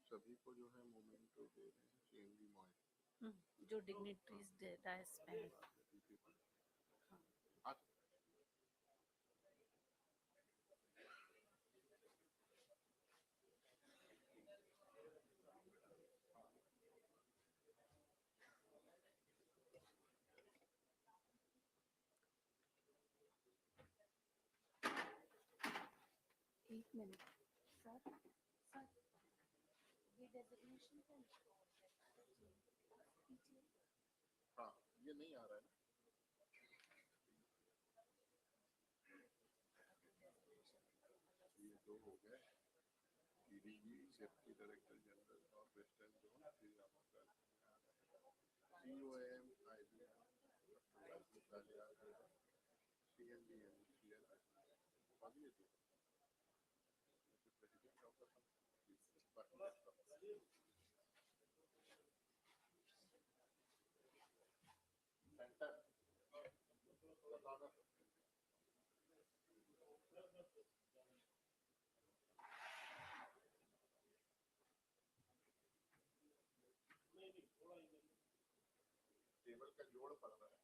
सभी को जो है मोमेंटो दे रहे हैं CND मॉइल जो डिग्निटरीज डेटा स्पेंड एक मिनट सर ये डेजिग्नेशन का हाँ ये नहीं आ रहा है ये दो हो गए DDG सेफ्टी डायरेक्टर जनरल और western zone Shri Ramakal COAM IBM CND आगे दो प्रेसिडेंट ऑफ सेंटर टेबल का जोड़ पड़ रहा है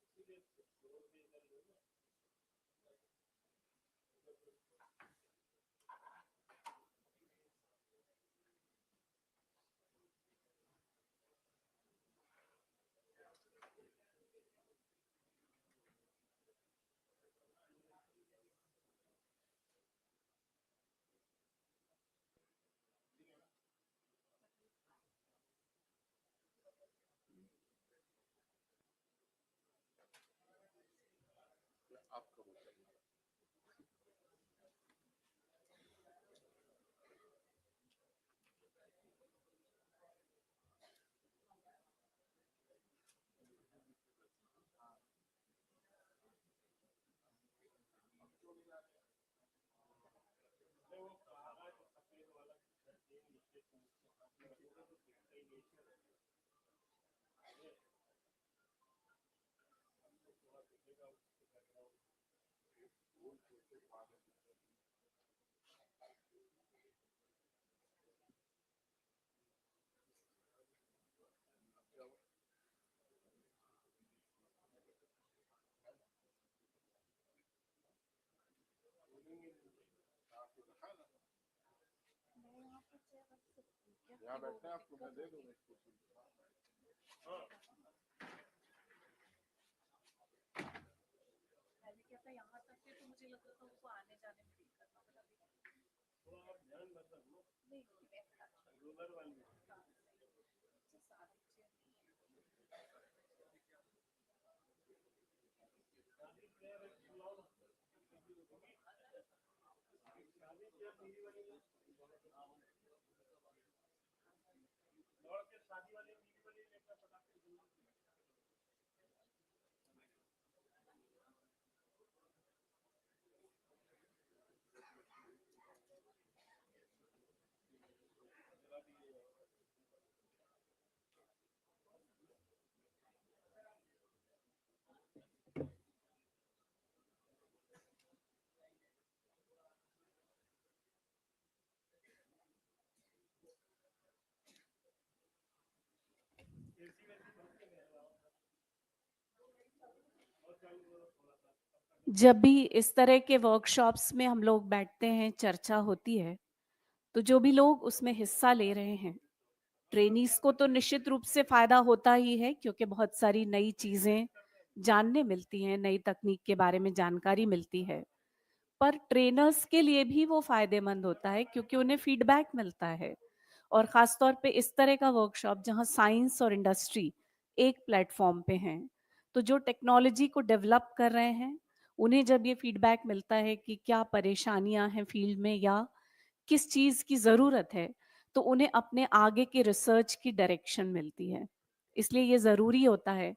आपका बोल यहाँ बैठना है आपको मैं दे दूंगा कुर्सी पहले क्या था यहाँ तक के तो मुझे लग रहा था उसको आने जाने में दिक्कत ना पड़ा थोड़ा आप ध्यान मत रखो नहीं रूलर वाली शादी वाले लेकर पटाखे जब भी इस तरह के वर्कशॉप्स में हम लोग बैठते हैं, चर्चा होती है, तो जो भी लोग उसमें हिस्सा ले रहे हैं, ट्रेनीज को तो निश्चित रूप से फायदा होता ही है, क्योंकि बहुत सारी नई चीजें जानने मिलती हैं, नई तकनीक के बारे में जानकारी मिलती है। पर ट्रेनर्स के लिए भी वो फायदेमंद होता है, क्योंकि उन्हें फीडबैक मिलता है। और खासतौर पे इस तरह का वर्कशॉप जहां साइंस और इंडस्ट्री एक प्लेटफॉर्म पे हैं। तो जो टेक्नोलॉजी को डेवलप कर रहे हैं, उन्हें जब ये फीडबैक मिलता है कि क्या परेशानियां हैं फील्ड में या किस चीज़ की ज़रूरत है, तो उन्हें अपने आगे के रिसर्च की डायरेक्शन मिलती है। इसलिए ये ज़रूरी होता है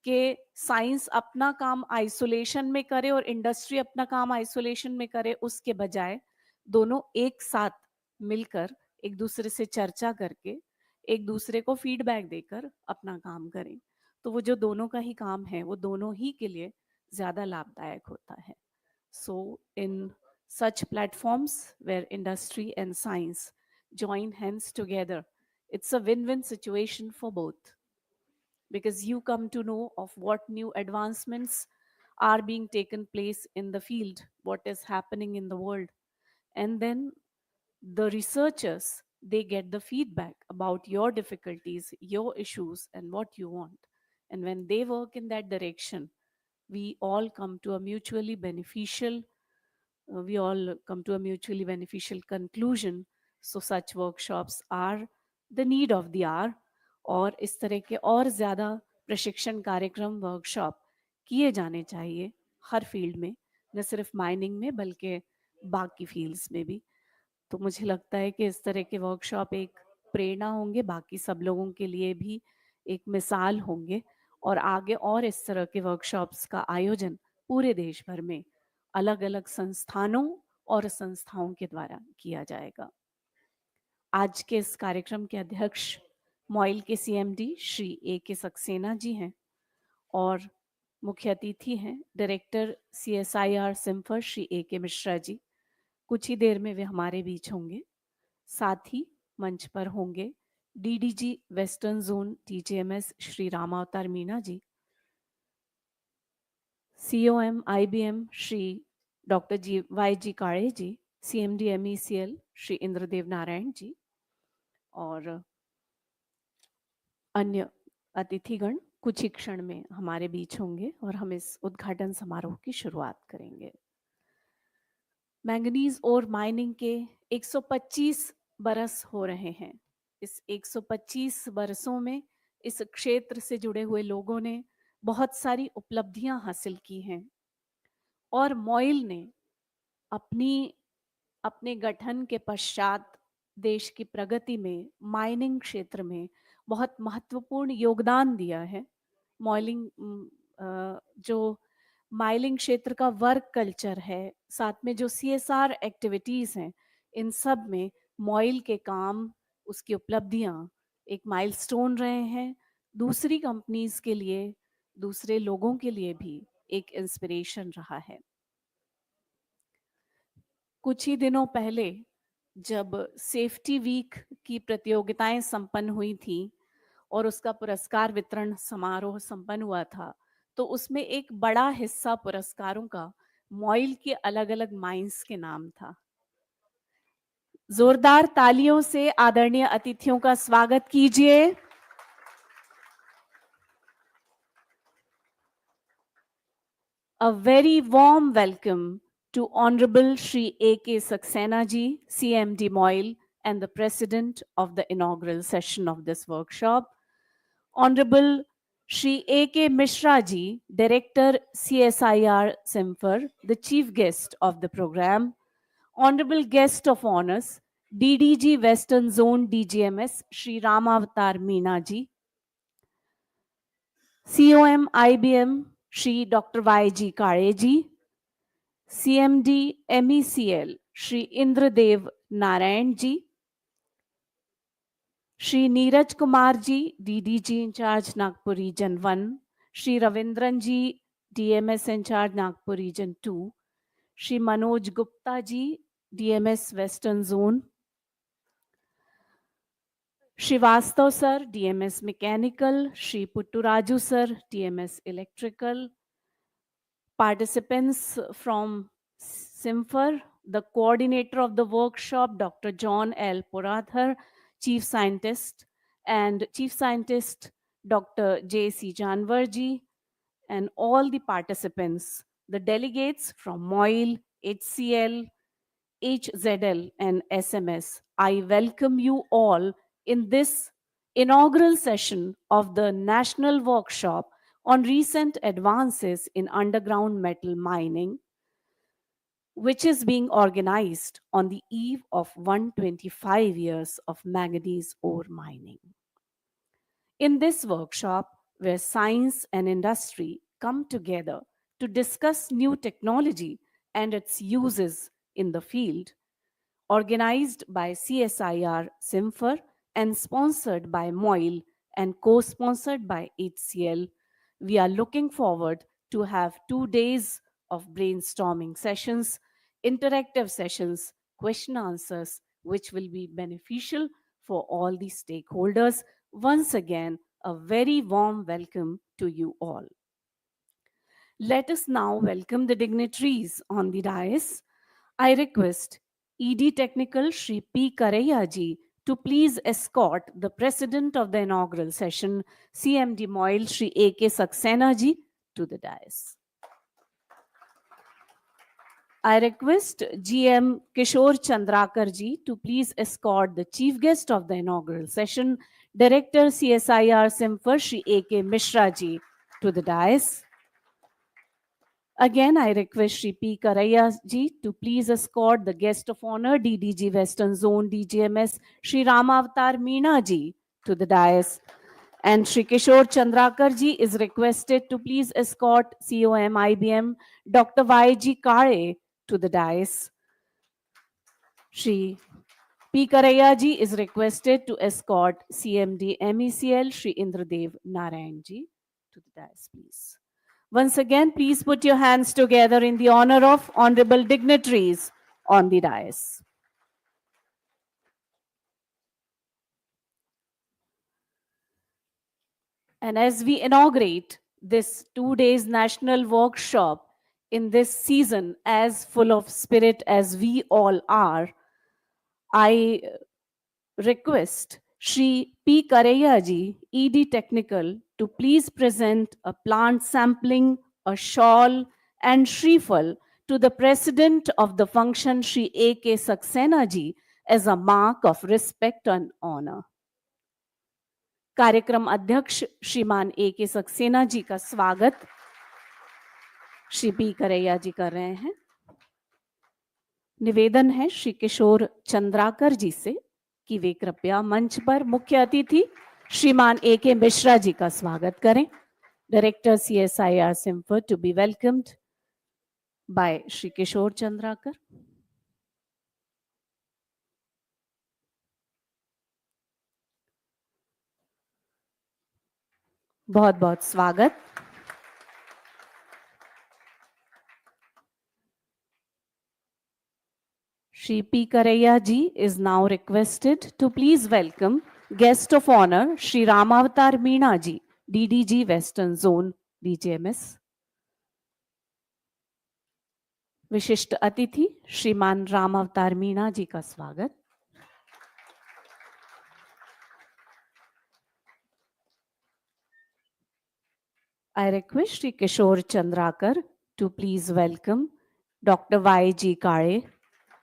कि साइंस अपना काम आइसोलेशन में करे और इंडस्ट्री अपना काम आइसोलेशन में करे, उसके बजाय दोनों एक साथ मिलकर एक दूसरे से चर्चा करके एक दूसरे को फीडबैक देकर अपना काम करें। तो वो जो दोनों का ही काम है वो दोनों ही के लिए ज़्यादा लाभदायक होता है। सो इन such platforms where industry and science join hands together, it's a win-win situation for both, because you come to know of what new advancements are being taken place in the field, what is happening in the world, and then the researchers, they get the feedback about your difficulties, your issues, and what you want. And when they work in that direction, we all come to a mutually beneficial we all come to a mutually beneficial conclusion. So such workshops are the need of the hour, और इस तरह के और ज़्यादा प्रशिक्षण कार्यक्रम workshop किए जाने चाहिए हर फील्ड में, न सिर्फ माइनिंग में बल्कि बाकी फील्ड्स में भी। तो मुझे लगता है कि इस तरह के वर्कशॉप एक प्रेरणा होंगे, बाकी सब लोगों के लिए भी एक मिसाल होंगे, और आगे और इस तरह के वर्कशॉप्स का आयोजन पूरे देश भर में अलग अलग संस्थानों और संस्थाओं के द्वारा किया जाएगा। आज के इस कार्यक्रम के अध्यक्ष मॉइल के सीएमडी श्री ए.के. सक्सेना जी हैं, और मुख्य अतिथि हैं director CSIR-CIMFR Shri A K. Mishra ji. कुछ ही देर में वे हमारे बीच होंगे। साथ ही मंच पर होंगे DDG western zone TJMS Shri Ramavatar Meena ji, COM IBM Shri doctor YG Kale ji, CMD MECL Shri Indradev Narayan ji, और अन्य अतिथिगण कुछ ही क्षण में हमारे बीच होंगे और हम इस उद्घाटन समारोह की शुरुआत करेंगे। मैंगनीज और माइनिंग के 125 बरस हो रहे हैं। इस 125 बरसों में इस क्षेत्र से जुड़े हुए लोगों ने बहुत सारी उपलब्धियां हासिल की हैं, और मॉइल ने अपने गठन के पश्चात देश की प्रगति में माइनिंग क्षेत्र में बहुत महत्वपूर्ण योगदान दिया है। मॉइलिंग जो माइलिंग क्षेत्र का वर्क कल्चर है, साथ में जो CSR एक्टिविटीज़ हैं, इन सब में मॉइल के काम, उसकी उपलब्धियां एक माइलस्टोन रहे हैं। दूसरी कंपनीज के लिए, दूसरे लोगों के लिए भी एक इंस्पिरेशन रहा है। कुछ ही दिनों पहले जब सेफ्टी वीक की प्रतियोगिताएं संपन्न हुई थी और उसका पुरस्कार वितरण समारोह संपन्न हुआ था, तो उसमें एक बड़ा हिस्सा पुरस्कारों का मॉइल के अलग अलग माइंस के नाम था। जोरदार तालियों से आदरणीय अतिथियों का स्वागत कीजिए। A very warm welcome to Honorable Shri A.K. Saxena ji, CMD MOIL, and the President of the inaugural session of this workshop. Honorable Shri A.K. Mishra ji, Director CSIR-CIMFR, the Chief Guest of the program. Honorable Guest of Honors, DDG Western Zone DGMS, Shri Ramavatar Meena ji. COM IBM, Shri Dr. YG Kare ji. CMD MECL, Shri Indradev Narayan ji. Shri Neeraj Kumar ji, DDG in charge Nagpur Region 1. Shri Ravindran ji, DMS in charge Nagpur Region 2. Shri Manoj Gupta ji, DMS Western Zone. Shri Vastav sir, DMS Mechanical. Shri Putturaju sir, DMS Electrical. Participants from CIMFR, the coordinator of the workshop, Dr. John L. Puradhar, Chief Scientist, and Chief Scientist, Dr. J.C. Janvarji, and all the participants, the delegates from MOIL, HCL, HZL, and SMS. I welcome you all in this inaugural session of the National Workshop on Recent Advances in Underground Metal Mining, which is being organized on the eve of 125 years of manganese ore mining. In this workshop, where science and industry come together to discuss new technology and its uses in the field, organized by CSIR-CIMFR and sponsored by MOIL and co-sponsored by HCL, we are looking forward to have 2 days of brainstorming sessions, interactive sessions, question answers, which will be beneficial for all the stakeholders. Once again, a very warm welcome to you all. Let us now welcome the dignitaries on the dais. I request ED Technical Shri P. Karaiya ji to please escort the President of the inaugural session, CMD MOIL Shri A.K. Saxena ji, to the dais. I request GM Kishore Chandrakar ji to please escort the chief guest of the inaugural session, Director CSIR-CIMFR Shri A.K. Mishra ji, to the dais. Again, I request Shri P. Karaiya ji to please escort the guest of honor, DDG Western Zone DGMS, Shri Ramavatar Meena ji, to the dais. And Shri Kishore Chandrakar ji is requested to please escort COM IBM, Dr. Y.G. Kare, to the dais. Shri P. Karaiya ji is requested to escort CMD MECL, Shri Indradev Narayan ji, to the dais, please. Once again, please put your hands together in the honor of honorable dignitaries on the dais. And as we inaugurate this 2 days national workshop in this season, as full of spirit as we all are, I request Shri P. Karaiya ji, ED Technical, to please present a plant sampling, a shawl, and Shrifal to the President of the function, Shri A.K. Saxena ji, as a mark of respect and honor. कार्यक्रम अध्यक्ष श्रीमान A.K. Saxena ji का स्वागत Shri P करैया जी कर रहे हैं। निवेदन है श्री किशोर चंद्राकर जी से कि वे कृपया मंच पर मुख्य अतिथि श्रीमान A.K. मिश्रा जी का स्वागत करें। Director CSIR-CIMFR to be welcomed by Shri Kishore Chandrakar. बहुत बहुत स्वागत। Shri P. Karaiya ji is now requested to please welcome guest of honor Shri Ramavatar Meena ji, DDG Western Zone DGMS. विशिष्ट अतिथि श्रीमान रामावतार मीणा जी का स्वागत। I request Shri Kishore Chandrakar to please welcome Dr. Y.G. Kare,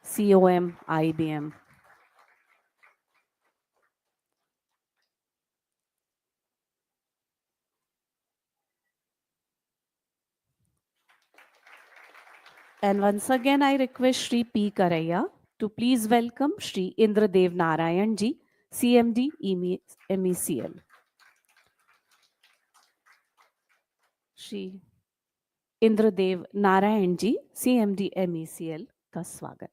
COM IBM. And once again, I request Shri P. Karaiya to please welcome Shri Indradev Narayan ji, CMD MECL. Shri Indradev Narayan ji, CMD MECL का स्वागत।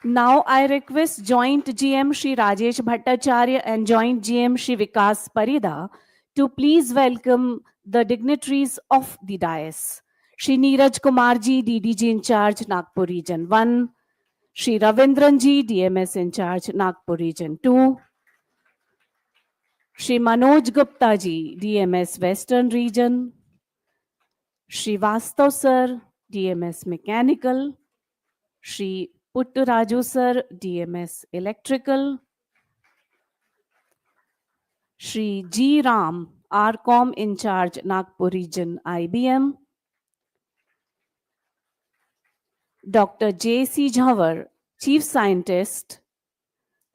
Now I request Joint GM Shri Rajesh Bhattacharya and Joint GM Shri Vikas Parida to please welcome the dignitaries of the dais. Shri Neeraj Kumar ji, DDG in charge, Nagpur Region 1. Shri Ravindran ji, DMS in charge, Nagpur Region 2. Shri Manoj Gupta ji, DMS Western Region. Shri Vastav sir, DMS Mechanical. Shri Putturaju sir, DMS Electrical. Shri G. Ram, RCOM in charge, Nagpur Region IBM. Dr. J.C. Jhawar, Chief Scientist,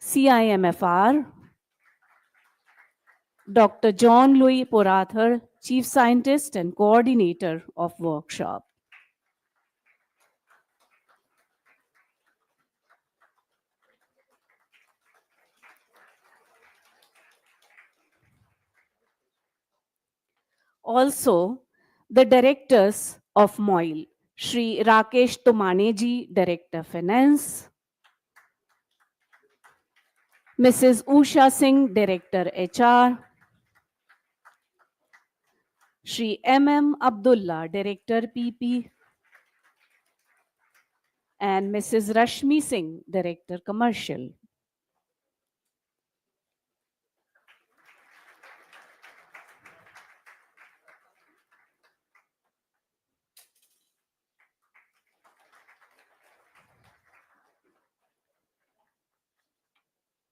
CIMFR, Dr. John Louis Porathar, Chief Scientist and Coordinator of Workshop. Also, the directors of MOIL, Shri Rakesh Tumaneji, Director Finance, Mrs. Usha Singh, Director HR, Shri M. Abdullah, Director PP, and Mrs. Rashmi Singh, Director Commercial.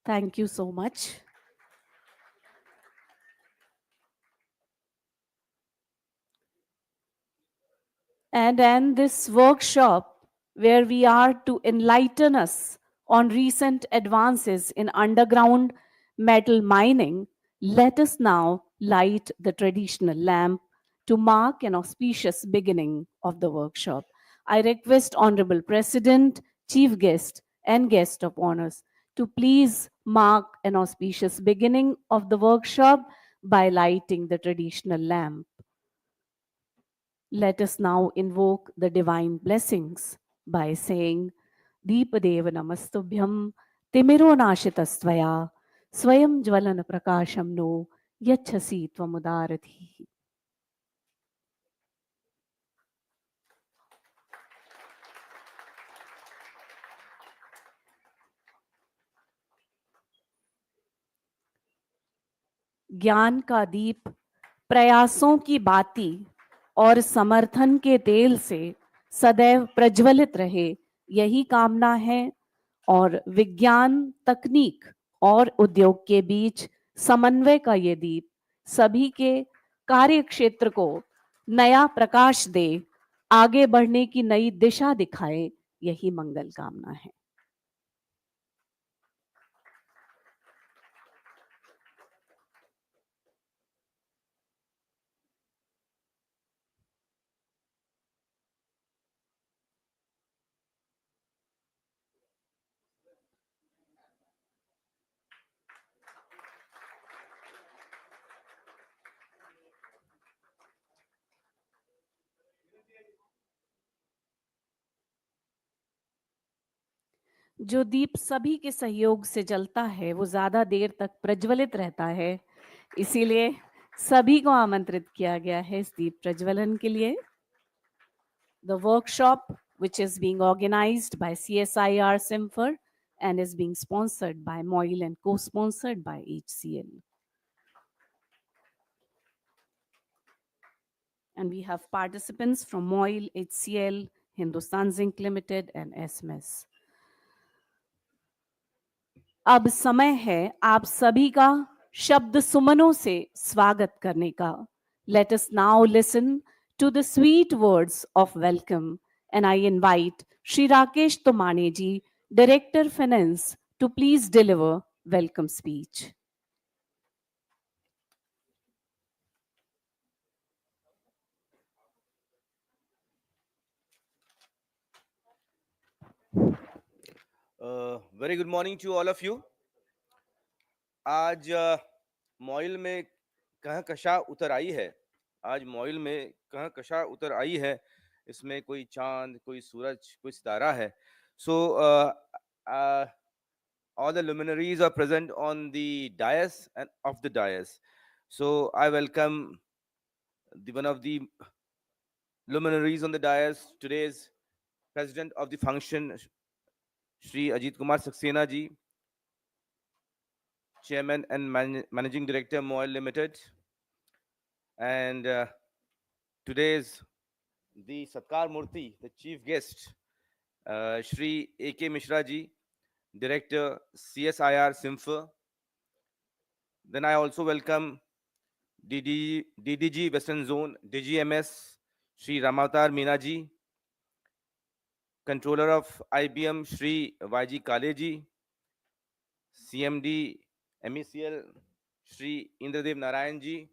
Thank you so much. And this workshop, where we are to enlighten us on recent advances in underground metal mining, let us now light the traditional lamp to mark an auspicious beginning of the workshop. I request Honorable President, Chief Guest, and Guest of Honors to please mark an auspicious beginning of the workshop by lighting the traditional lamp. Let us now invoke the divine blessings by saying, Deepadeva Namastubhyam Timiro Nashitastvaya Swayam Jvalana Prakasham No Yachasi Tvamudarati. ज्ञान का दीप प्रयासों की बाती और समर्थन के तेल से सदैव प्रज्वलित रहे, यही कामना है। और विज्ञान, तकनीक और उद्योग के बीच समन्वय का ये दीप सभी के कार्य क्षेत्र को नया प्रकाश दे, आगे बढ़ने की नई दिशा दिखाए, यही मंगल कामना है। जो दीप सभी के सहयोग से जलता है वो ज्यादा देर तक प्रज्वलित रहता है, इसीलिए सभी को आमंत्रित किया गया है इस दीप प्रज्वलन के लिए। The workshop, which is being organized by CSIR-CIMFR and is being sponsored by MOIL and co-sponsored by HCL. And we have participants from MOIL, HCL, Hindustan Zinc Limited and SMS. अब समय है आप सभी का शब्द सुमनों से स्वागत करने का। Let us now listen to the sweet words of welcome, and I invite Shri Rakesh Tumane ji, Director Finance, to please deliver welcome speech. Very good morning to all of you. आज मॉइल में कहाँ कशा उतर आई है, आज मॉइल में कहाँ कशा उतर आई है, इसमें कोई चांद, कोई सूरज, कोई सितारा है. So all the luminaries are present on the dais and of the dais. So I welcome one of the luminaries on the dais, today's president of the function, Shri Ajit Kumar Saxena ji, Chairman and Managing Director, MOIL Limited. And today's the Satkar Murthy, the chief guest, Shri A.K. Mishra ji, Director, CSIR-CIMFR. Then I also welcome DDG Western Zone, DGMS, Shri Ramavatar Meena ji. Controller of IBM, Shri YG Kaleji, CMD, MECL, Shri Indradev Narayanji.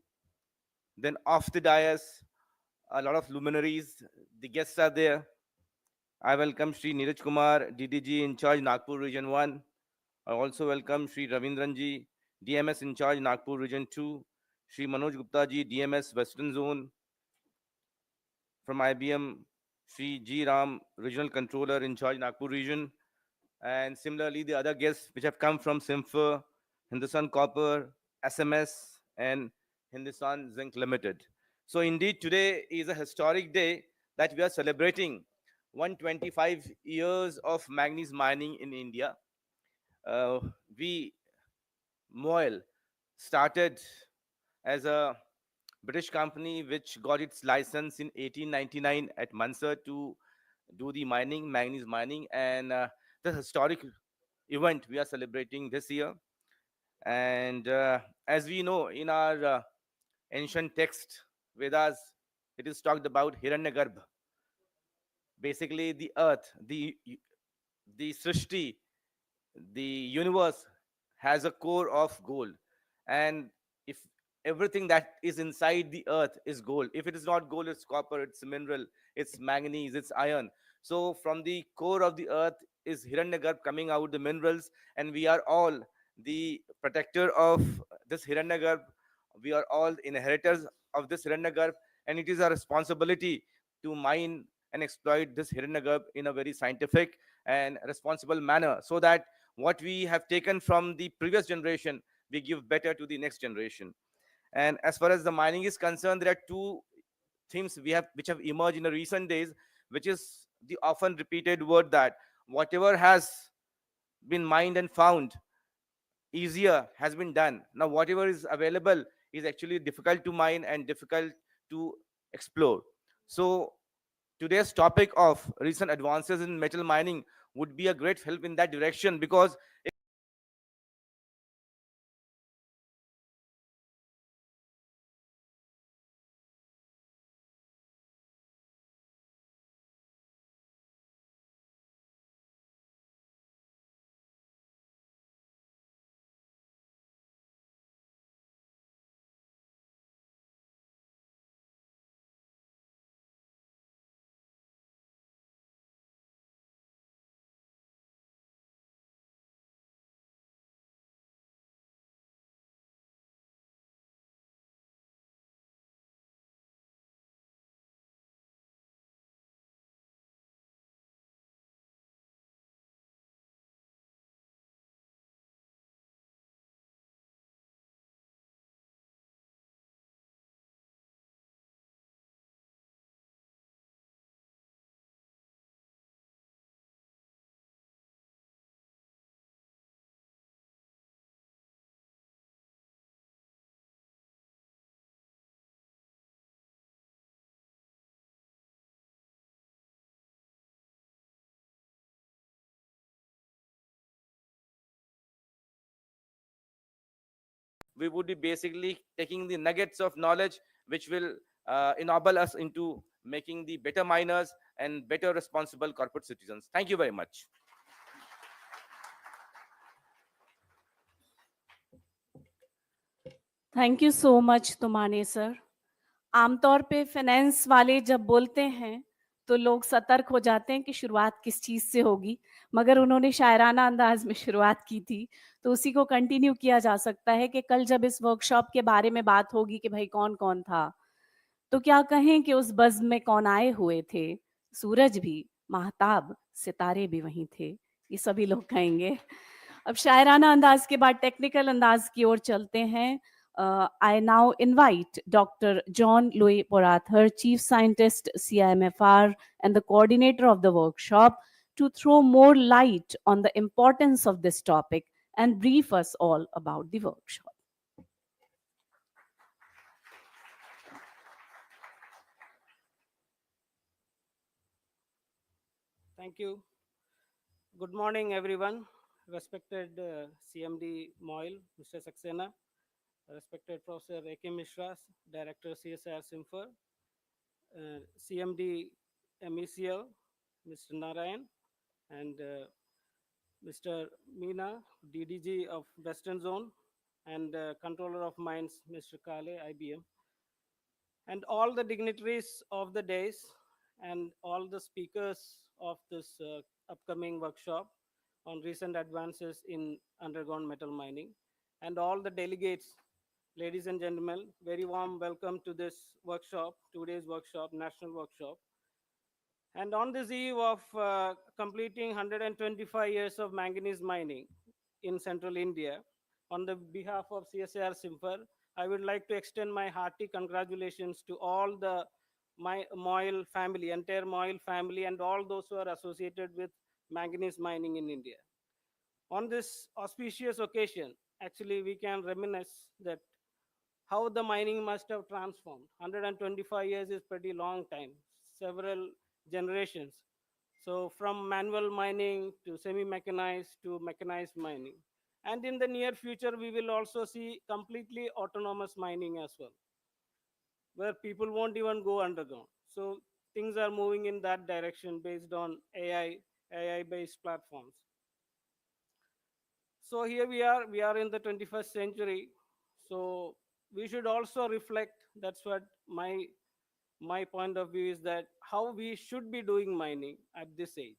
Then off the dais, a lot of luminaries. The guests are there. I welcome Shri Neeraj Kumar, DDG in charge Nagpur Region 1. I also welcome Shri Ravindranji, DMS in charge Nagpur Region 2. Shri Manoj Gupta ji, DMS Western Zone. From IBM, Shri G Ram, Regional Controller in charge Nagpur Region. And similarly, the other guests which have come from CIMFR, Hindustan Copper, SMS, and Hindustan Zinc Limited. So indeed, today is a historic day that we are celebrating 125 years of manganese mining in India. We, MOIL, started as a British company which got its license in 1899 at Mansar to do the mining, manganese mining, and the historic event we are celebrating this year. And as we know, in our ancient text, Vedas, it is talked about Hiranyagarbha, basically the earth, the Srishti, the universe has a core of gold. And if everything that is inside the earth is gold, if it is not gold, it's copper, it's mineral, it's manganese, it's iron. So from the core of the earth is Hiranyagarbha coming out the minerals, and we are all the protector of this Hiranyagarbha. We are all inheritors of this Hiranyagarbha, and it is our responsibility to mine and exploit this Hiranyagarbha in a very scientific and responsible manner, so that what we have taken from the previous generation, we give better to the next generation. And as far as the mining is concerned, there are two themes we have which have emerged in the recent days, which is the often repeated word that whatever has been mined and found easier has been done. Now whatever is available is actually difficult to mine and difficult to explore. So today's topic of recent advances in metal mining would be a great help in that direction, because we would be basically taking the nuggets of knowledge which will enable us into making the better miners and better responsible corporate citizens. Thank you very much. Thank you so much Tumane sir. आमतौर पे finance वाले जब बोलते हैं तो लोग सतर्क हो जाते हैं कि शुरुआत किस चीज से होगी, मगर उन्होंने शायराना अंदाज में शुरुआत की थी, तो उसी को कंटिन्यू किया जा सकता है कि कल जब इस वर्कशॉप के बारे में बात होगी कि भाई कौन कौन था, तो क्या कहें कि उस बज़्म में कौन आए हुए थे, सूरज भी, माहताब, सितारे भी वहीं थे, ये सभी लोग कहेंगे। अब शायराना अंदाज के बाद टेक्निकल अंदाज की ओर चलते हैं। I now invite Dr. John Louis Porathar, Chief Scientist, CIMFR, and the coordinator of the workshop, to throw more light on the importance of this topic and brief us all about the workshop. Thank you. Good morning, everyone. Respected CMD MOIL, Mr. Saxena, respected Professor A.K. Mishra, Director CSIR-CIMFR, CMD MECL, Mr. Narayan, and Mr. Meena, DDG of Western Zone, and Controller of Mines, Mr. Kale, IBM, and all the dignitaries of the days, and all the speakers of this upcoming workshop on recent advances in underground metal mining, and all the delegates, ladies and gentlemen, very warm welcome to this workshop, today's workshop, national workshop. And on this eve of completing 125 years of manganese mining in central India, on the behalf of CSIR-CIMFR, I would like to extend my hearty congratulations to all the MOIL family, entire MOIL family, and all those who are associated with manganese mining in India. On this auspicious occasion, actually, we can reminisce that how the mining must have transformed. 125 years is pretty long time, several generations. So from manual mining to semi-mechanized to mechanized mining. And in the near future, we will also see completely autonomous mining as well, where people won't even go underground. So things are moving in that direction based on AI-based platforms. So here we are in the 21st century. So we should also reflect, that's what my point of view is, that how we should be doing mining at this age,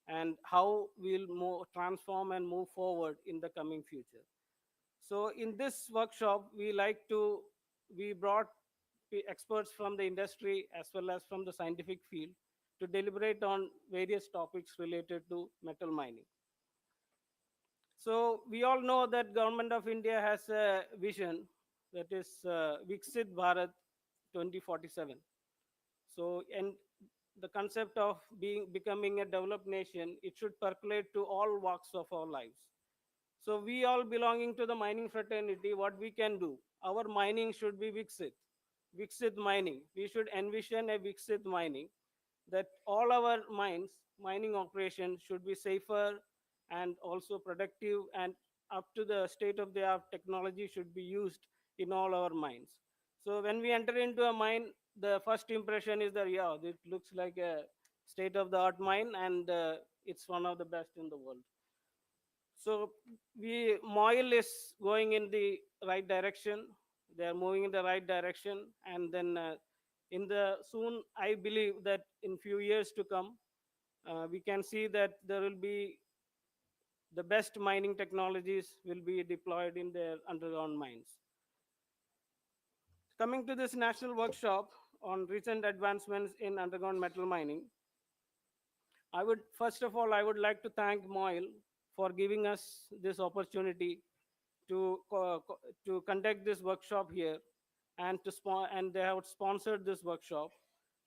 and how we'll transform and move forward in the coming future. So in this workshop, we brought experts from the industry as well as from the scientific field to deliberate on various topics related to metal mining. So we all know that government of India has a vision, that is Viksit Bharat 2047. So, and the concept of becoming a developed nation, it should percolate to all walks of our lives. So we all belonging to the mining fraternity, what we can do, our mining should be Viksit mining. We should envision a Viksit mining, that all our mining operations should be safer and also productive, and up to the state of the art technology should be used in all our mines. So when we enter into a mine, the first impression is that, yeah, it looks like a state of the art mine, and it's one of the best in the world. So MOIL is going in the right direction. They are moving in the right direction, and then in the soon, I believe that in few years to come, we can see that there will be the best mining technologies will be deployed in their underground mines. Coming to this national workshop on recent advancements in underground metal mining, I would, first of all, I would like to thank MOIL for giving us this opportunity to conduct this workshop here, and and they have sponsored this workshop.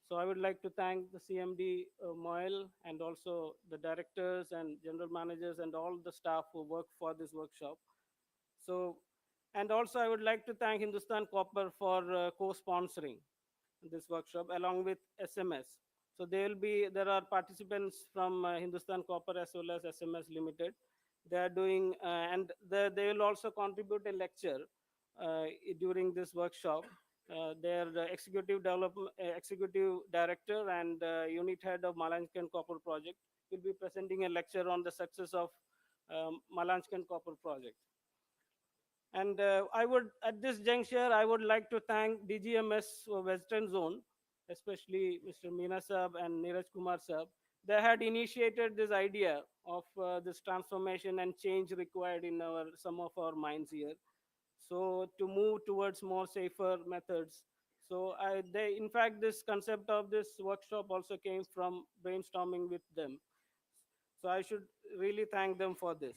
So I would like to thank the CMD MOIL, and also the directors and general managers and all the staff who work for this workshop. So, and also I would like to thank Hindustan Copper for co-sponsoring this workshop along with SMS. So there are participants from Hindustan Copper as well as SMS Limited. They are doing, and they will also contribute a lecture during this workshop. Their executive director and unit head of Malanchkan Copper Project will be presenting a lecture on the success of Malanchkan Copper Project. And I would, at this juncture, I would like to thank DGMS Western Zone, especially Mr. Meena Sab and Neeraj Kumar Sab. They had initiated this idea of this transformation and change required in some of our mines here. So to move towards more safer methods. So in fact, this concept of this workshop also came from brainstorming with them. So I should really thank them for this.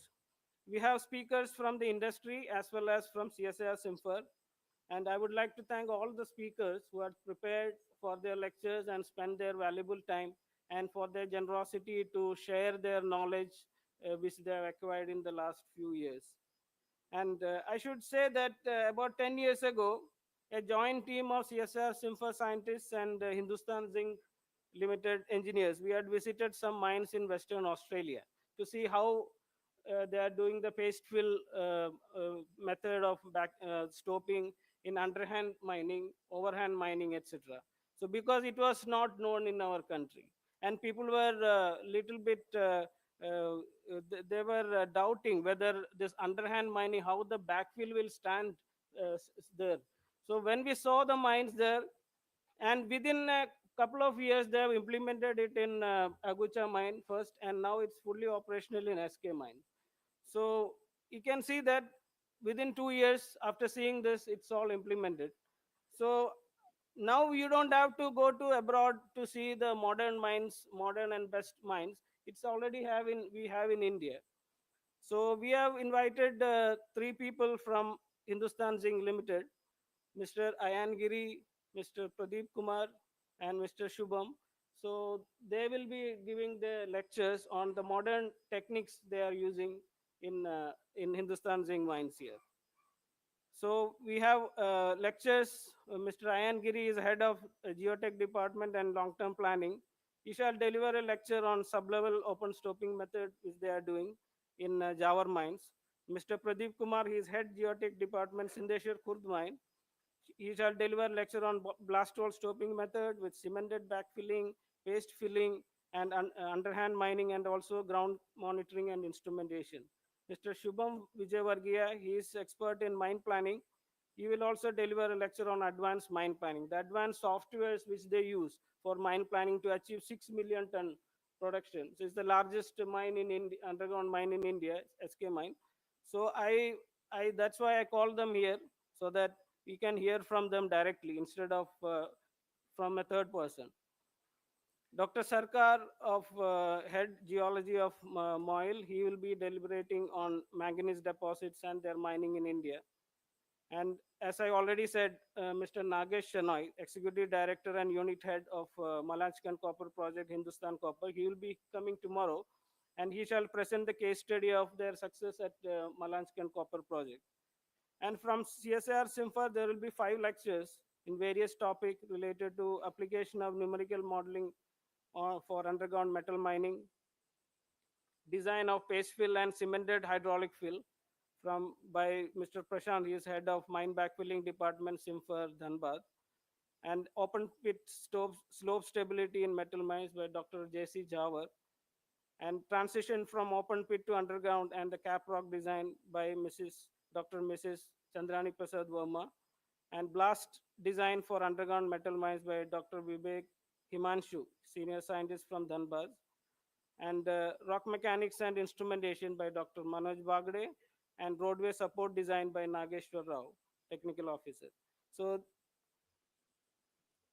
We have speakers from the industry as well as from CSIR-CIMFR. And I would like to thank all the speakers who are prepared for their lectures and spend their valuable time, and for their generosity to share their knowledge which they have acquired in the last few years. And I should say that about 10 years ago, a joint team of CSIR-CIMFR scientists and Hindustan Zinc Limited engineers, we had visited some mines in Western Australia to see how they are doing the paste fill method of stoping in underhand mining, overhand mining, etc. So because it was not known in our country. and people were little bit they were doubting whether this underhand mining, how the backfill will stand there. So when we saw the mines there, and within a couple of years they have implemented it in Agucha mine first, and now it's fully operational in SK mine. So you can see that within 2 years after seeing this, it's all implemented. So now you don't have to go to abroad to see the modern mines, modern and best mines. It's already we have in India. So we have invited three people from Hindustan Zinc Limited, Mr. Ayan Giri, Mr. Pradeep Kumar, and Mr. Shubham. So they will be giving the lectures on the modern techniques they are using in Hindustan Zinc mines here. So we have lectures. Mr. Ayan Giri is head of Geotech Department and Long-Term Planning. He shall deliver a lecture on sub-level open stoping method which they are doing in Jawar mines. Mr. Pradeep Kumar, he is head Geotech Department, Sindeshwar Khurd mine. He shall deliver lecture on blast hole stoping method with cemented backfilling, paste filling, and underhand mining, and also ground monitoring and instrumentation. Mr. Shubham Vijayvargiya, he is expert in mine planning. He will also deliver a lecture on advanced mine planning, the advanced softwares which they use for mine planning to achieve 6 million ton production. So it's the largest mine in India, underground mine in India, SK mine. So that's why I call them here, so that we can hear from them directly instead of from a third person. Dr. Sarkar of Head Geology of MOIL, he will be deliberating on manganese deposits and their mining in India. And as I already said, Mr. Nagesh Shenoy, Executive Director and Unit Head of Malanchkan Copper Project, Hindustan Copper, he will be coming tomorrow, and he shall present the case study of their success at Malanchkan Copper Project. And from CSIR-CIMFR, there will be 5 lectures in various topics related to application of numerical modeling for underground metal mining, design of paste fill and cemented hydraulic fill by Mr. Prashant, he is head of mine backfilling department, CIMFR, Dhanbad, and open pit slope stability in metal mines by Dr. J.C. Jawar, and transition from open pit to underground and the cap rock design by Mrs. Chandrani Prasad Verma, and blast design for underground metal mines by Dr. Vivek Himanshu, senior scientist from Dhanbad, and rock mechanics and instrumentation by Dr. Manoj Bagde, and roadway support design by Nageshwar Rao, technical officer. So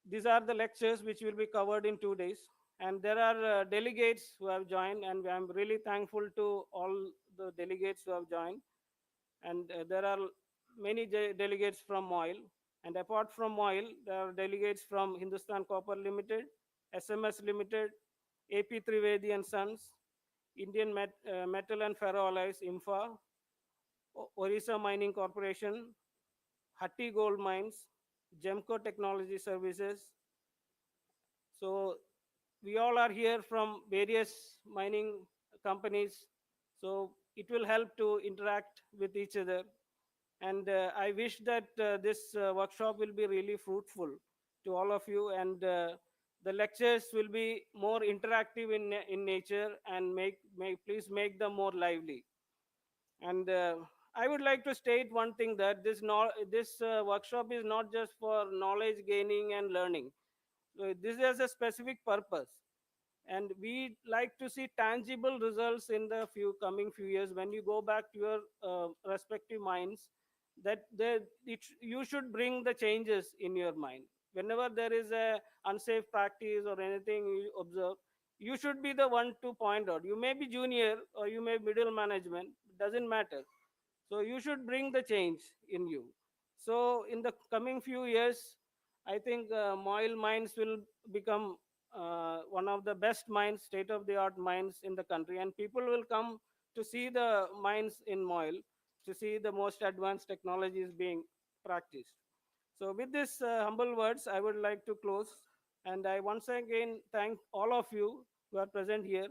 these are the lectures which will be covered in 2 days. And there are delegates who have joined, and I'm really thankful to all the delegates who have joined. And there are many delegates from MOIL. And apart from MOIL, there are delegates from Hindustan Copper Limited, SMS Limited, AP Trivedi and Sons, Indian Metal and Ferroalloys, IMFA, Orissa Mining Corporation, Hatti Gold Mines, Gemco Technology Services. So we all are here from various mining companies. So it will help to interact with each other. And I wish that this workshop will be really fruitful to all of you. And the lectures will be more interactive in nature, and please make them more lively. And I would like to state one thing, that this workshop is not just for knowledge gaining and learning. So this has a specific purpose, and we like to see tangible results in the coming few years. When you go back to your respective minds, that you should bring the changes in your mind. Whenever there is a unsafe practice or anything you observe, you should be the one to point out. You may be junior or you may be middle management, doesn't matter. So you should bring the change in you. So in the coming few years, I think MOIL mines will become one of the best mines, state-of-the-art mines in the country, and people will come to see the mines in MOIL, to see the most advanced technologies being practiced. So with this humble words, I would like to close, and I once again thank all of you who are present here,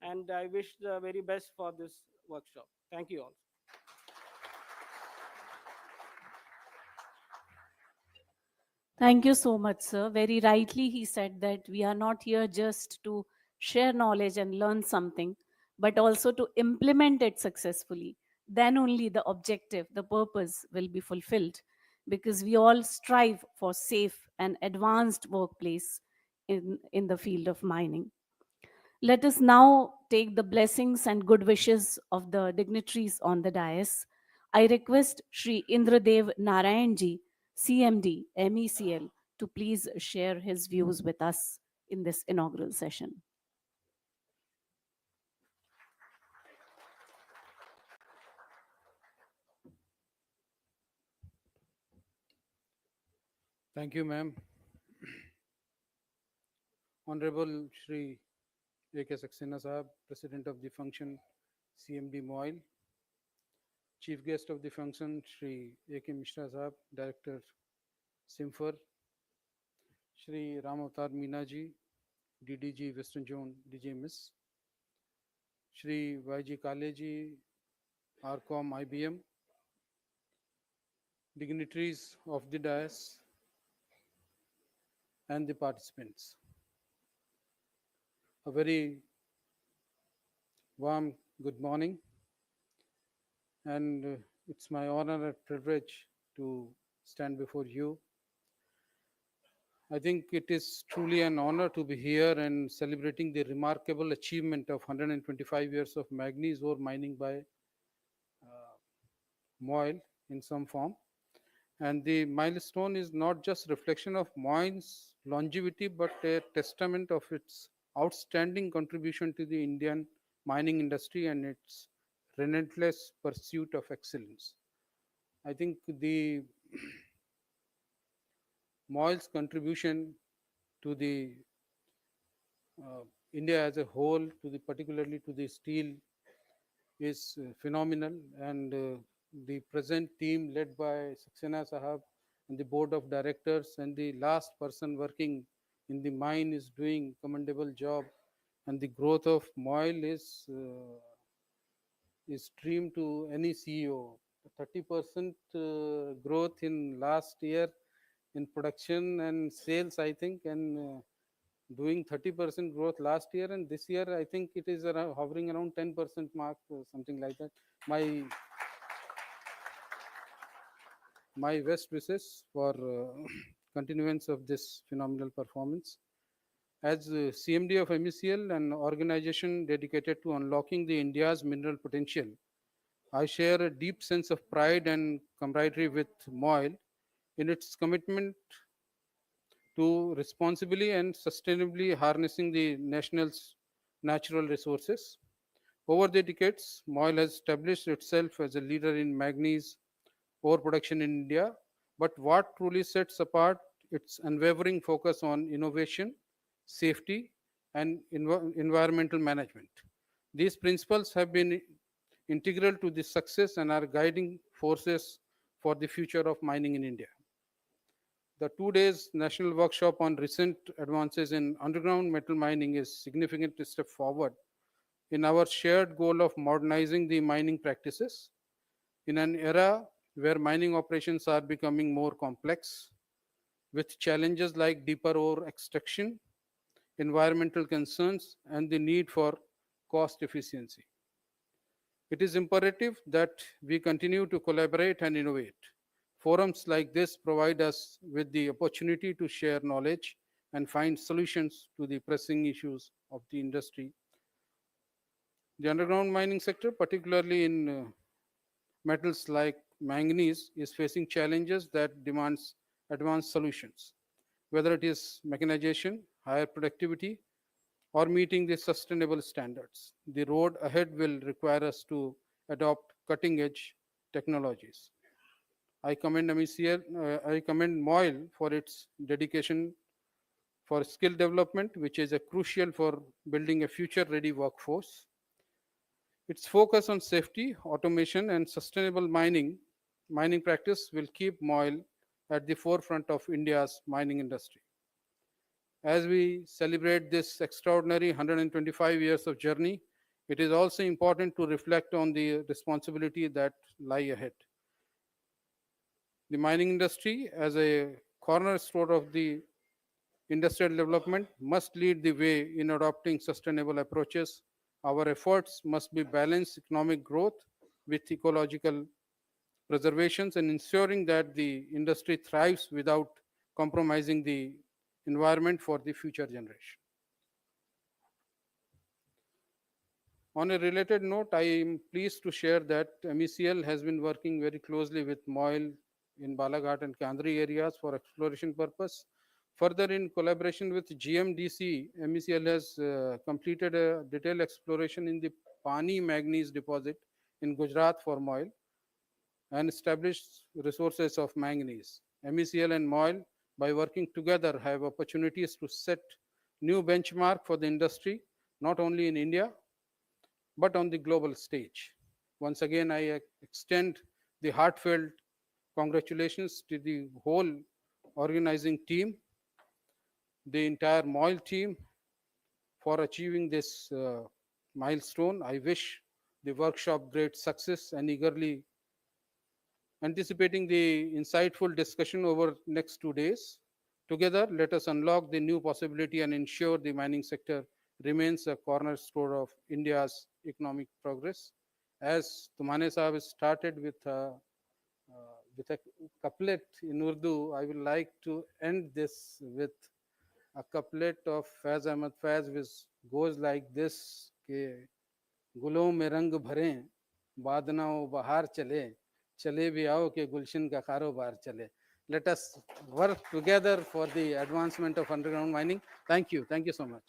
and I wish the very best for this workshop. Thank you all. Thank you so much, sir. Very rightly, he said that we are not here just to share knowledge and learn something, but also to implement it successfully. Then only the objective, the purpose will be fulfilled, because we all strive for safe and advanced workplace in the field of mining. Let us now take the blessings and good wishes of the dignitaries on the dais. I request Shri Indradev Narayanji, CMD, MECL, to please share his views with us in this inaugural session. Thank you, ma'am. Honorable Shri A.K. Saxena Sahab, President of the Function, CMD MOIL. Chief Guest of the Function, Shri A.K. Mishra Sahab, Director, CIMFR. Shri Ramatar Meena ji, DDG Western Zone, DJMIS. Shri Y.G. Kale ji, RAUMM IBM. Dignitaries of the dais and the participants. A very warm good morning, and it's my honor and privilege to stand before you. I think it is truly an honor to be here and celebrating the remarkable achievement of 125 years of manganese ore mining by MOIL in some form. And the milestone is not just reflection of MOIL's longevity, but a testament of its outstanding contribution to the Indian mining industry and its relentless pursuit of excellence. I think the MOIL's contribution to the India as a whole, particularly to the steel, is phenomenal. And the present team led by Saxena Sahab and the board of directors and the last person working in the mine is doing commendable job. And the growth of MOIL is dream to any CEO. 30% growth in last year in production and sales, I think, and doing 30% growth last year, and this year I think it is around, hovering around 10% mark, something like that. My best wishes for continuance of this phenomenal performance. As CMD of MECL, an organization dedicated to unlocking the India's mineral potential, I share a deep sense of pride and camaraderie with MOIL in its commitment to responsibly and sustainably harnessing the nation's natural resources. Over the decades, MOIL has established itself as a leader in manganese ore production in India. But what truly sets apart its unwavering focus on innovation, safety, and environmental management. These principles have been integral to the success and are guiding forces for the future of mining in India. The 2 days national workshop on recent advances in underground metal mining is a significant step forward in our shared goal of modernizing the mining practices. In an era where mining operations are becoming more complex, with challenges like deeper ore extraction, environmental concerns, and the need for cost efficiency, it is imperative that we continue to collaborate and innovate. Forums like this provide us with the opportunity to share knowledge and find solutions to the pressing issues of the industry. The underground mining sector, particularly in metals like manganese, is facing challenges that demands advanced solutions, whether it is mechanization, higher productivity, or meeting the sustainable standards. The road ahead will require us to adopt cutting edge technologies. I commend MOIL for its dedication for skill development, which is a crucial for building a future ready workforce. Its focus on safety, automation, and sustainable mining practice will keep MOIL at the forefront of India's mining industry. As we celebrate this extraordinary 125 years of journey, it is also important to reflect on the responsibility that lie ahead. The mining industry, as a cornerstone of the industrial development must lead the way in adopting sustainable approaches. Our efforts must be balanced economic growth with ecological preservations and ensuring that the industry thrives without compromising the environment for the future generation. On a related note, I am pleased to share that MECL has been working very closely with MOIL in Balaghat and Kandri areas for exploration purpose. Further, in collaboration with GMDC, MECL has completed a detailed exploration in the Pani manganese deposit in Gujarat for MOIL and established resources of manganese. MECL and MOIL, by working together, have opportunities to set new benchmark for the industry, not only in India, but on the global stage. Once again, I extend the heartfelt congratulations to the whole organizing team, the entire MOIL team for achieving this milestone. I wish the workshop great success and eagerly anticipating the insightful discussion over next 2 days. Together, let us unlock the new possibility and ensure the mining sector remains a cornerstone of India's economic progress. As Tumane Sahab started with a couplet in Urdu, I would like to end this with a couplet of Faiz Ahmad Faiz, which goes like this: ke गुलों में रंग भरें बादनाओं बहार चले चले भी आओ के गुलशन का कारोबार चले. Let us work together for the advancement of underground mining. Thank you so much.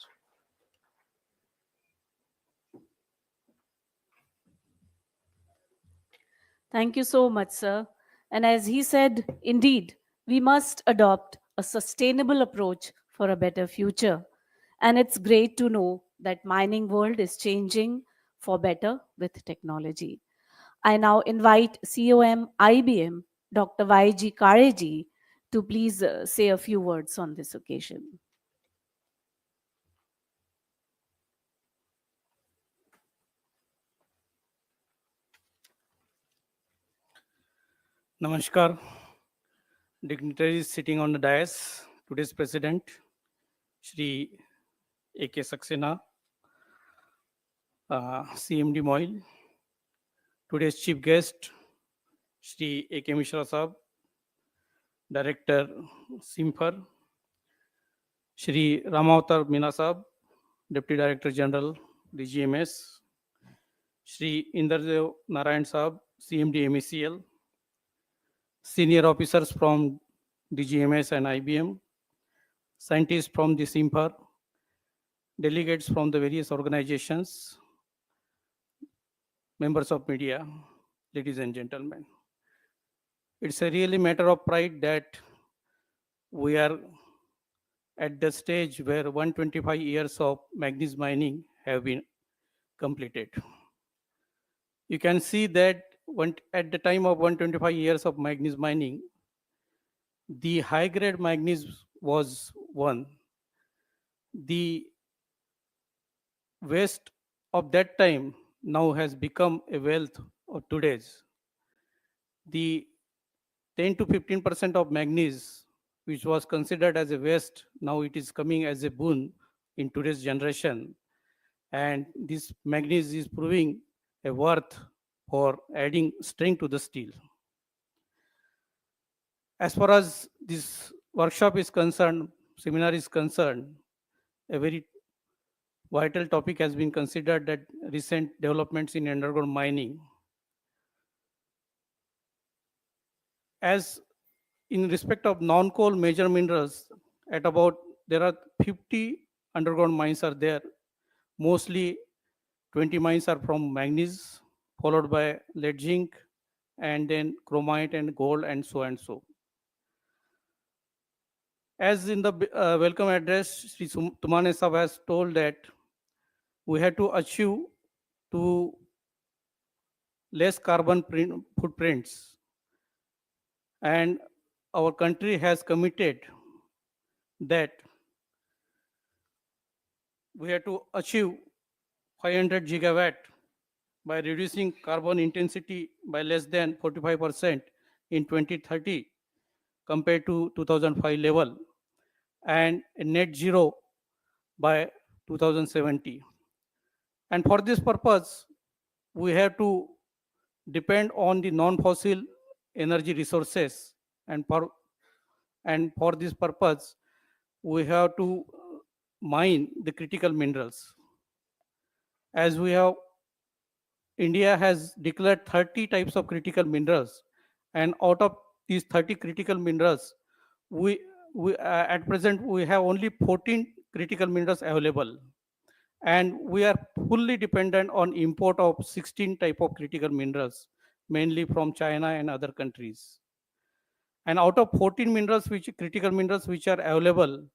Thank you so much, sir. And as he said, indeed, we must adopt a sustainable approach for a better future. And it's great to know that mining world is changing for better with technology. I now invite COM IBM, Dr. YG Kareji, to please say a few words on this occasion. Namaskar, dignitaries sitting on the dais, today's President, Shri A.K. Saxena, CMD MOIL, today's chief guest, Shri A.K. Mishra Sahab, Director CIMFR, Shri Ramavatar Meena Sahab, Deputy Director General, DGMS, Shri Inderdev Narayan Sahab, CMD MECL, senior officers from DGMS and IBM, scientists from the CIMFR, delegates from the various organizations, members of media, ladies and gentlemen. It's a really matter of pride that we are at the stage where 125 years of manganese mining have been completed. You can see that at the time of 125 years of manganese mining, the high-grade manganese was one. The waste of that time now has become a wealth of today's. The 10 to 15% of manganese, which was considered as a waste, now it is coming as a boon in today's generation. And this manganese is proving a worth for adding strength to the steel. As far as this workshop is concerned, seminar is concerned, a very vital topic has been considered, that recent developments in underground mining. As in respect of non-coal major minerals, there are 50 underground mines are there. Mostly 20 mines are from manganese, followed by lead zinc, and then chromite and gold, and so and so. As in the welcome address, Sri Tumane Sahab has told that we had to achieve to less carbon footprints, and our country has committed that we have to achieve 500 gigawatt by reducing carbon intensity by less than 45% in 2030 compared to 2005 level. and net zero by 2070. And for this purpose, we have to depend on the non-fossil energy resources, and for this purpose, we have to mine the critical minerals. As we have, India has declared 30 types of critical minerals, and out of these 30 critical minerals, we, at present we have only 14 critical minerals available, and we are fully dependent on import of 16 type of critical minerals, mainly from China and other countries. And out of 14 minerals, which critical minerals which are available,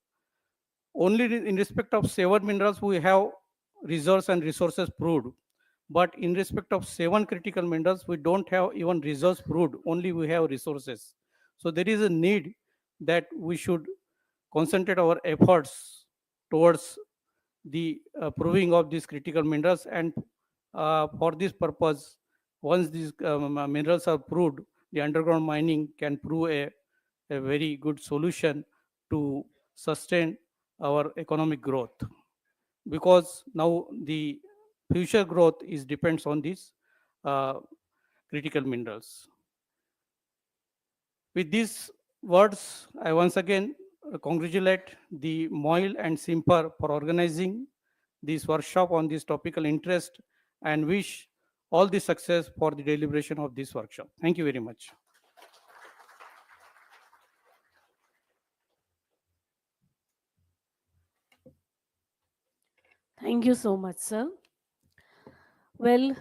only in respect of 7 minerals we have reserves and resources proved. But in respect of 7 critical minerals, we don't have even reserves proved, only we have resources. So there is a need that we should concentrate our efforts towards the proving of these critical minerals. And for this purpose, once these minerals are proved, the underground mining can prove a very good solution to sustain our economic growth, because now the future growth is depends on these uh, critical minerals. With these words, I once again congratulate the MOIL and CIMFR for organizing this workshop on this topical interest, and wish all the success for the deliberation of this workshop. Thank you very much. Thank you so much, sir. Well,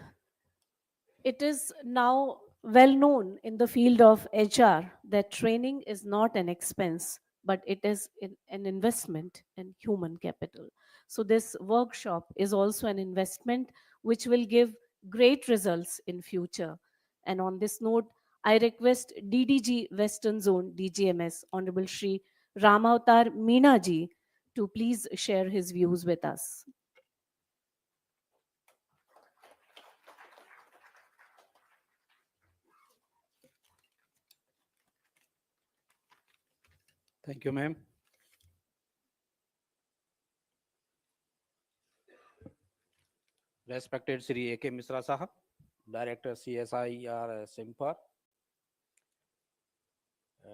it is now well known in the field of HR that training is not an expense, but it is an investment in human capital. So, this workshop is also an investment which will give great results in future. And on this note, I request DDG Western Zone DGMS Honorable Shri Ramavatar Meena ji to please share his views with us. Thank you, ma'am. Respected Sri A.K. Misra Sahab, Director CSIR-CIMFR,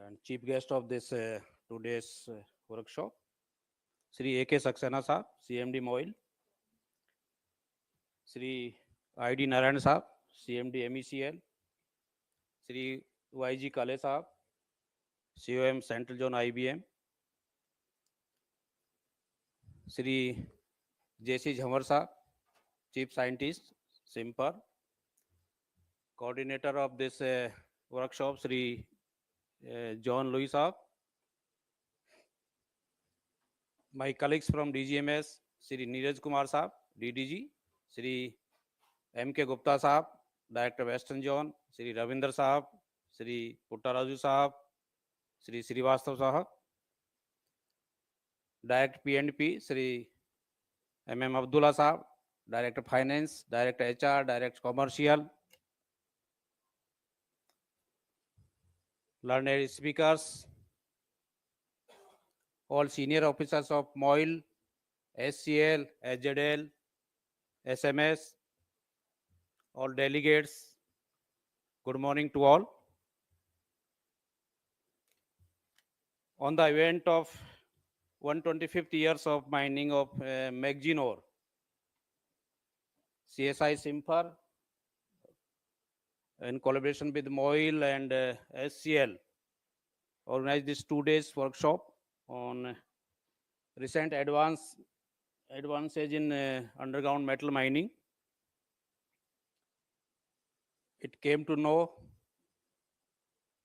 and Chief Guest of this today's workshop, Sri A.K. Saxena Sahab, CMD MOIL, Sri I.D. Narayan Sahab, CMD MECL, Sri Y.G. Kale Sahab, COM Central Zone IBM, Sri J.C. Jhamar Sahab, Chief Scientist, CIMFR, Coordinator of this workshop, Sri John Louis Sahab, my colleagues from DGMS, Sri Neeraj Kumar Sahab, DDG, Sri M.K. Gupta Sahab, Director Western Zone, Sri Ravinder Sahab, Sri Puttaraju Sahab, Sri Srivastav Sahab, Director P&P, Sri M.M. Abdullah Sahab, Director Finance, Director HR, Director Commercial, learned speakers, all senior officers of MOIL, SCL, SZL, SMS, all delegates, good morning to all. On the event of 125th years of mining of manganese ore, CSI-CIMFR, in collaboration with MOIL and SCL, organized this 2 days workshop on recent advances in underground metal mining. It came to know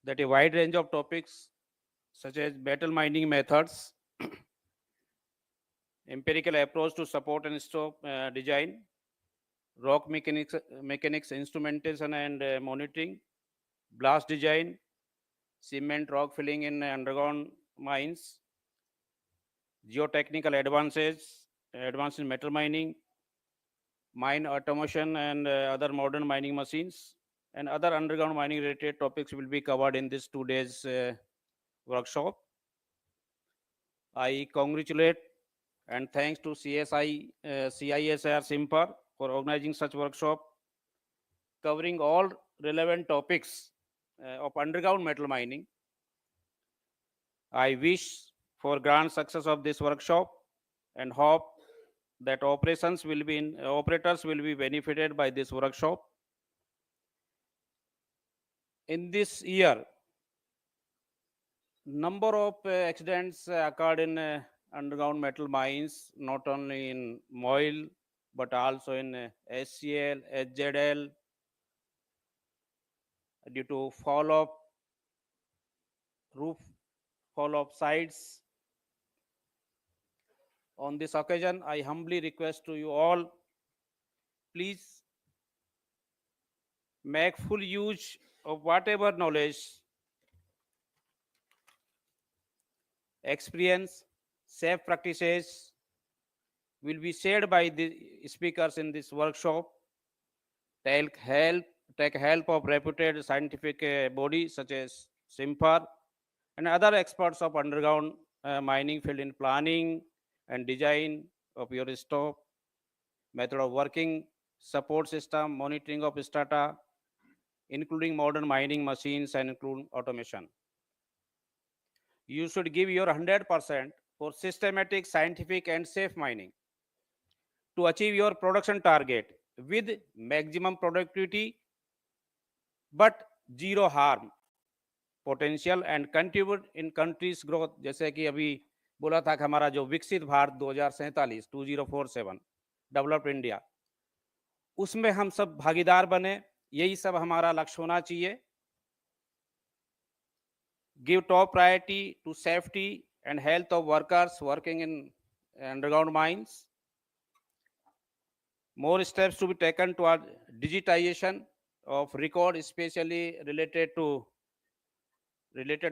that a wide range of topics such as metal mining methods, empirical approach to support and stop design, rock mechanics instrumentation and monitoring, blast design, cement rock filling in underground mines, geotechnical advances in metal mining, mine automation and other modern mining machines, and other underground mining related topics will be covered in this 2 days workshop. I congratulate and thanks to CSIR-CIMFR for organizing such workshop covering all relevant topics of underground metal mining. I wish for grand success of this workshop and hope that operators will be benefited by this workshop. In this year, number of accidents occurred in underground metal mines, not only in MOIL, but also in SCL, SZL, due to roof fall-off sites. On this occasion, I humbly request to you all, please make full use of whatever knowledge, experience, safe practices will be shared by the speakers in this workshop. Take help of reputed scientific bodies such as CIMFR and other experts of underground mining field in planning and design of your stope, method of working, support system, monitoring of strata, including modern mining machines and including automation. You should give your 100% for systematic, scientific, and safe mining to achieve your production target with maximum productivity but zero harm potential and contribute in countries growth. जैसे कि अभी बोला था कि हमारा जो विकसित Bharat 2047 developed India, उसमें हम सब भागीदार बने, यही सब हमारा लक्ष्य होना चाहिए. Give top priority to safety and health of workers working in underground mines. More steps to be taken toward digitization of record, especially related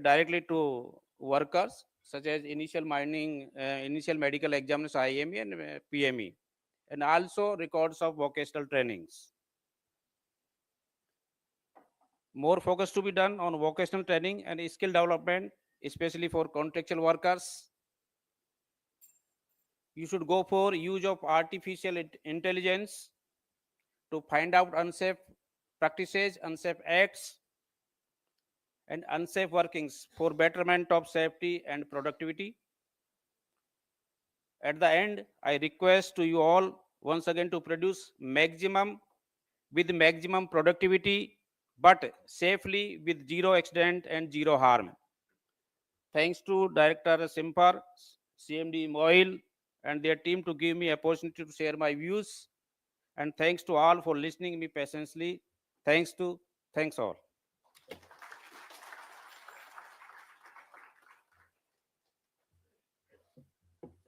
directly to workers, such as initial medical examination, IME and PME, and also records of vocational trainings. More focus to be done on vocational training and skill development, especially for contractual workers. You should go for use of artificial intelligence to find out unsafe practices, unsafe acts, and unsafe workings for betterment of safety and productivity. At the end, I request to you all once again to produce maximum productivity, but safely with zero accident and zero harm. Thanks to Director CIMFR, CMD MOIL, and their team to give me opportunity to share my views. And thanks to all for listening me patiently. Thanks all.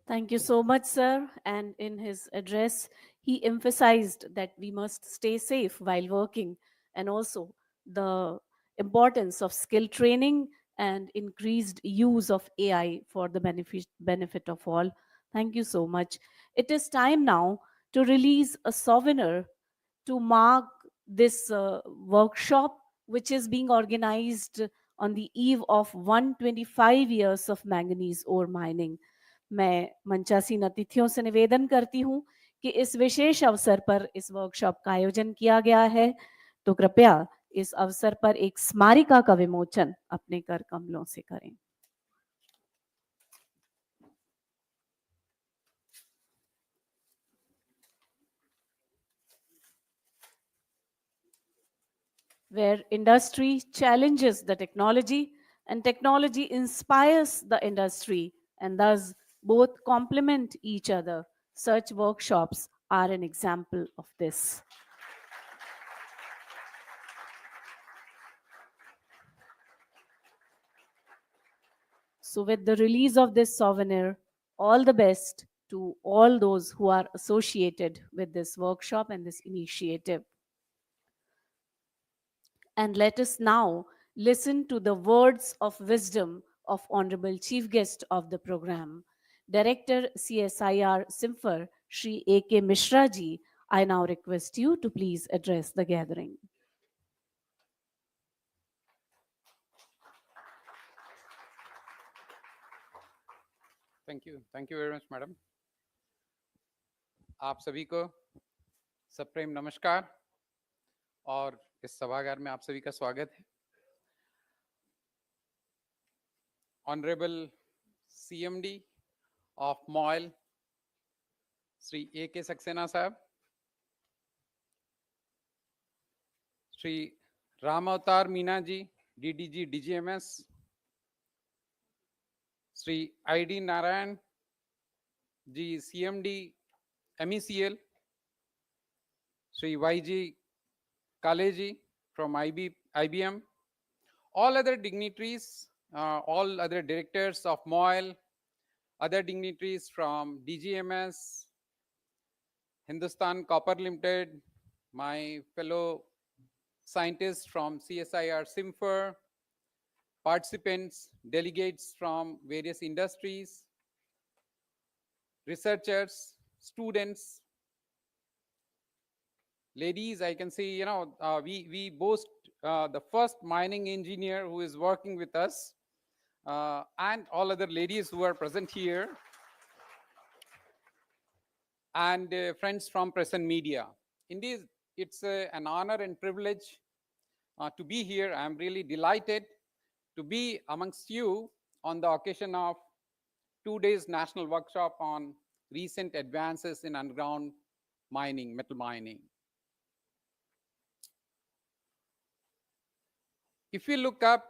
Thank you so much, sir. And in his address, he emphasized that we must stay safe while working, and also the importance of skill training and increased use of AI for the benefit of all. Thank you so much. It is time now to release a souvenir to mark this workshop, which is being organized on the eve of 125 years of manganese ore mining. मैं मंचासीन अतिथियों से निवेदन करती हूं कि इस विशेष अवसर पर इस वर्कशॉप का आयोजन किया गया है, तो कृपया इस अवसर पर एक स्मारिका का विमोचन अपने कर कमलों से करें. Where industry challenges the technology and technology inspires the industry, and thus both complement each other. Such workshops are an example of this. So with the release of this souvenir, all the best to all those who are associated with this workshop and this initiative. And let us now listen to the words of wisdom of Honorable Chief Guest of the program, Director CSIR-CIMFR, Shri A.K. Mishra ji. I now request you to please address the gathering. Thank you very much, madam. आप सभी को सप्रेम नमस्कार और इस सभागार में आप सभी का स्वागत है। Honorable CMD of MOIL, Sri A.K. Saxena Sahab, Sri RAUMM-24 ji, DDG DGMS, Sri I.D. Narayan ji, CMD MECL, Sri Y.G. Kale ji from IBM, all other dignitaries, all other directors of MOIL, other dignitaries from DGMS, Hindustan Copper Limited, my fellow scientists from CSIR-CIMFR, participants, delegates from various industries, researchers, students, ladies. I can see, we boast the first mining engineer who is working with us, and all other ladies who are present here, and friends from press and media. Indeed, it's an honor and privilege to be here. I'm really delighted to be amongst you on the occasion of 2 days national workshop on recent advances in underground mining, metal mining. If you look up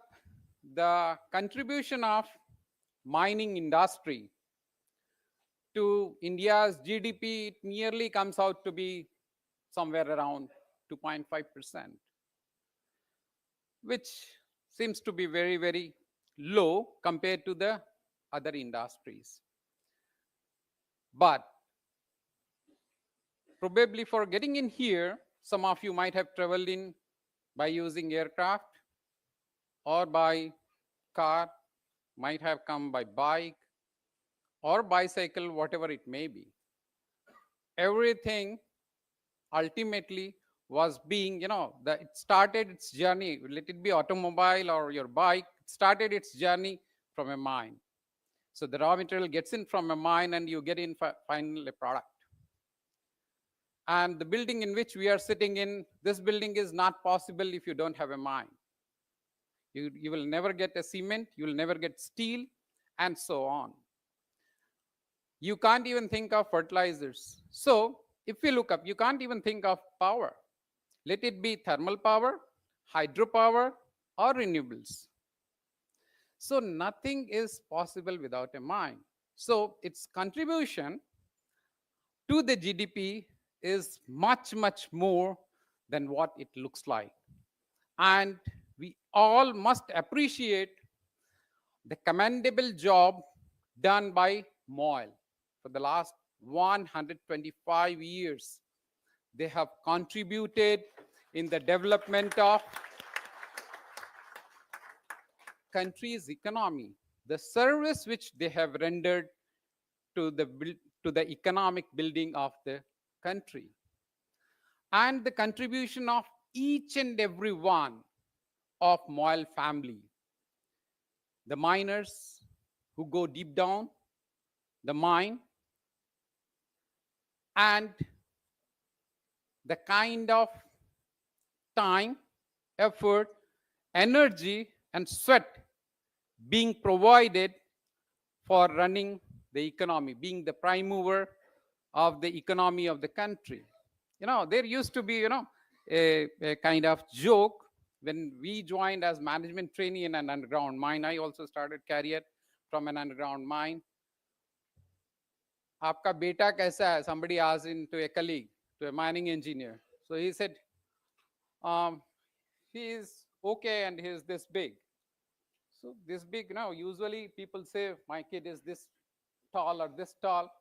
the contribution of mining industry to India's GDP, it nearly comes out to be somewhere around 2.5%, which seems to be very, very low compared to the other industries. But probably for getting in here, some of you might have traveled in by using aircraft or by car, might have come by bike or bicycle, whatever it may be. Everything ultimately was being, it started its journey, let it be automobile or your bike, it started its journey from a mine. So the raw material gets in from a mine and you get in final a product. And the building in which we are sitting in, this building is not possible if you don't have a mine. You will never get a cement, you will never get steel, and so on. You can't even think of fertilizers. So if you look up, you can't even think of power. Let it be thermal power, hydropower, or renewables. So nothing is possible without a mine. So its contribution to the GDP is much, much more than what it looks like. And we all must appreciate the commendable job done by MOIL. For the last 125 years, they have contributed in the development of country's economy, the service which they have rendered to the economic building of the country, and the contribution of each and every one of MOIL family, the miners who go deep down the mine, and the kind of time, effort, energy, and sweat being provided for running the economy, being the prime mover of the economy of the country. There used to be, a kind of joke when we joined as management trainee in an underground mine. I also started career from an underground mine. Aapka beta kaisa hai? Somebody asked to a colleague, to a mining engineer. So he said, he is okay and he is this big. So this big, usually people say my kid is this tall or this tall.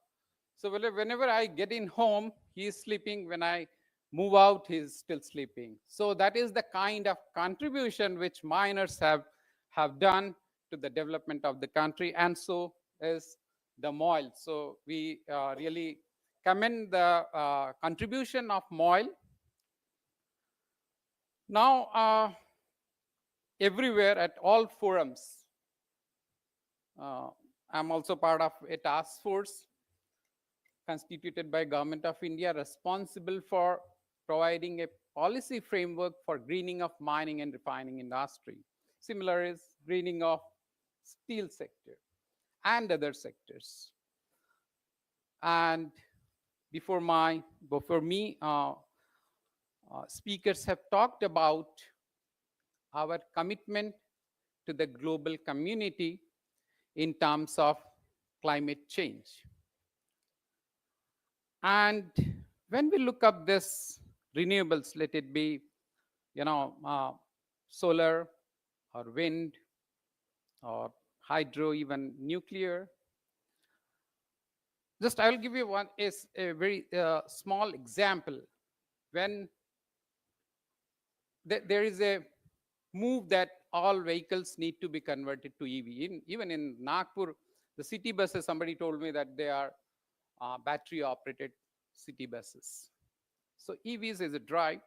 So whenever I get in home, he is sleeping. When I move out, he is still sleeping. So that is the kind of contribution which miners have done to the development of the country, and so is the MOIL. So we really commend the contribution of MOIL. Now, everywhere at all forums, I'm also part of a task force constituted by Government of India responsible for providing a policy framework for greening of mining and refining industry. Similar is greening of steel sector and other sectors. And before me, speakers have talked about our commitment to the global community in terms of climate change. And when we look up this renewables, let it be, solar or wind or hydro, even nuclear. Just I will give you one is a very small example. When there is a move that all vehicles need to be converted to EV. Even in Nagpur, the city buses, somebody told me that they are battery operated city buses. So EVs is a drive.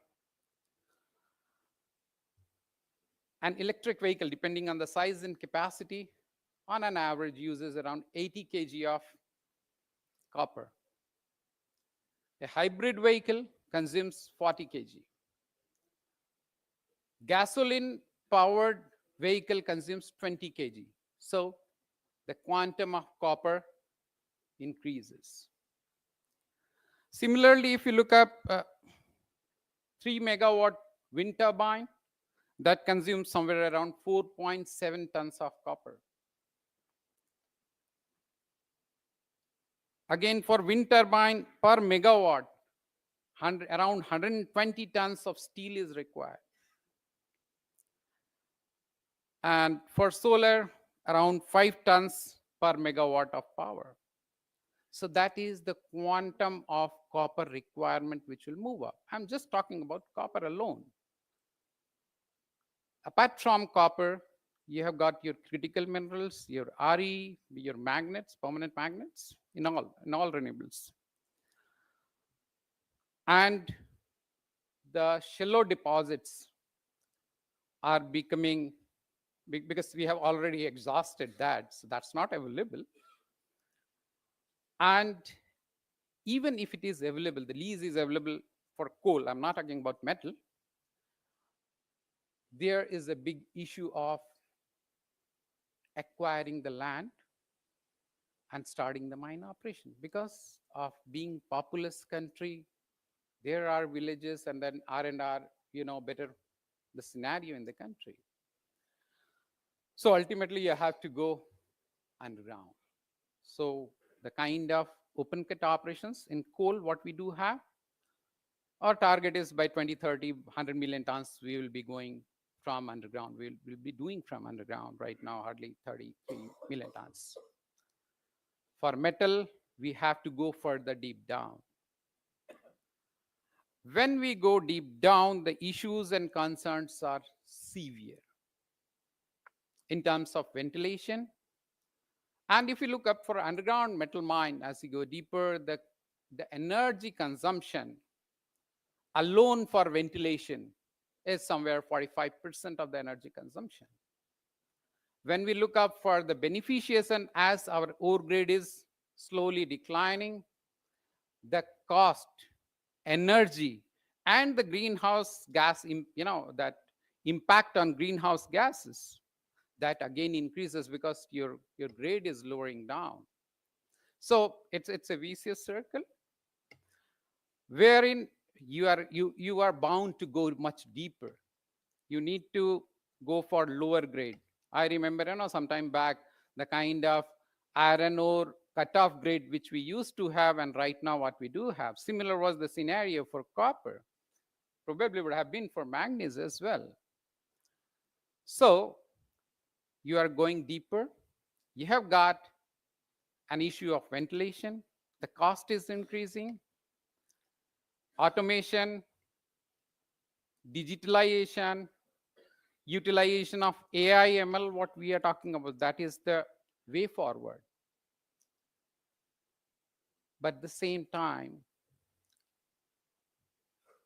An electric vehicle, depending on the size and capacity, on an average uses around 80 kg of copper. A hybrid vehicle consumes 40 kg. Gasoline powered vehicle consumes 20 kg. So the quantum of copper increases. Similarly, if you look up 3 megawatt wind turbine, that consumes somewhere around 4.7 tons of copper. Again, for wind turbine per megawatt, around 120 tons of steel is required. And for solar, around 5 tons per megawatt of power. So that is the quantum of copper requirement which will move up. I'm just talking about copper alone. Apart from copper, you have got your critical minerals, your RE, your magnets, permanent magnets, in all renewables. And the shallow deposits are becoming, because we have already exhausted that, so that's not available. And even if it is available, the lease is available for coal, I'm not talking about metal, there is a big issue of acquiring the land and starting the mine operation. Because of being populous country, there are villages and then R&R, better the scenario in the country. So ultimately you have to go underground. So the kind of open cut operations in coal, what we do have, our target is by 2030, 100 million tons we will be going from underground. We'll be doing from underground right now, hardly 33 million tons. For metal, we have to go further deep down. When we go deep down, the issues and concerns are severe in terms of ventilation. And if you look up for underground metal mine, as you go deeper, the energy consumption alone for ventilation is somewhere 45% of the energy consumption. When we look up for the beneficiation, as our ore grade is slowly declining, the cost, energy, and the greenhouse gas, that impact on greenhouse gases, that again increases because your grade is lowering down. So it's a vicious circle wherein you are bound to go much deeper. You need to go for lower grade. I remember, some time back, the kind of iron ore cutoff grade which we used to have, and right now what we do have. Similar was the scenario for copper. Probably would have been for manganese as well. So you are going deeper. You have got an issue of ventilation. The cost is increasing. Automation, digitalization, utilization of AI, ML, what we are talking about, that is the way forward. But at the same time,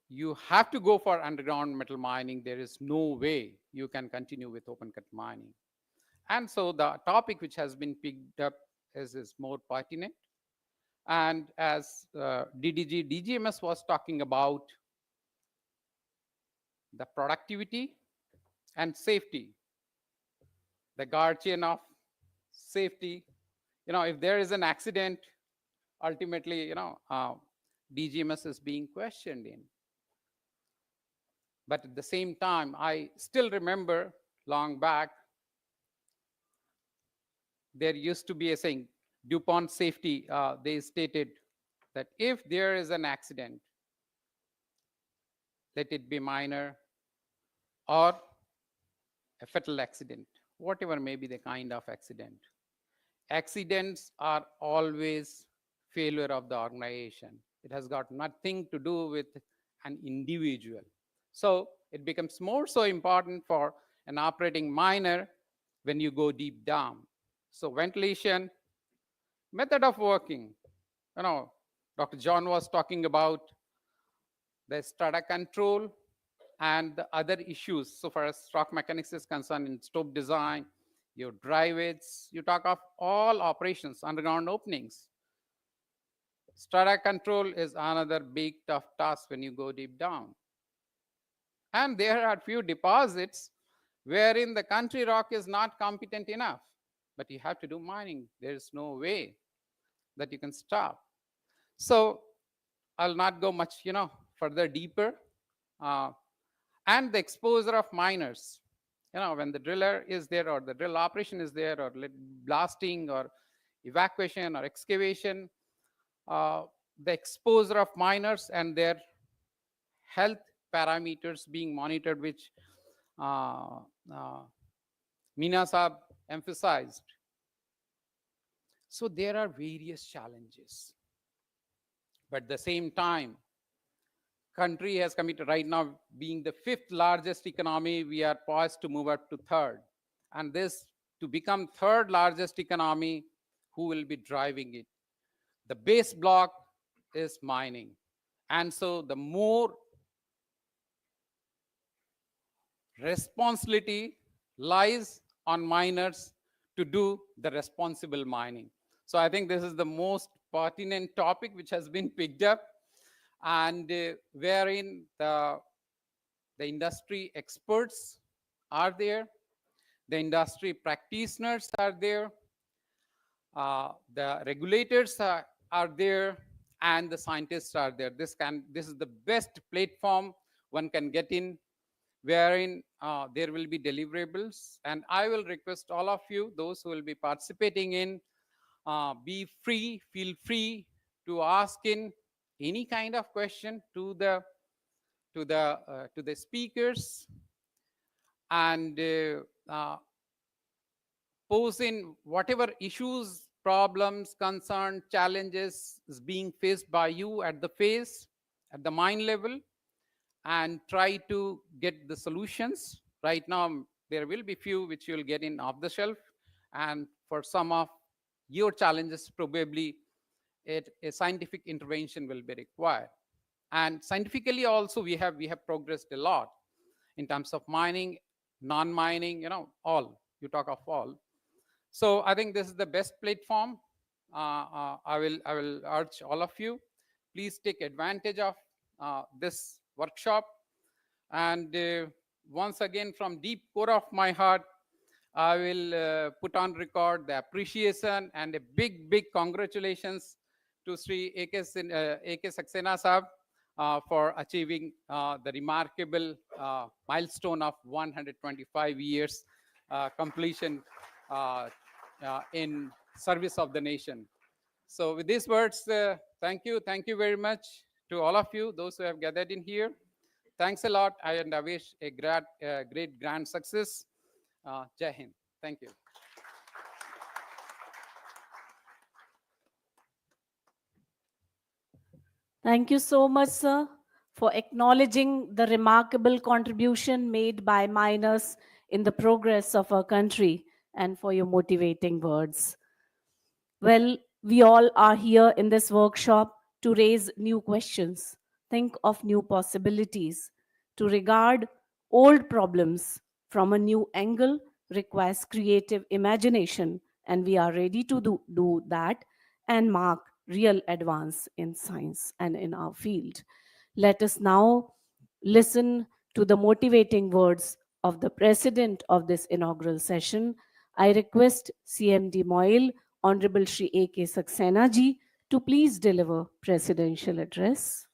you have to go for underground metal mining. There is no way you can continue with open cut mining. And so the topic which has been picked up is more pertinent. And as DGMS was talking about the productivity and safety, the guardian of safety. If there is an accident, ultimately, DGMS is being questioned in. But at the same time, I still remember long back, there used to be a saying, DuPont Safety, they stated that if there is an accident, let it be minor or a fatal accident, whatever may be the kind of accident. Accidents are always failure of the organization. It has got nothing to do with an individual. So it becomes more so important for an operating miner when you go deep down. So ventilation, method of working. Dr. John was talking about the strata control and the other issues. So far as rock mechanics is concerned, in stope design, your dry widths, you talk of all operations, underground openings. Strata control is another big tough task when you go deep down. And there are few deposits wherein the country rock is not competent enough, but you have to do mining. There is no way that you can stop. So I'll not go much, further deeper. And the exposure of miners. When the driller is there or the drill operation is there or blasting or evacuation or excavation, the exposure of miners and their health parameters being monitored, which Meena Saab emphasized. So there are various challenges. But at the same time, country has committed right now, being the 5th largest economy, we are poised to move up to 3rd. And this, to become 3rd largest economy, who will be driving it? The base block is mining. And so the more responsibility lies on miners to do the responsible mining. So I think this is the most pertinent topic which has been picked up, and wherein the industry experts are there, the industry practitioners are there, the regulators are there, and the scientists are there. This is the best platform one can get in, wherein there will be deliverables. And I will request all of you, those who will be participating in, be free, feel free to ask in any kind of question to the speakers, and pose in whatever issues, problems, concerns, challenges is being faced by you at the mine level, and try to get the solutions. Right now, there will be few which you'll get in off the shelf, and for some of your challenges, probably a scientific intervention will be required. And scientifically also, we have progressed a lot in terms of mining, non-mining, all. You talk of all. So I think this is the best platform. I will urge all of you, please take advantage of this workshop. And once again, from deep core of my heart, I will put on record the appreciation and a big congratulations to Sri A.K. Saxena Saab for achieving the remarkable milestone of 125 years completion in service of the nation. So with these words, thank you very much to all of you, those who have gathered in here. Thanks a lot, and I wish a great grand success. Jai Hind. Thank you. Thank you so much, sir, for acknowledging the remarkable contribution made by miners in the progress of our country, and for your motivating words. Well, we all are here in this workshop to raise new questions, think of new possibilities, to regard old problems from a new angle, requires creative imagination, and we are ready to do that and mark real advance in science and in our field. Let us now listen to the motivating words of the president of this inaugural session. I request CMD MOIL, Honorable Shri A.K. Saxena ji, to please deliver presidential address.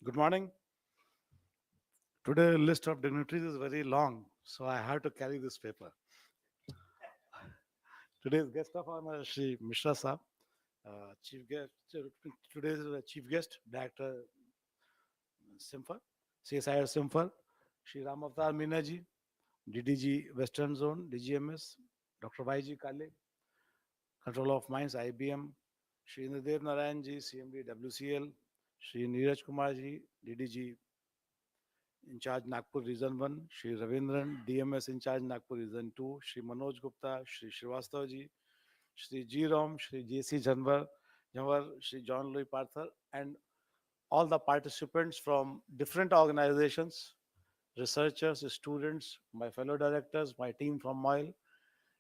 Good morning. Today list of dignitaries is very long, so I have to carry this paper. Today's guest of honor, Shri Mishra Saab, chief guest. Today's chief guest, Director CIMFR, CSIR-CIMFR, Shri Ram Avatar Meena ji, DDG Western Zone, DGMS, Dr. YG Kale, Control of Mines, IBM, Shri Indradev Narayan ji, CMD WCL, Shri Neeraj Kumar ji, DDG in charge Nagpur Region 1, Shri Ravindran, DMS in charge Nagpur Region 2, Shri Manoj Gupta, Shri Srivastav ji, Shri G. Ram, Shri J.C. Janwar, Shri John Louis Parthar, and all the participants from different organizations, researchers, students, my fellow directors, my team from MOIL,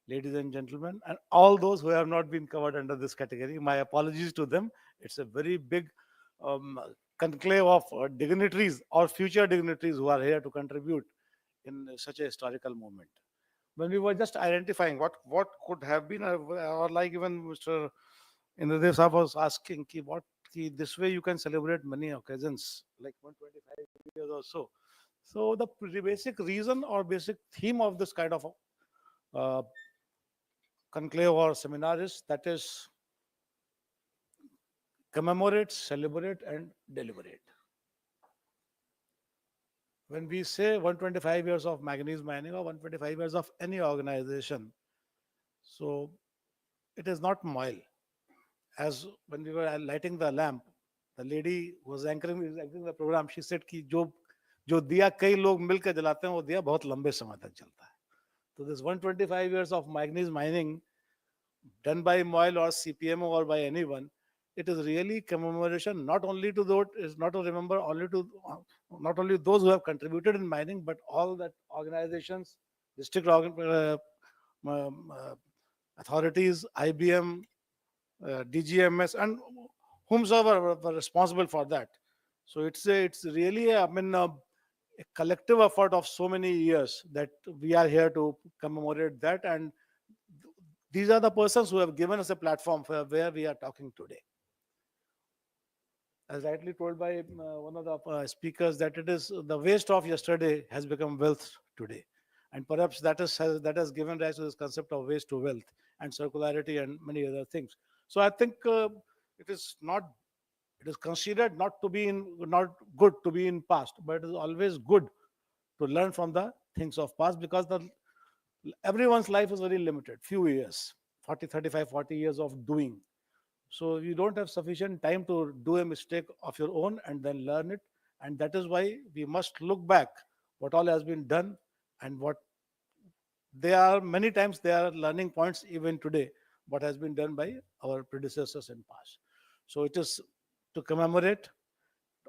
ladies and gentlemen, and all those who have not been covered under this category. My apologies to them. It's a very big conclave of dignitaries or future dignitaries who are here to contribute in such a historical moment. When we were just identifying what could have been, or like even Mr. Indradev Saab was asking, this way you can celebrate many occasions, like 125 years or so. So the basic reason or basic theme of this kind of conclave or seminar is that is commemorate, celebrate, and deliberate. When we say 125 years of manganese mining or 125 years of any organization, so it is not MOIL. As when we were lighting the lamp, the lady was anchoring the program. She said कि जो दिया कई लोग मिलकर जलाते हैं वो दिया बहुत लंबे समय तक जलता है. So this 125 years of manganese mining done by MOIL or CPMO or by anyone, it is really commemoration not only to those, is not to remember only to not only those who have contributed in mining, but all that organizations, district authorities, IBM, DGMS, and whomsoever were responsible for that. So it's really a collective effort of so many years that we are here to commemorate that, and these are the persons who have given us a platform for where we are talking today. As rightly told by one of the speakers, that it is the waste of yesterday has become wealth today, and perhaps that has given rise to this concept of waste to wealth and circularity and many other things. So I think it is considered not good to be in past, but it is always good to learn from the things of past, because everyone's life is very limited, few years, 40 years of doing. So you don't have sufficient time to do a mistake of your own and then learn it. And that is why we must look back what all has been done, and what many times there are learning points even today, what has been done by our predecessors in past. So it is to commemorate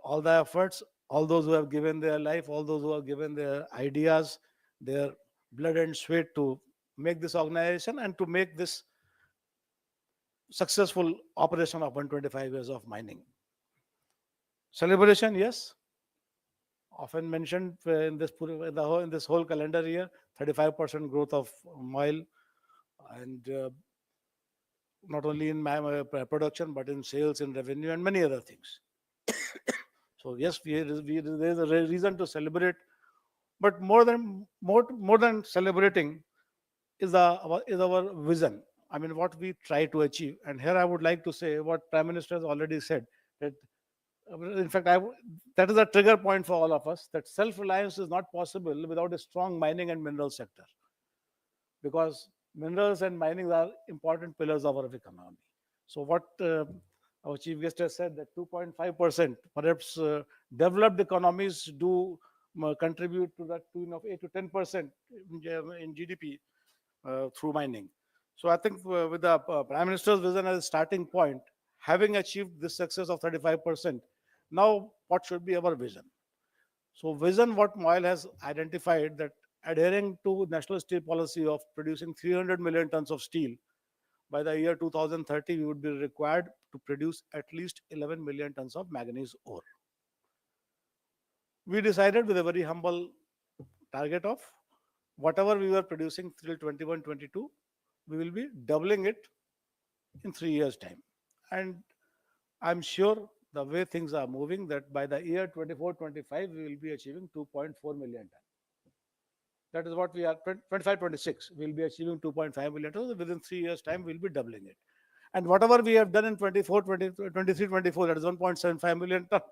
all the efforts, all those who have given their life, all those who have given their ideas, their blood and sweat to make this organization and to make this successful operation of 125 years of mining. Celebration, yes, often mentioned in this whole calendar year, 35% growth of MOIL, and not only in production but in sales, in revenue, and many other things. So yes, there is a reason to celebrate, but more than celebrating is our vision. I mean, what we try to achieve. And here I would like to say what Prime Minister has already said, that in fact that is a trigger point for all of us, that self-reliance is not possible without a strong mining and mineral sector, because minerals and mining are important pillars of our economy. So what our chief guest has said, that 2.5%, perhaps developed economies do contribute to that tune of 8 to 10% in GDP through mining. So I think with the Prime Minister's vision as a starting point, having achieved this success of 35%, Now, what should be our vision? So vision, what MOIL has identified, that adhering to national steel policy of producing 300 million tons of steel by the year 2030, we would be required to produce at least 11 million tons of manganese ore. We decided with a very humble target of whatever we were producing till 21-22, we will be doubling it in 3 years' time. And I'm sure the way things are moving, that by the year 24-25, we will be achieving 2.4 million tons. That is what we are, 25-26, we will be achieving 2.5 million tons. Within 3 years' time, we will be doubling it. And whatever we have done in 23-24, that is 1.75 million tons.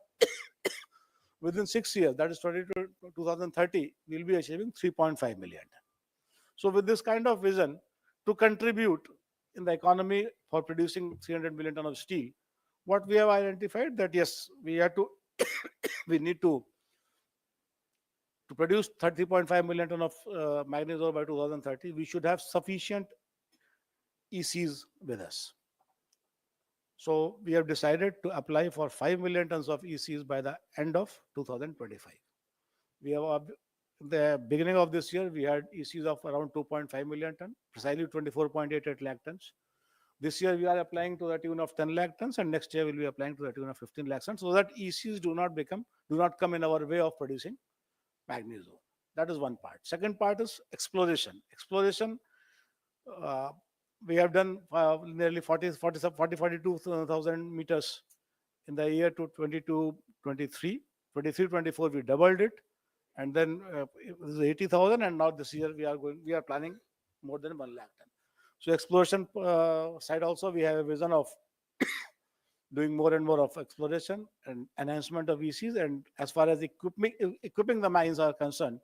Within 6 years, that is 2030, we will be achieving 3.5 million tons. So with this kind of vision to contribute in the economy for producing 300 million tons of steel, what we have identified, that yes, we have to, we need to produce 30.5 million tons of manganese ore by 2030, we should have sufficient ECs with us. So we have decided to apply for 5 million tons of ECs by the end of 2025. We have, in the beginning of this year, we had ECs of around 2.5 million tons, precisely 24.88 lakh tons. This year we are applying to the tune of 10 lakh tons, and next year we'll be applying to the tune of 15 lakh tons, so that ECs do not come in our way of producing manganese ore. That is one part. Second part is exploration. Exploration, we have done nearly 42,000 meters in the year to 22-23. 23-24 we doubled it, and then it was 80,000, and now this year we are planning more than 1 lakh ton. So exploration side also, we have a vision of doing more and more of exploration and enhancement of ECs. And as far as equipping the mines are concerned,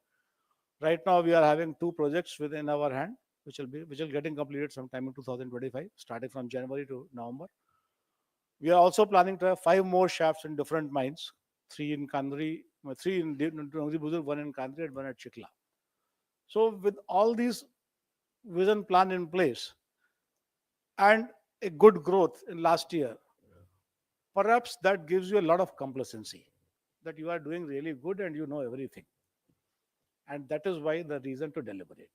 right now we are having 2 projects within our hand, which will getting completed sometime in 2025, starting from January to November. We are also planning to have 5 more shafts in different mines, 3 in Kandri, 3 in Buzur, 1 in Kandri, and 1 at Chikla. So with all these vision plan in place and a good growth in last year, perhaps that gives you a lot of complacency, that you are doing really good and you know everything. And that is why the reason to deliberate.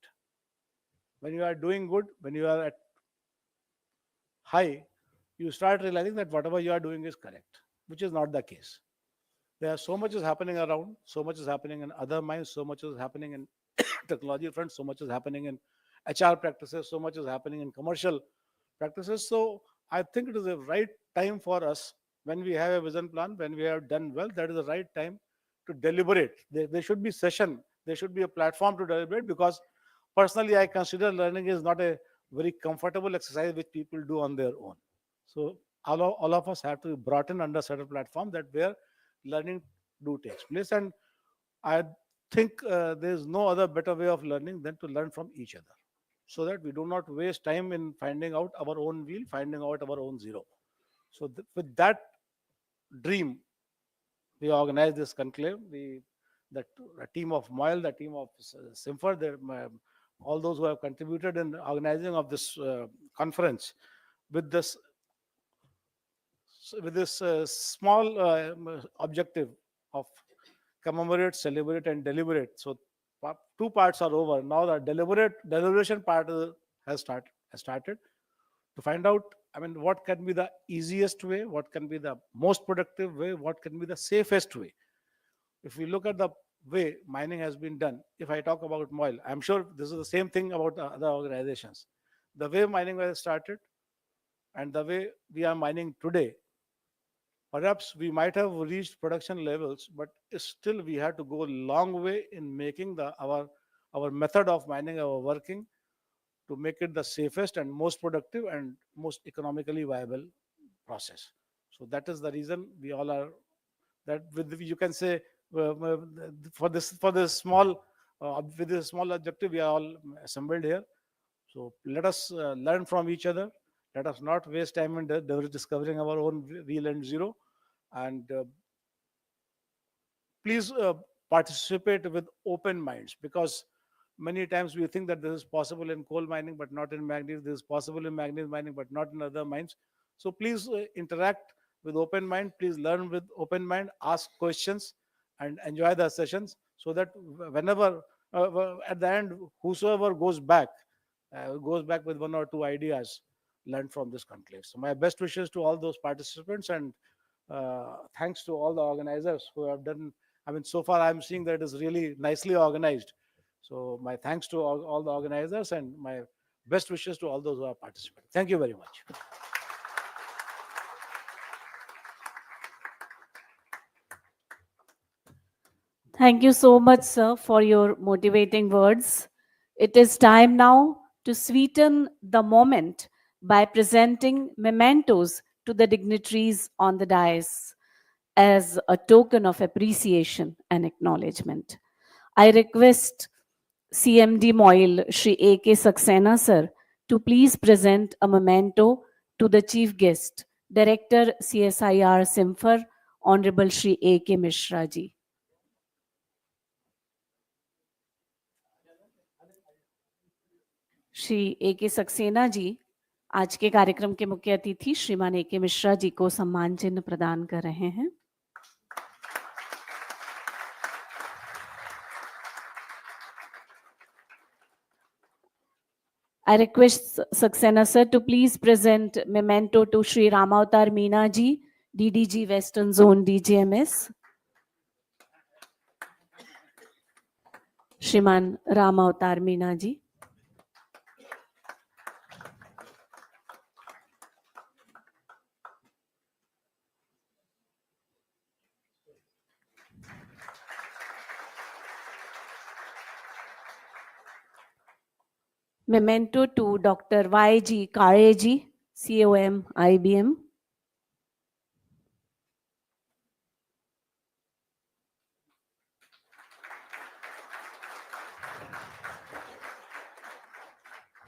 When you are doing good, when you are at high, you start realizing that whatever you are doing is correct, which is not the case. There are so much is happening around, so much is happening in other mines, so much is happening in technology front, so much is happening in HR practices, so much is happening in commercial practices. So I think it is the right time for us, when we have a vision plan, when we have done well, that is the right time to deliberate. There should be session, there should be a platform to deliberate, because personally I consider learning is not a very comfortable exercise which people do on their own. So all of us have to be brought in under certain platform that where learning do takes place. And I think there is no other better way of learning than to learn from each other, so that we do not waste time in finding out our own wheel, finding out our own zero. So with that dream, we organized this conclave. The team of MOIL, the team of CIMFR, all those who have contributed in the organizing of this conference, with this small objective of commemorate, celebrate, and deliberate. So 2 parts are over. Now the deliberation part has started to find out, I mean, what can be the easiest way, what can be the most productive way, what can be the safest way. If we look at the way mining has been done, if I talk about MOIL, I'm sure this is the same thing about other organizations. The way mining was started and the way we are mining today, perhaps we might have reached production levels, but still we had to go a long way in making our method of mining, our working, to make it the safest and most productive and most economically viable process. So that is the reason we all are, that with, you can say, for this small with this small objective, we are all assembled here. So let us learn from each other. Let us not waste time in discovering our own wheel and zero. And please participate with open minds, because many times we think that this is possible in coal mining but not in manganese, this is possible in manganese mining but not in other mines. So please interact with open mind. Please learn with open mind, ask questions, and enjoy the sessions, so that whenever at the end, whosoever goes back with one or two ideas learned from this conclave. So my best wishes to all those participants, and thanks to all the organizers who have done. I mean, so far I'm seeing that it is really nicely organized. So my thanks to all the organizers, and my best wishes to all those who have participated. Thank you very much. Thank you so much, sir, for your motivating words. It is time now to sweeten the moment by presenting mementos to the dignitaries on the dais as a token of appreciation and acknowledgement. I request CMD MOIL Shri A.K. Saxena sir to please present a memento to the chief guest, Director CSIR-CIMFR, Honorable Shri A.K. Mishra ji. Shri ए के सक्सेना जी आज के कार्यक्रम के मुख्य अतिथि श्रीमान ए के मिश्रा जी को सम्मान चिन्ह प्रदान कर रहे हैं। I request Saxena sir to please present memento to Shri Ramavatar Meena ji, DDG Western Zone DGMS. श्रीमान रामावतार मीना जी। Memento to Dr. Y.G. Kareji, COM, IBM.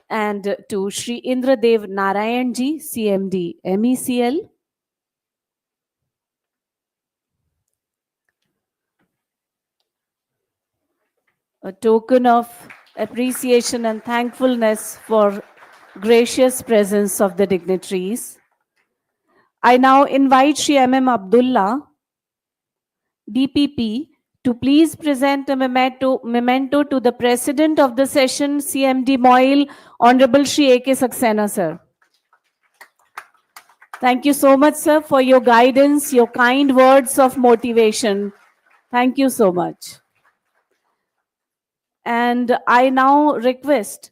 And to Shri Indradev Narayan ji, CMD, MECL. A token of appreciation and thankfulness for gracious presence of the dignitaries. I now invite Shri M.M. Abdullah, DPP, to please present a memento to the President of the session, CMD MOIL, Honorable Shri A.K. Saxena, sir. Thank you so much, sir, for your guidance, your kind words of motivation. Thank you so much. And I now request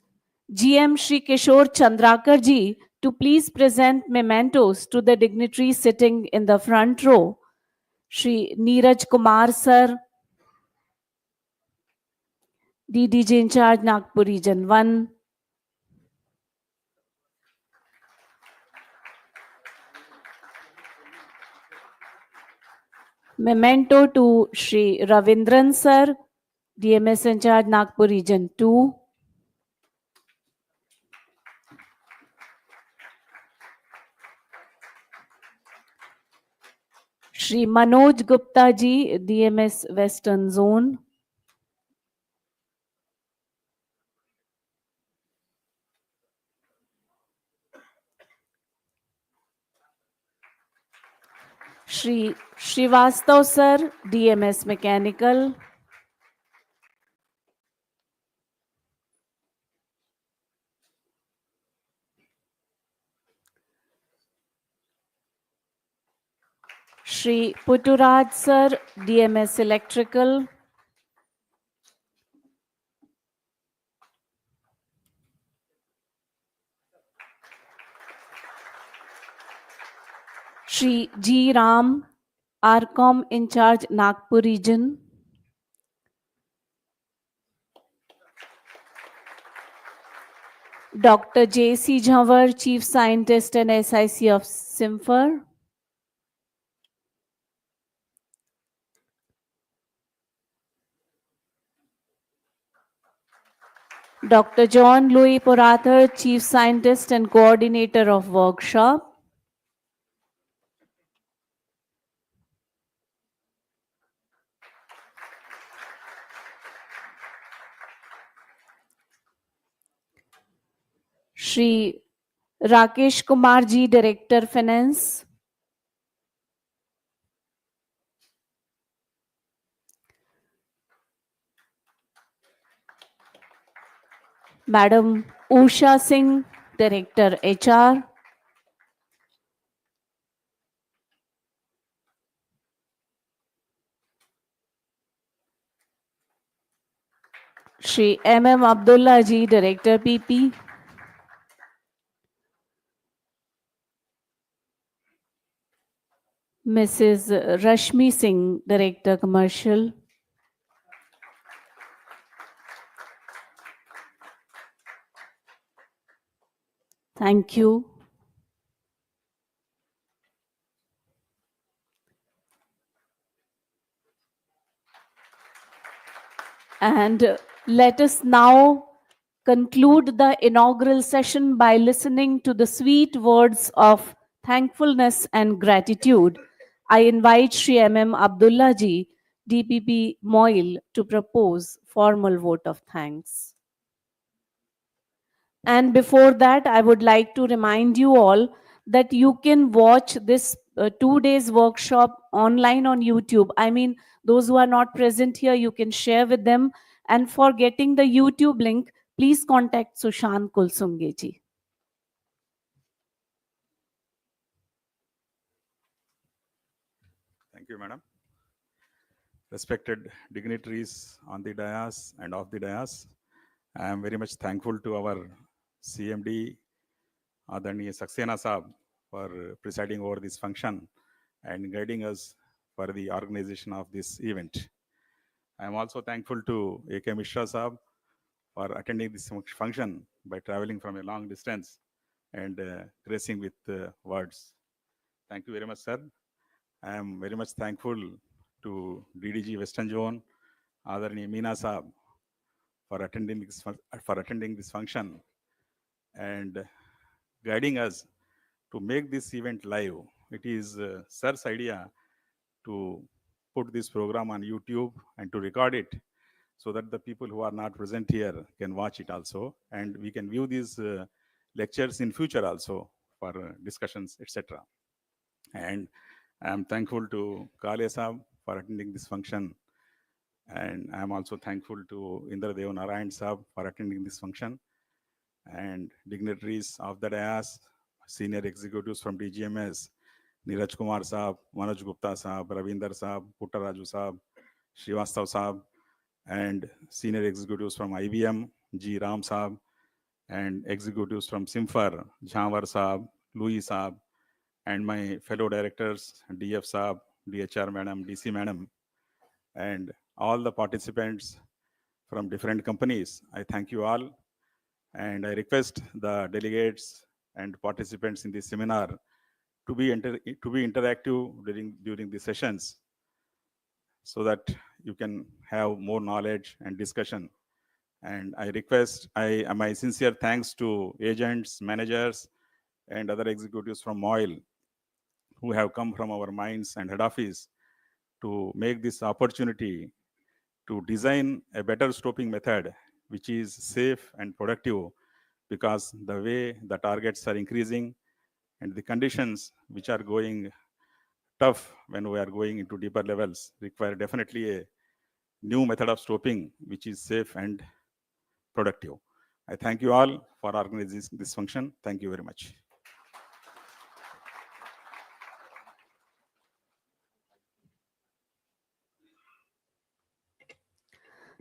GM Shri Kishore Chandrakar ji to please present mementos to the dignitaries sitting in the front row. Shri Neeraj Kumar sir, DDG in charge Nagpur Region 1. Memento to Shri Ravindran sir, DMS in charge Nagpur Region 2. Shri Manoj Gupta ji, DMS Western Zone. Shri Srivastav sir, DMS Mechanical. Shri Puturaj sir, DMS Electrical. Shri G. Ram, RAUMM in charge Nagpur region. Dr. J.C. Jhanwar, Chief Scientist and SIC of CIMFR. Dr. John Louis Porathar, Chief Scientist and Coordinator of Workshop. Shri Rakesh Kumar ji, Director Finance. Madam Usha Singh, Director HR. Shri M. Abdullah Ji, Director PP. Mrs. Rashmi Singh, Director Commercial. Thank you. And let us now conclude the inaugural session by listening to the sweet words of thankfulness and gratitude. I invite Shri M. Abdullah Ji, DPP MOIL, to propose formal vote of thanks. And before that, I would like to remind you all that you can watch this 2 days workshop online on YouTube. I mean, those who are not present here, you can share with them. And for getting the YouTube link, please contact Sushant Kulsumgeji. Thank you, madam. Respected dignitaries on the dais and off the dais, I am very much thankful to our CMD, Adharniya Saxena Saab, for presiding over this function and guiding us for the organization of this event. I am also thankful to A.K. Mishra Saab for attending this function by traveling from a long distance and gracing with words. Thank you very much, sir. I am very much thankful to DDG Western Zone, Adharniya Meena Saab, for attending this function and guiding us to make this event live. It is sir's idea to put this program on YouTube and to record it so that the people who are not present here can watch it also, and we can view these lectures in future also for discussions, etc. And I am thankful to Kale Saab for attending this function, and I am also thankful to Indra Dev Narayan Saab for attending this function, and dignitaries of the dais, senior executives from DGMS, Neeraj Kumar Saab, Manoj Gupta Saab, Ravinder Saab, Puttaraju Saab, Srivastav Saab, and senior executives from IBM, G. Ram Saab, and executives from CIMFR, Jhanwar Saab, Louis Saab, and my fellow directors, DF Saab, DHR Madam, DC Madam, and all the participants from different companies. I thank you all, and I request the delegates and participants in this seminar to be interactive during the sessions, so that you can have more knowledge and discussion. And I request, my sincere thanks to agents, managers, and other executives from MOIL who have come from our mines and head office to make this opportunity to design a better stoping method which is safe and productive, because the way the targets are increasing and the conditions which are going tough when we are going into deeper levels require definitely a new method of stoping which is safe and productive. I thank you all for organizing this function. Thank you very much.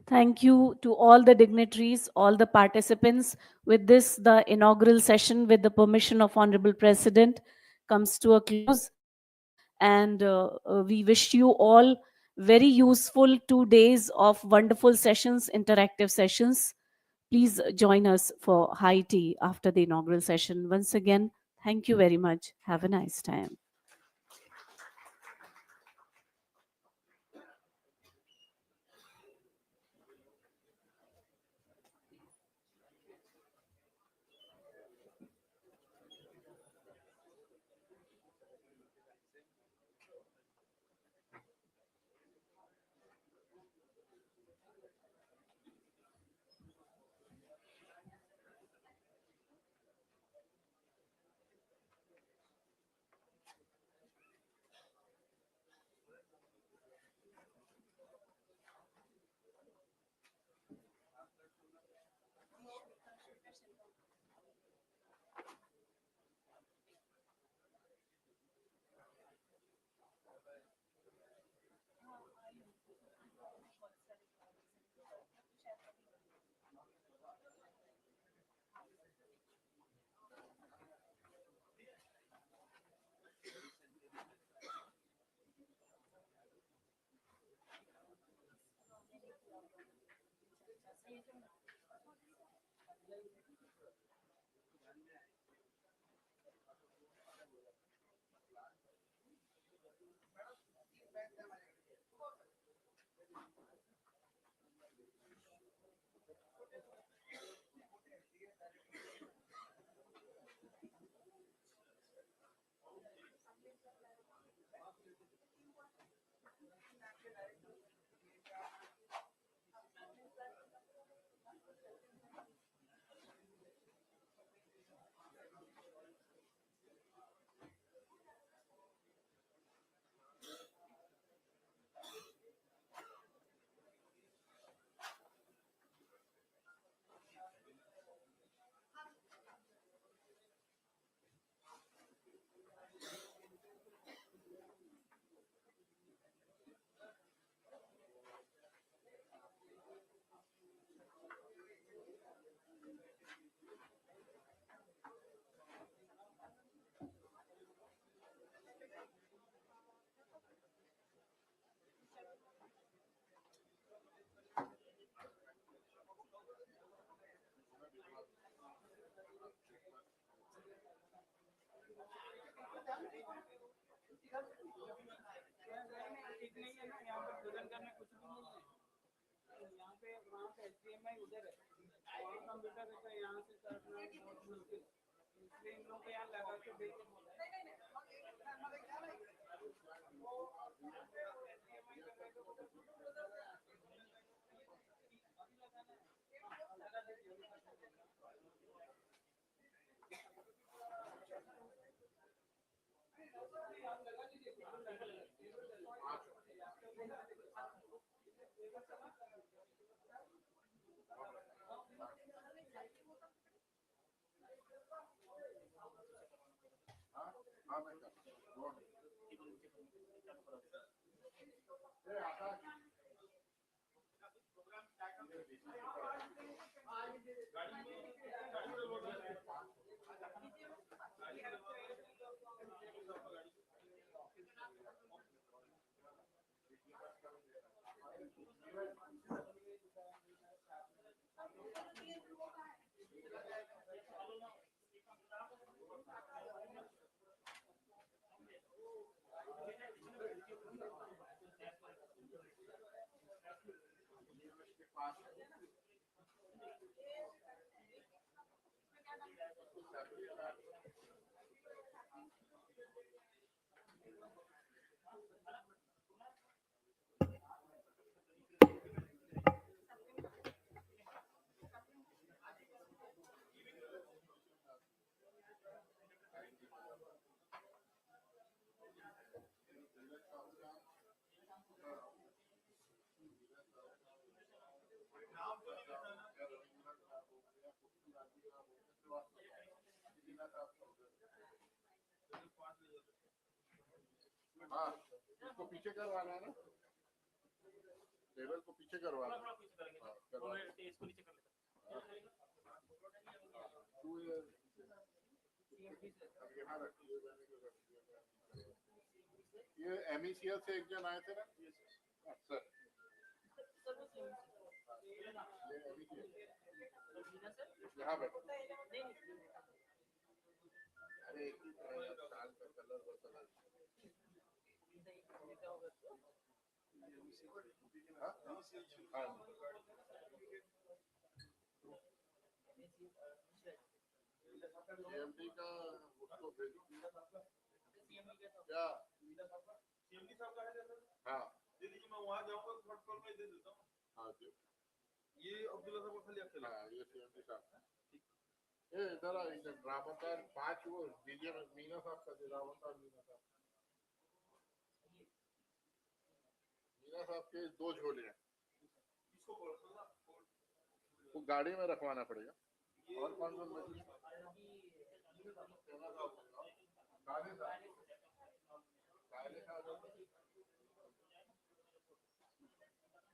Thank you to all the dignitaries, all the participants. With this, the inaugural session, with the permission of Honorable President, comes to a close. And we wish you all very useful 2 days of wonderful sessions, interactive sessions. Please join us for high tea after the inaugural session. Once again, thank you very much. Have a nice time. हाँ, इसको पीछे करवाना है ना, table को पीछे करवाना है। हाँ, करवा दो। तू अब यहाँ रखिए, ये MECL से एक जन आए थे ना, सर ये MECL यहाँ बैठो। अरे एक ही साल का कलर वो कलर हाँ हाँ CMD का उसको भेज क्या हाँ दे दीजिए, मैं वहाँ जाऊँगा तो फट कॉल में दे देता हूँ। हाँ जी ये अब्दुल्ला साहब को खाली आपसे हाँ ये CMD साहब ये इधर आ इधर ड्रामाकार 5 वो डीजे मीना साहब का ड्रामाकार मीना साहब के 2 झोले हैं, वो गाड़ी में रखवाना पड़ेगा। और कौन कौन बची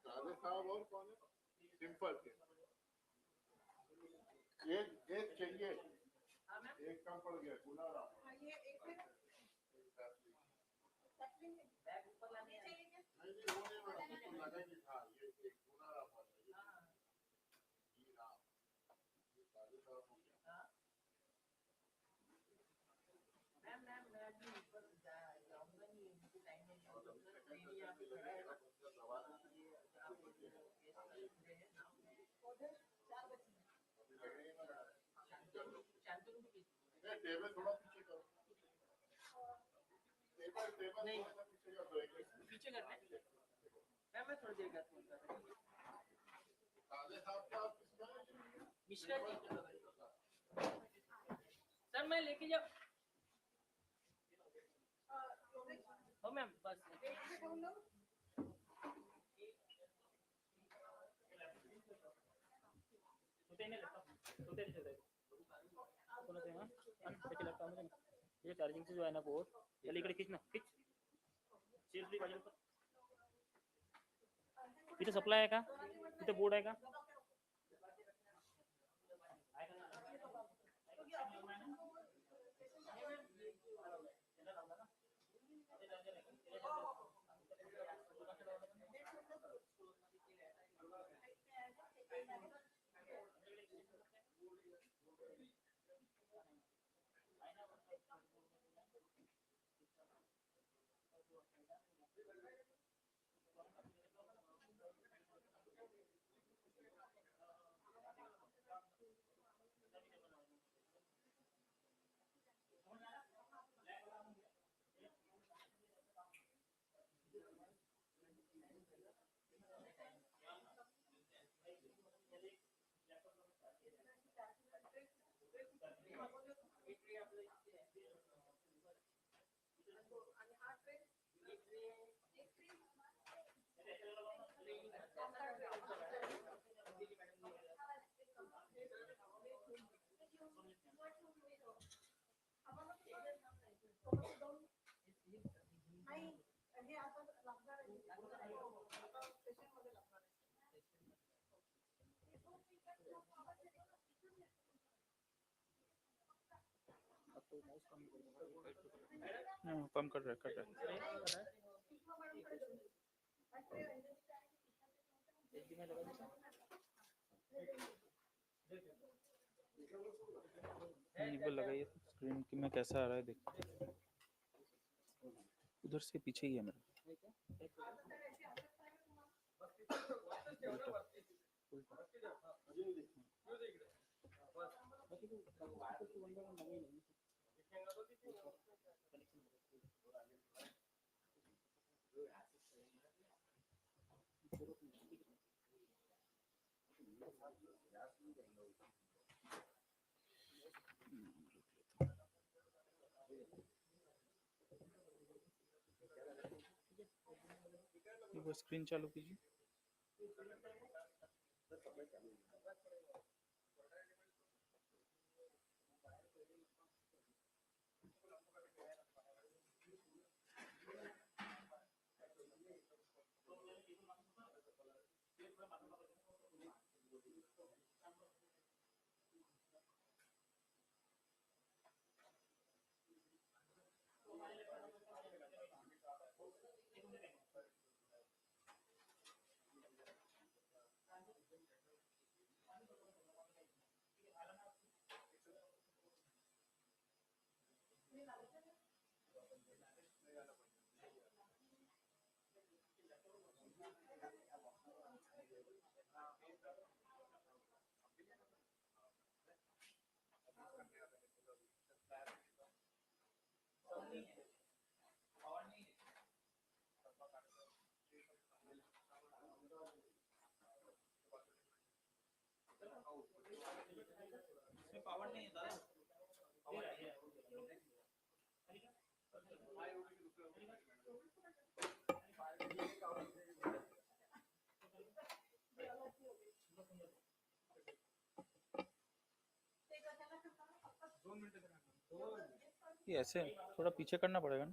काले साहब और कौन है सिंपल के एक चाहिए, एक कम पड़ गया गुनारा नहीं वो नहीं मैडम उसको लगेगी हाँ ये एक गुनारा टेबल थोड़ा पीछे करो, टेबल नहीं पीछे करना है। मैं थोड़ी देर बाद फोन कर रहा हूँ। काले साहब का मिश्रा जी सर मैं लेके जाऊँ। हो मैम बस ये चार्जिंग से जो है ना बोर्ड चल इकडे खींच ना खींच सेफली बाजूला इथे सप्लाय आहे का इथे बोर्ड आहे का कम कर रहा है लगाइए स्क्रीन की में कैसा आ रहा है देख उधर से पीछे ही है मेरा वो स्क्रीन चालू कीजिए ये ऐसे थोड़ा पीछे करना पड़ेगा ना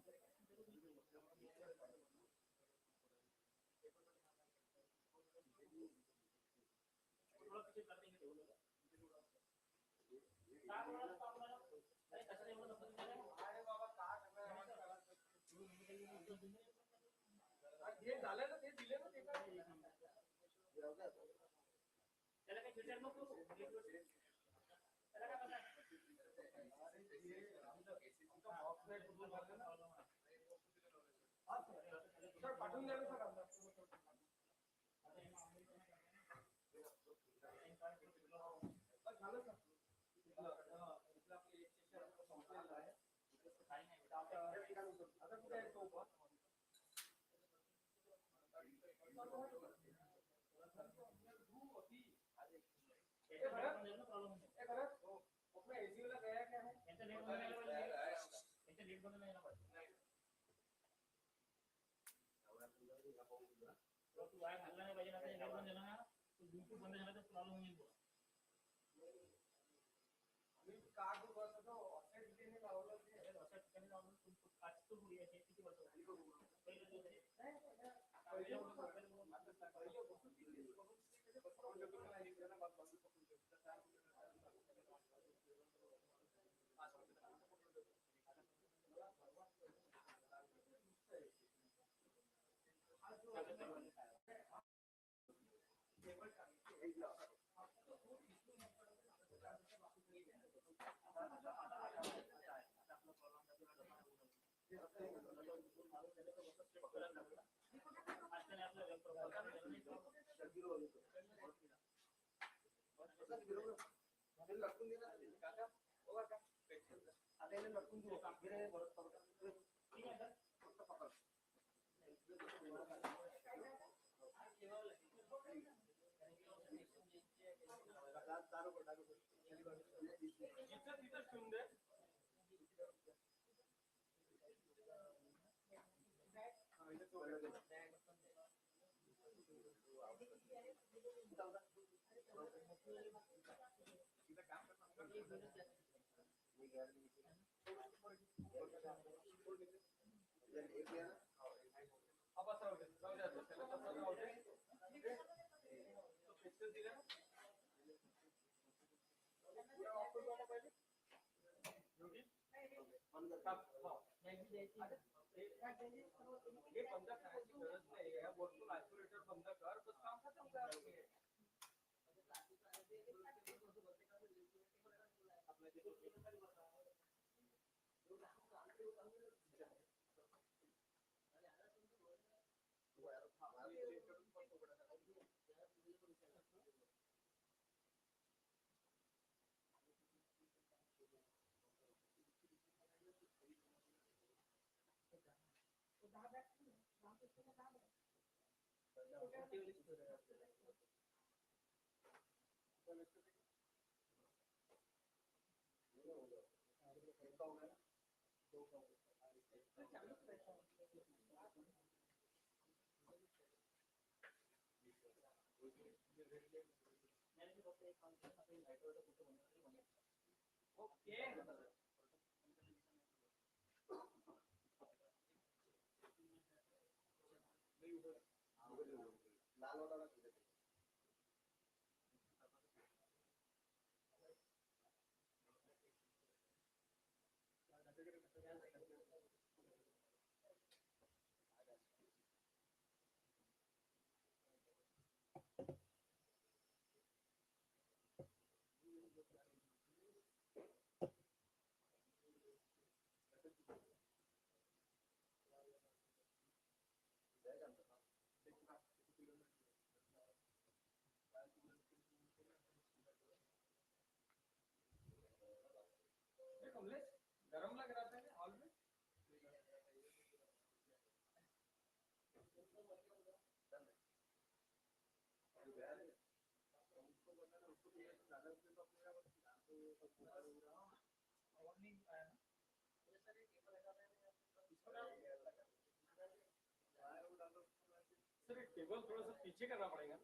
सर टेबल थोड़ा सा पीछे करना पड़ेगा,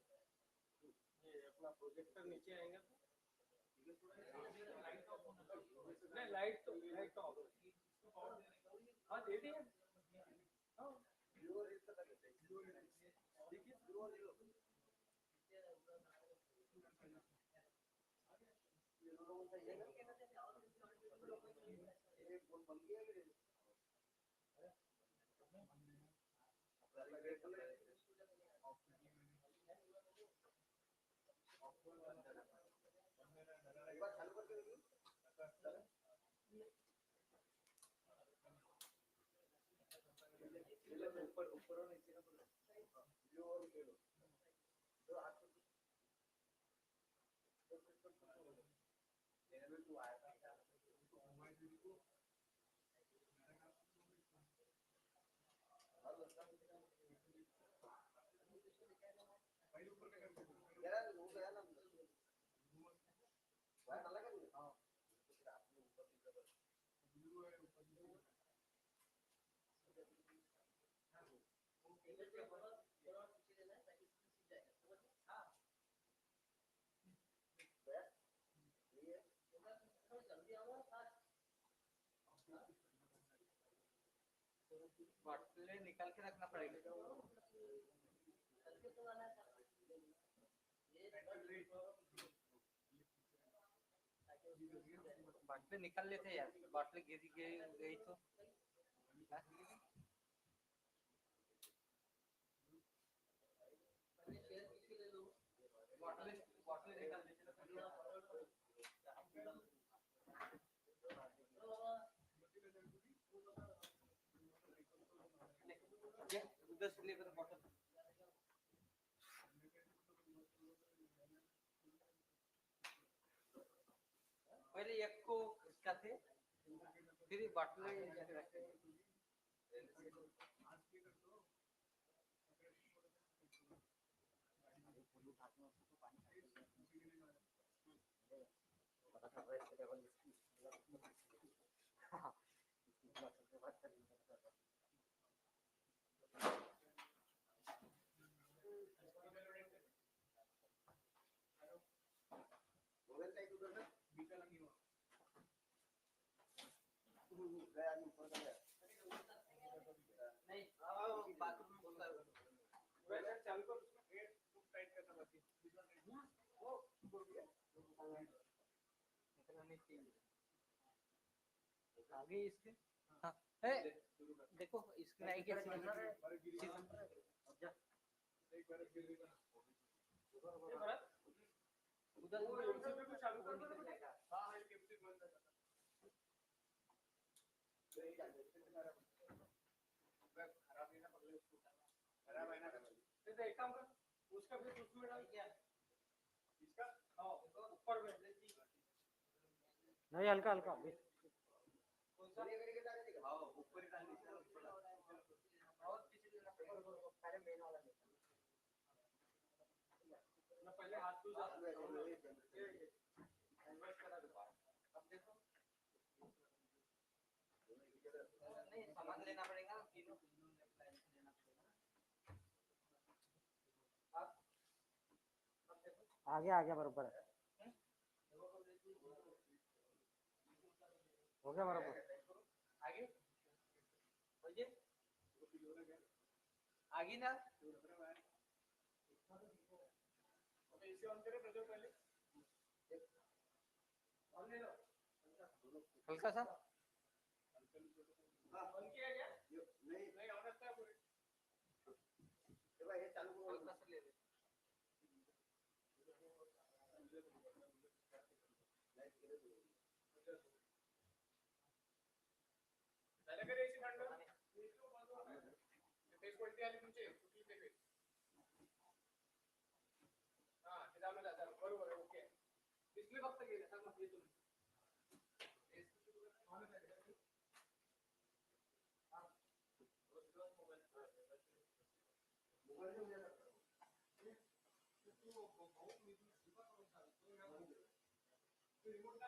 ये अपना प्रोजेक्टर नीचे आएगा तो नहीं, लाइट तो ऑफ है। हाँ दे दिया। हाँ बाटले निकाल के रखना पड़ेगा। बाटले निकाल लेते यार, बाटले गिरी गई तो बाटले बाटले निकाल लेते। उधर से लेकर बॉटल पहले एक को इसका थे, फिर बाटले आगे इसके हाँ देखो इसके नहीं क्या एक काम कर उसका फिर उसमें डाल क्या इसका ऊपर में नहीं हल्का हल्का ऊपर ही डाल और पीछे पहले मेन वाला पहले हाथ को अब देखो नहीं सामान लेना पड़ेगा तीनों आगे आ गया बराबर हो गया बराबर आगे बोलिए आगे ना इसे ऑन करें प्रज्वल पहले ऑन ले लो हल्का सा ऑन किया क्या नहीं ऑन रखता है पूरे ये चालू करो हल्का सा ले ले झालं का रे याची भांडण तेच कोणती आली तुमची कुठली ते पेज हा ते झालं बरोबर आहे ओके डिस्प्ले फक्त गेले सांग मग तुम्ही रिमोट का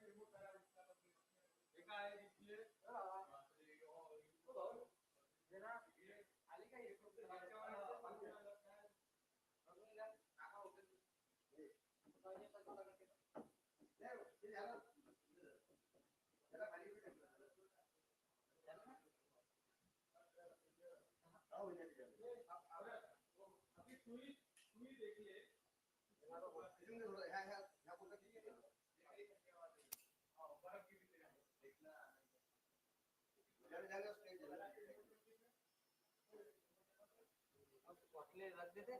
रिमोट करा काय डिस्प्ले जरा आली काय रख देते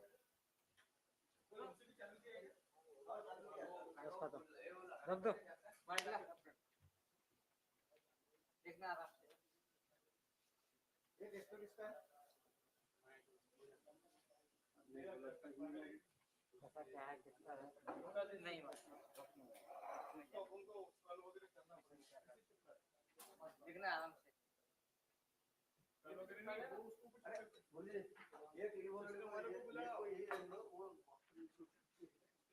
रख दो देखना आराम से ये किसको किसका पता क्या है किसका नहीं देखना आराम से बोलिए ये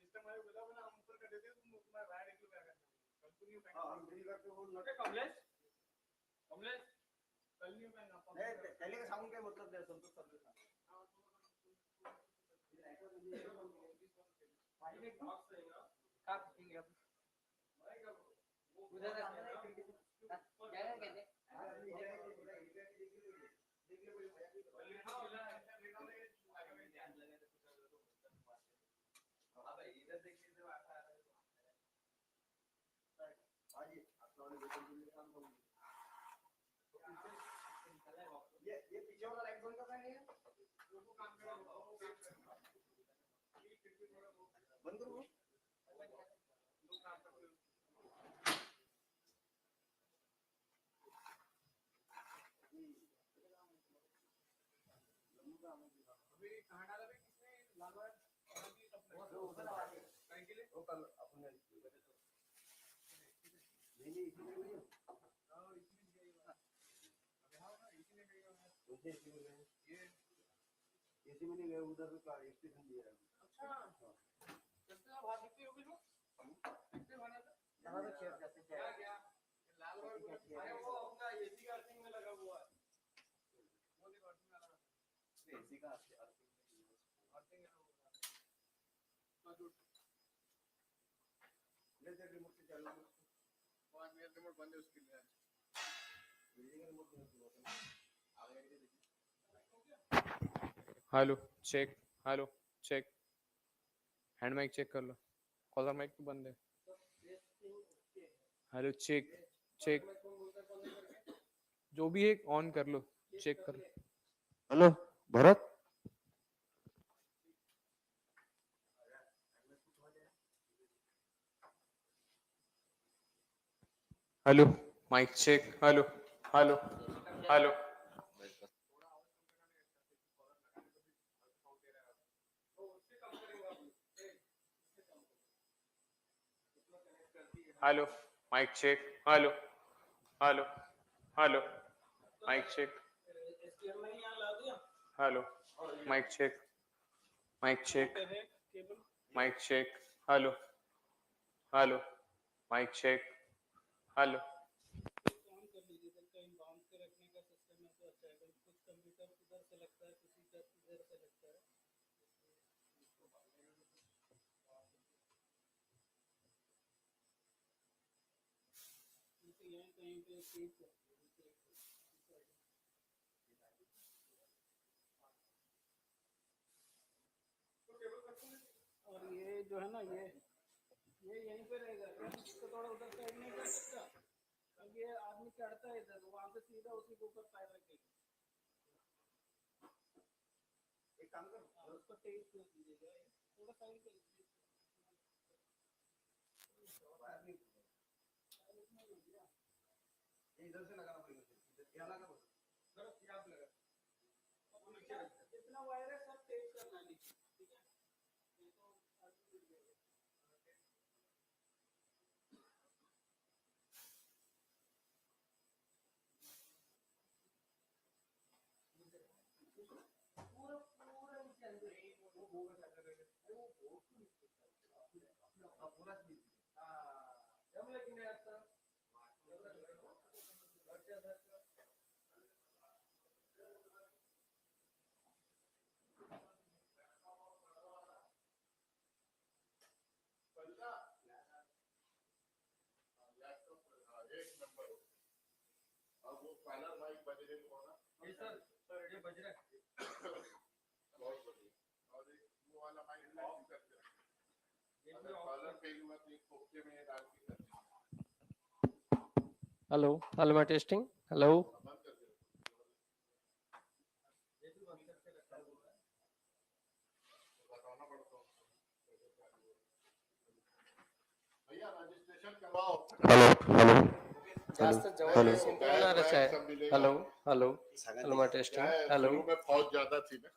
सिस्टम है बोला हम ऊपर कर देते तुम अपना राइड एक कंपनी कमलेश कमलेश पहले का साउंड क्या मतलब दे संतोष सर के साथ ये पीछे वाला लाइट बंद करना है बंद करो अभी कहाँ डाला भाई किसने लालवार वो कल अपने नहीं इसी में गई हां इसी में गई अबे हां ना इसी में गई मुझे इसी में गए ये इसी में नहीं गए उधर का स्टेशन दिया है अच्छा कितना बाहर निकली होगी लोग कितने बना था यहां पे चेयर जाते क्या क्या लालवार अरे वो अपना एसी का अर्थिंग में लगा हुआ है वो देखो अर्थिंग लगा एसी का अर्थिंग है ले दे रिमोट से चल रहा है और मेरा रिमोट बंद है उसके लिए remote hello check hello check hand mic check कर लो कॉलर माइक तो बंद है हेलो चेक चेक जो भी है ऑन कर लो चेक कर लो hello Bharat hello mike check hello hello hello hello mike check hello hello hello mike check hello mike check mike check mike check hello hello mike check hello काम कर लीजिए इधर कहीं बांध के रखने का सिस्टम है तो अच्छा है कुछ कंप्यूटर उधर से लगता है किसी का इधर से लगता है यहाँ कहीं पे सीट और ये जो है ना ये यहीं पे रहेगा क्या इसको थोड़ा उधर साइड नहीं कर सकता अब ये आदमी चढ़ता है इधर वहां से सीधा उसी के ऊपर पैर रखेगा एक काम करो उसको तेज कर दीजिएगा थोड़ा साइड कर दीजिए इधर से लगाना पड़ेगा यहाँ लगा बस यहाँ पे लगा जितना वायर है सब तेज करना है नीचे ठीक है पूरा पूरा नीचे अंदर वो होगा वो पूरा जम लेकिन ऐसा वो पैनल माइक बज रहे हो ना सर ये बज रहा है बहुत बढ़िया और एक वो वाला माइक ऑफ करके अगर कॉलर फेल हुआ तो एक कोके में डाल के करते hello hello my testing hello बंद कर दे ये भी बंद करके रखा हुआ है बताना पड़ता है भैया रजिस्ट्रेशन करवाओ हेलो हेलो जास्त जवळ सिंपलच आहे hello hello hello my testing hello शुरू में फौज ज्यादा थी ना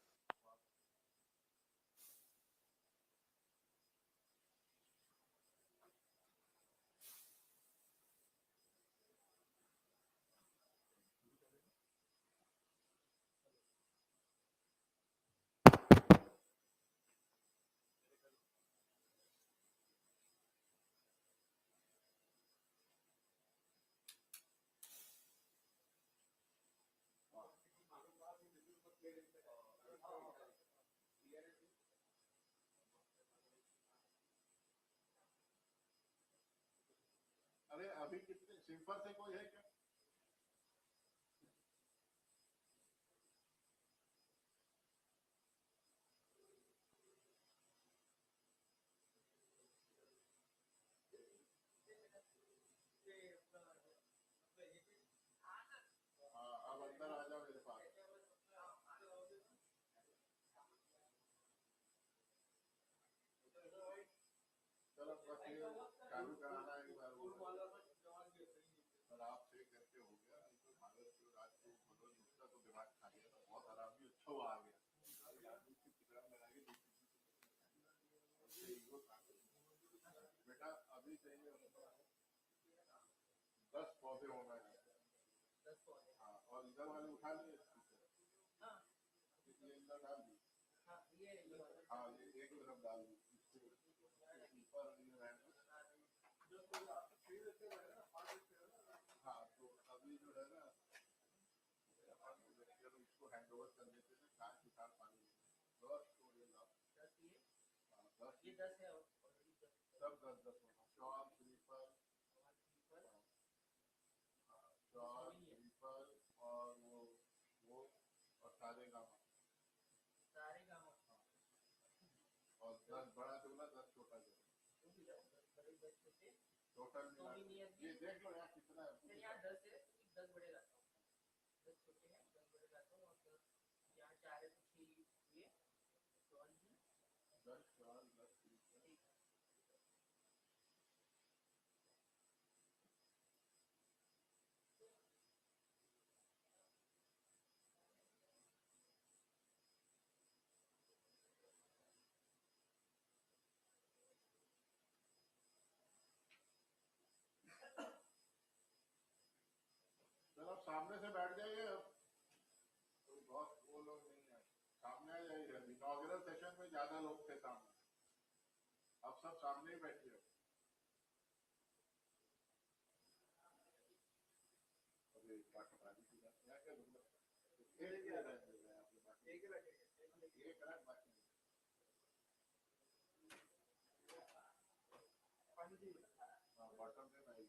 अभी कितने सिम्फर से कोई है क्या? हाँ, अब अंदर आ जाओ मेरे पास। चलो बस ये चालू कराना है एक बार और आप से करके हो गया, नहीं तो भारत को रात को बदल दूसरा तो दिमाग खा गया था, बहुत आराम ही अच्छा हुआ आ गया। बेटा अभी चाहिए 10 पौधे होना है। हाँ, और इधर वाले उठा लिए ये अंदर डाल दी। हाँ, ये एक तरफ डाल दी, ऊपर हाँ, तो अभी जो है ना इसको हैंड ओवर कर देते हैं, काट निकाल पानी 10 तो ये लाओ। हाँ, 10 ये 10 है, सब 10 होना। शॉल स्लीपर, शॉल स्लीपर और वो और सारे गामा और 10 बड़ा दूंगा, 10 छोटा दूंगा। टोटल ये देख लो यार कितना है। 10 है, 10 बड़े लाता हूँ, 10 छोटे हैं, 10 बड़े लाता हूँ, और 10 यहाँ 4 है तो 6 ये शॉल भी 10 शॉल 10 चलो आप सामने से बैठ जाइए, अब कोई बहुत वो लोग नहीं है, सामने आ जाइए। इनॉग्रल सेशन में ज्यादा लोग थे सामने, अब सब सामने ही बैठिए। अभी बाकी क्या क्या दूंगा, एक रख बाकी बॉटम में नहीं।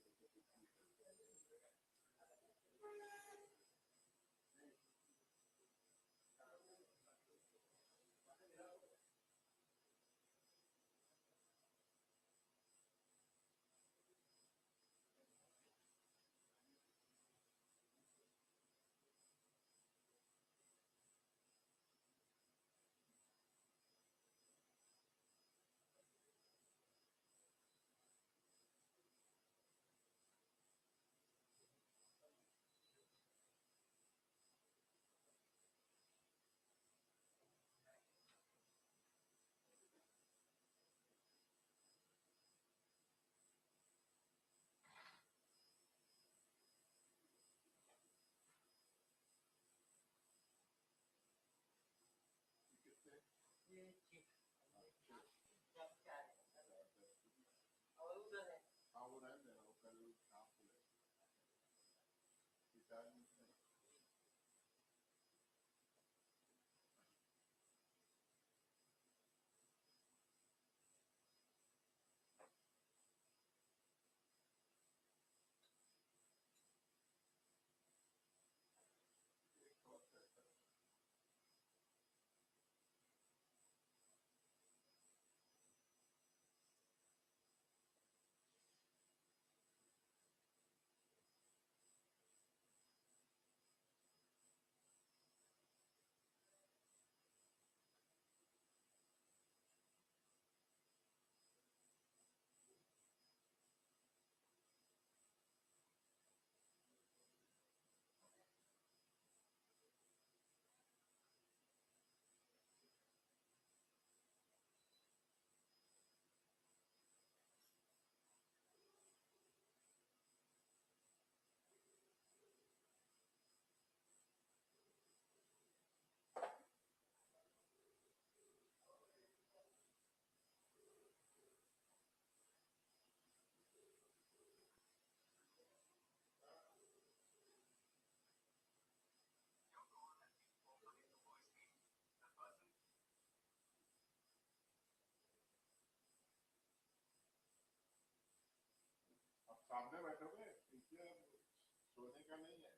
आप सामने बैठोगे। सोने का नहीं है,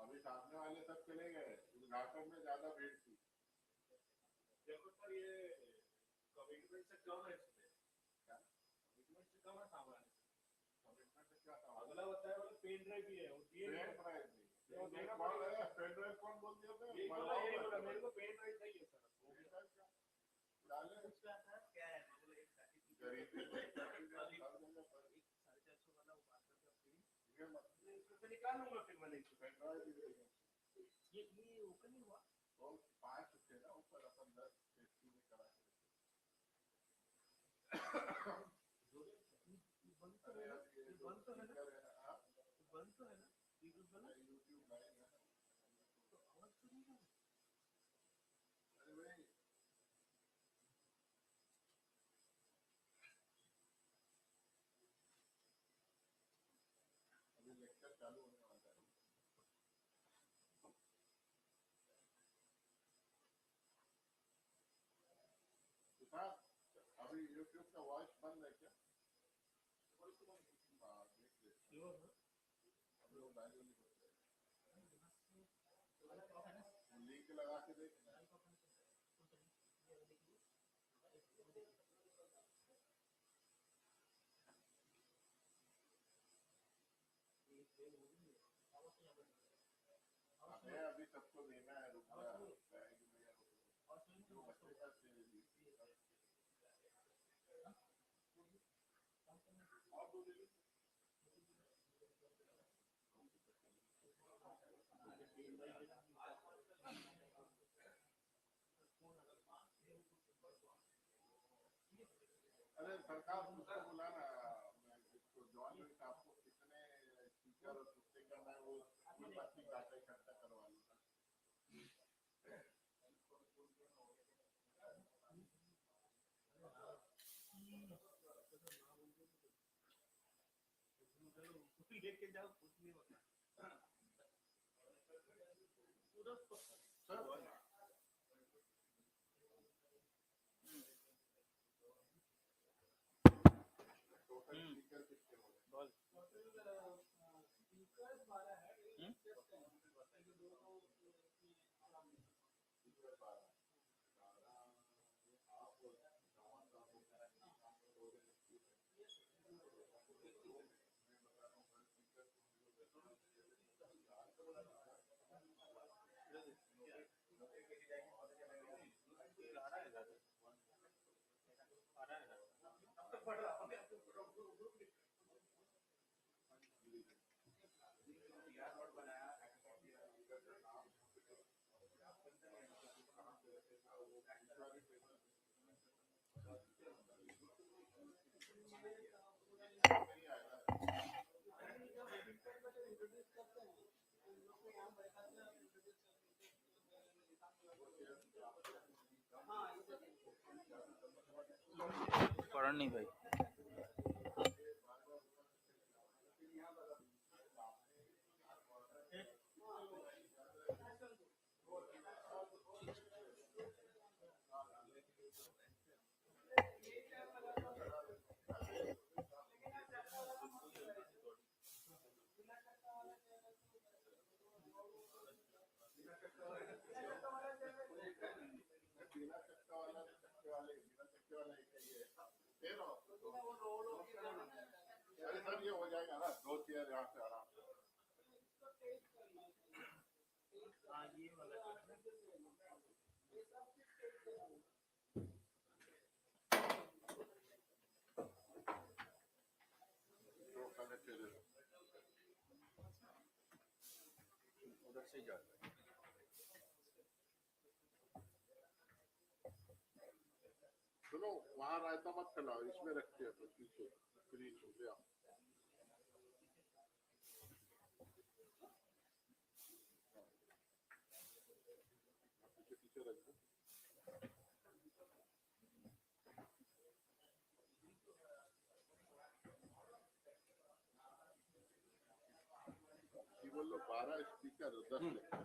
अभी सामने वाले सब चले गए, उद्घाटन में ज्यादा भीड़ थी। देखो सर, ये कमिटमेंट से कम है इसमें, क्या कमिटमेंट से कम है सामान, कमिटमेंट से क्या सामान, अगला बताया वाला पेन ड्राइव भी है, पेन ड्राइव नहीं, पेन ड्राइव कौन बोल दिया था, यही बोला मेरे को पेन ड्राइव चाहिए सर, पेन ड्राइव क्या डाले उसका क्या है, गरीबी इसमें निकाल लूंगा फिर मैंने ये ओपन नहीं हुआ, तो 5 थे ना ऊपर, अपन 10 सेफ्टी में करा के बंद तो है ना, बंद तो है ना, बंद तो है ना, यूट्यूब लाइन है ना, तो आवाज तो नहीं है, अरे भाई अभी लेक्चर चालू होने वाला है। अभी यूट्यूब का वॉइस बंद है क्या? हाँ, देख ले। हम लोग लिंक लगा के देख। अभी सबको देना है, रुकना है, बच्चे का अरे सरकार उसको बुलाना, इसको जॉन साहब को कितने स्पीकर और कुत्ते का मैं वो फूल पत्ती काटे इकट्ठा करवा लूंगा। लेके जाओ, कुछ नहीं होता करण नहीं भाई, अरे सर ये हो जाएगा ना, 2 चेयर यहाँ से आराम से। उधर से जा सुनो, वहाँ रायता मत फैलाओ, इसमें रखते हैं तो पीछे फ्रीज हो गया। पीछे रख दो। बोल लो 12 स्पीकर 10 लेक्चर।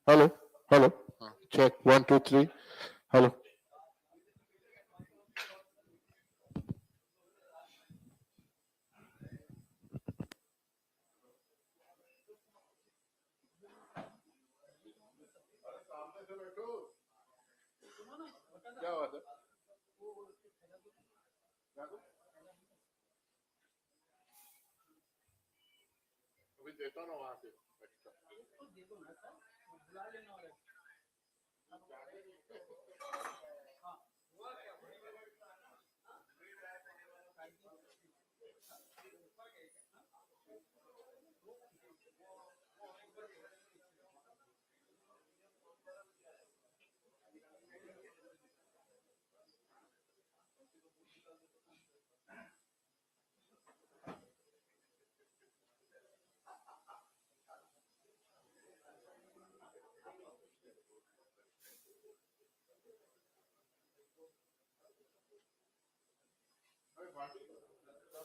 हेलो हेलो हाँ चेक 1 2 3 हेलो क्या बात है अभी देता ना वहां से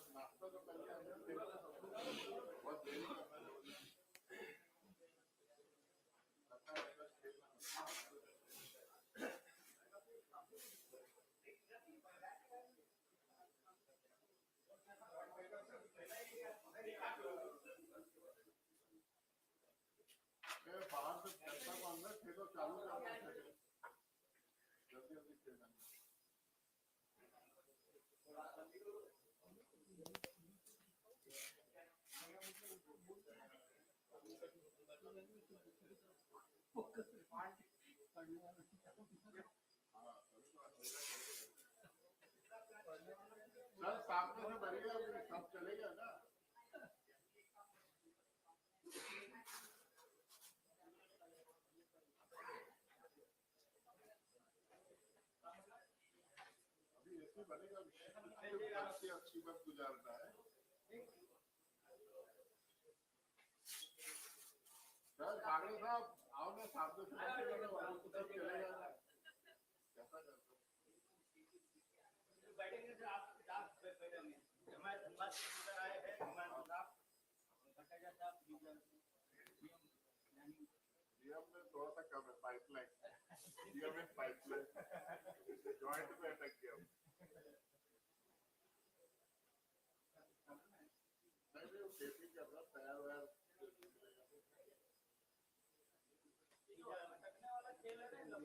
नाश्ता तो पहले बहुत देरी बाहर से पैसा को अंदर खेलो चालू करना चाहिए जल्दी जल्दी खेलना सर सामने से भरिए अभी सब चलेगा ना अभी ऐसे बनेगा सबसे अच्छी बात गुजारना है सर कागड़े साहब आओ ना सामने से सब चलेगा ना कैसा करते बैठेंगे सर आप बैठेंगे हमारे पास आए हैं हमारे साहब भट्टाचार्य साहब डीएम में थोड़ा सा कम है पाइपलाइन डीएम में पाइपलाइन जॉइंट में अटक गया नहीं वो खेती कर रहा तैयार वैयार अटकने वाला खेल है ना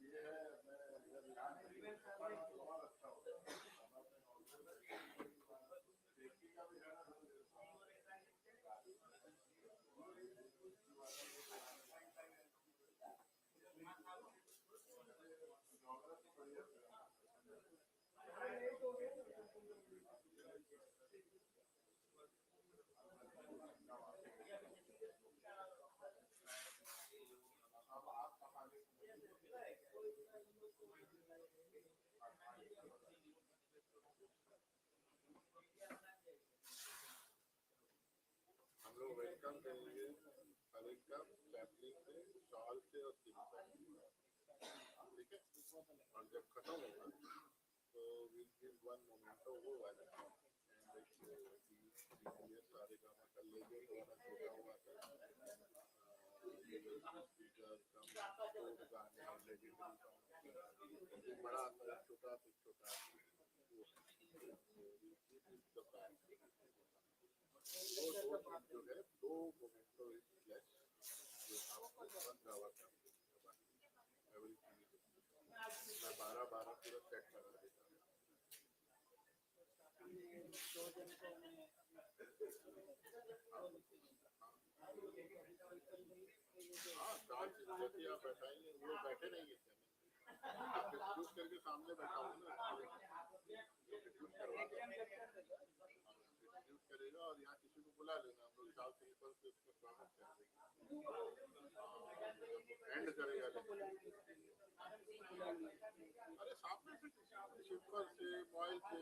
ये है मैं बहुत अच्छा होगा खेती का भी है ना हम लोग वेलकम करेंगे हर एक का सैम्पलिंग से शॉल से और सिम से ठीक है और जब खत्म होगा तो विल गिव वन मोमेंटो वो वाला एंड ये सारे काम कर लेंगे थोड़ा छोटा हुआ था स्पीकर कम गाने और लेजेंडरी बड़ा आता है छोटा तो छोटा जो है 2 मोमेंटो फ्लैश जो आपको 15 आवर का मैं 12 पूरा सेट करा देता हूँ। हाँ, 4 चीज़ जैसे आप बैठाएंगे वो बैठे रहेंगे इसमें। आप इंट्रोड्यूस करके सामने बैठा हूँ ना, इंट्रोड्यूस करवा दो। इंट्रोड्यूस करेगा और यहाँ किसी को बुला लेना, हम लोग साल सिंपल से उसका स्वागत करेंगे। एंड करेगा अरे सामने से सिंपल से मॉइल से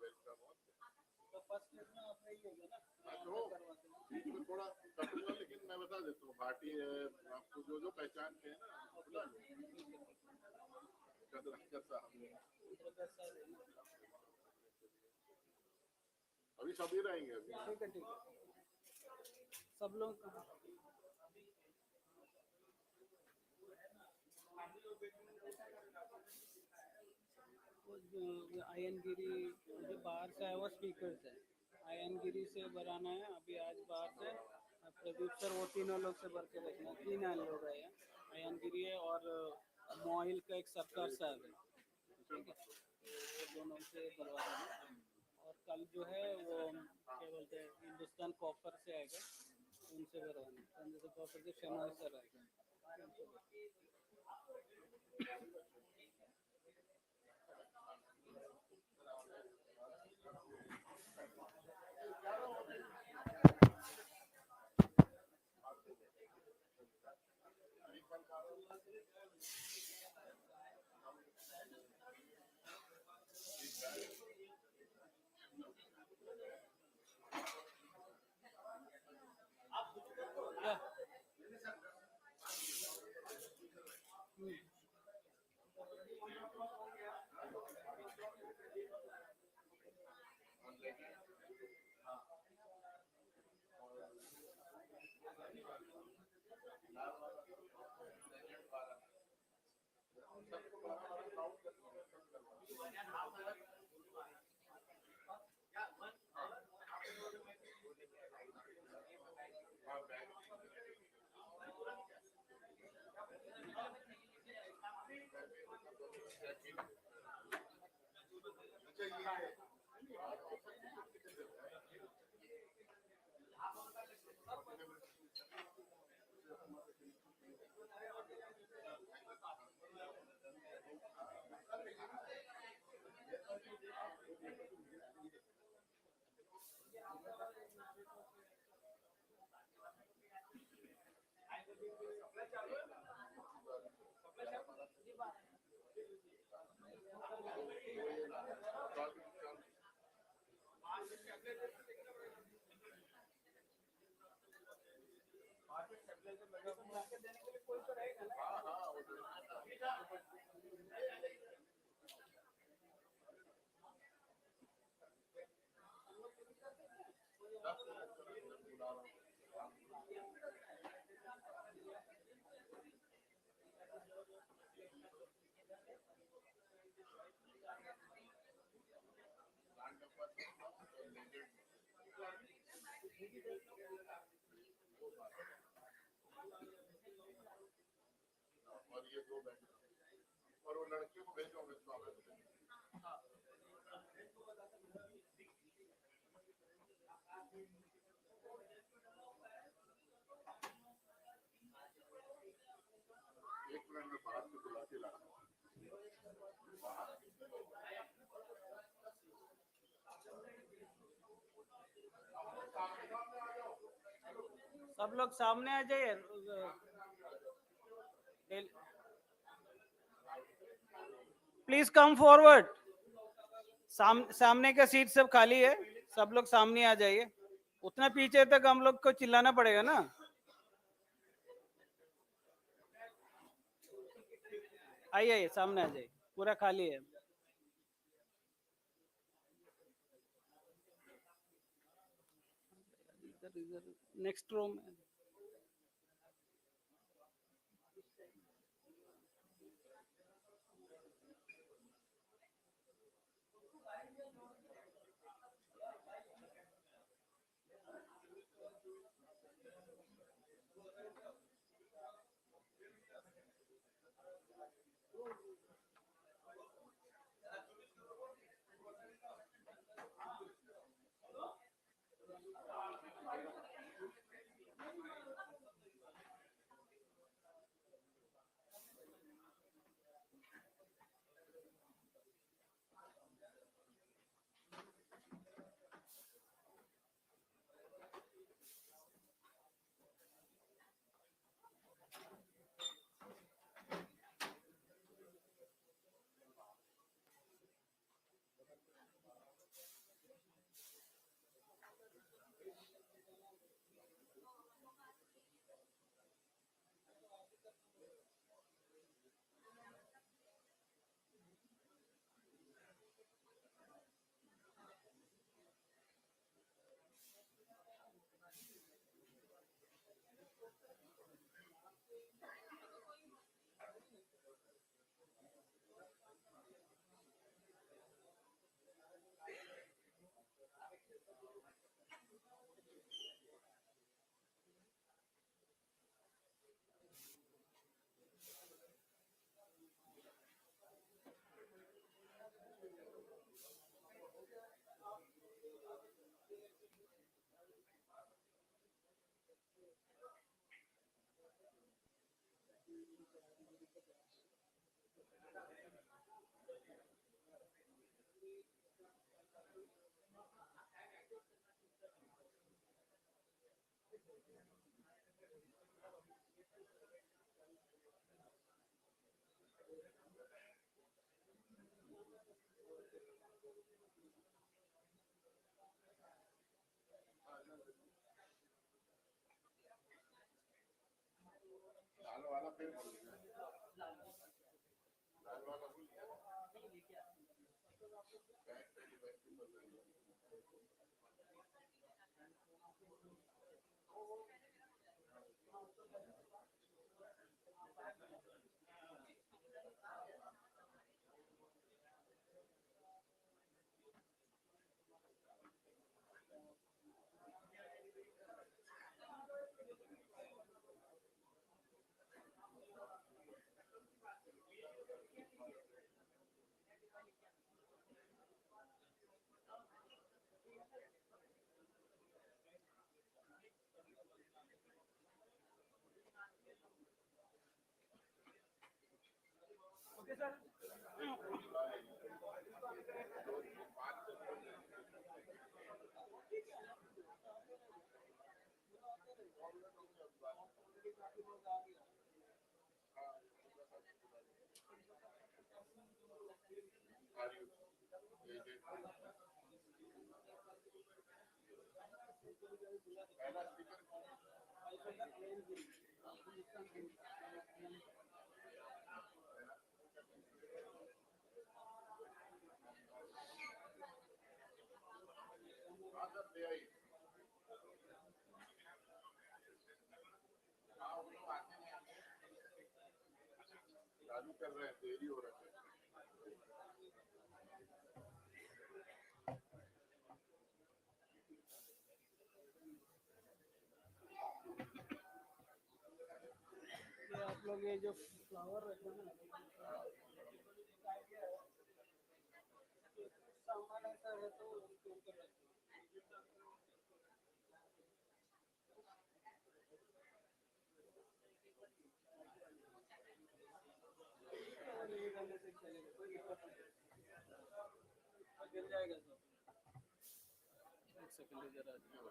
वेलकम ऑन। तो फर्स्ट में आपने ये होगा ना, तो थोड़ा कटूंगा लेकिन मैं बता देता हूँ, भाटी है आपको जो जो पहचान के है ना बुला लो। अभी सभी रहेंगे अभी। ठीक है सब लोग आयनगिरी जो बाहर से आया हुआ स्पीकर है, आयनगिरी से बनाना है अभी आज बाहर से प्रदीप सर वो तीनों लोग से भर के रखना, 3 लोग आए हैं, आयनगिरी है और मोइल का एक सरकार साहब है, ठीक है, वो दोनों से करवा देंगे। और कल जो है वो क्या बोलते हैं हिंदुस्तान कॉपर से आएगा, उनसे करवाना, हिंदुस्तान कॉपर के शनोई सर आएगा। और ये 2 बैठ और वो लड़के को भेजोगे स्वागत में। एक मिनट में बाहर से बुला के ला रहा हूँ। सब लोग सामने आ जाइए, प्लीज कम फॉरवर्ड। सामने का सीट सब खाली है, सब लोग सामने आ जाइए, उतना पीछे तक हम लोग को चिल्लाना पड़ेगा ना। आइए सामने आ जाइए, पूरा खाली है। नेक्स्ट रो में चालू कर रहे हैं, देरी हो रहा है। आप लोग ये जो फ्लावर रखे हैं ना, सामान ऐसा है तो उसके ऊपर रखते हैं। और ये करने से चलेगा, कोई दिक्कत नहीं। गिर जाएगा सब। एक सेकंड इधर आ जाओ।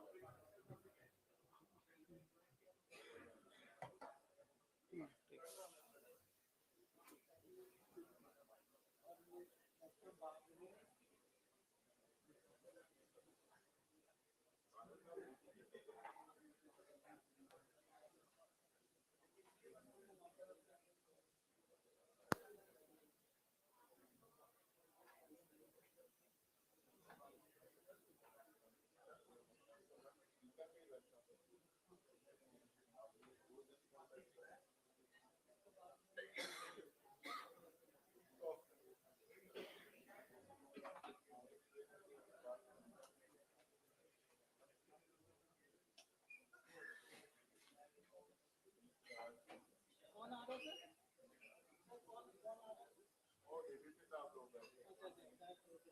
कौन आ रहा है?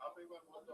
आप एक बार बोल दो,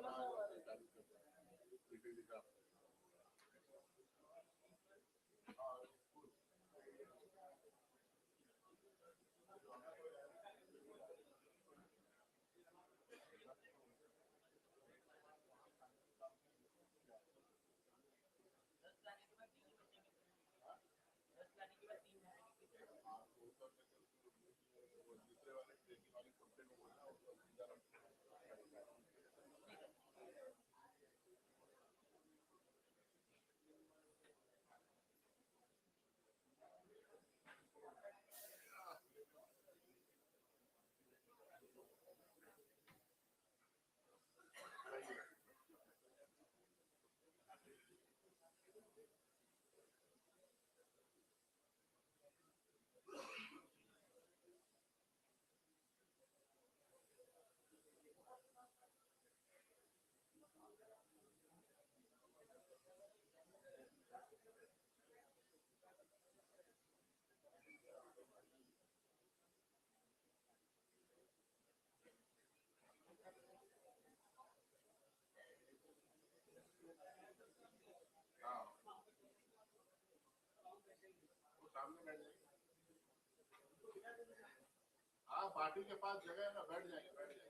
हाँ पार्टी के पास जगह है ना, बैठ जाएंगे बैठ जाएंगे।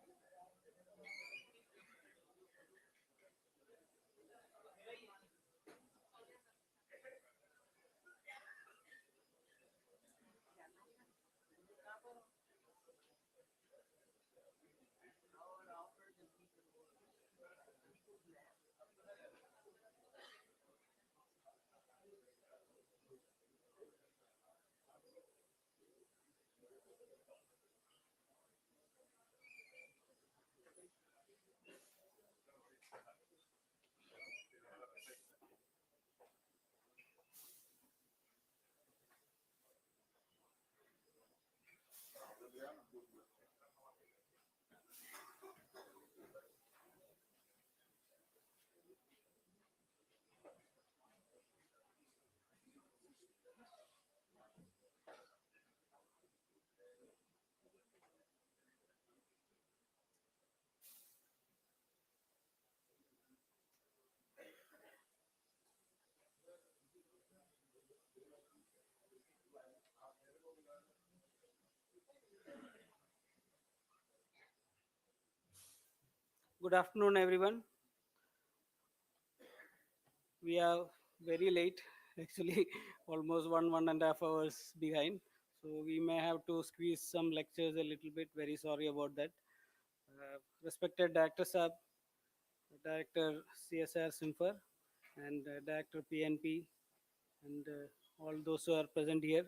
Good afternoon, everyone. We are very late, actually, almost 1.5 hours behind. So we may have to squeeze some lectures a little bit. Very sorry about that. Respected Director Saab, Director CSIR-CIMFR, and Director PNP, and all those who are present here.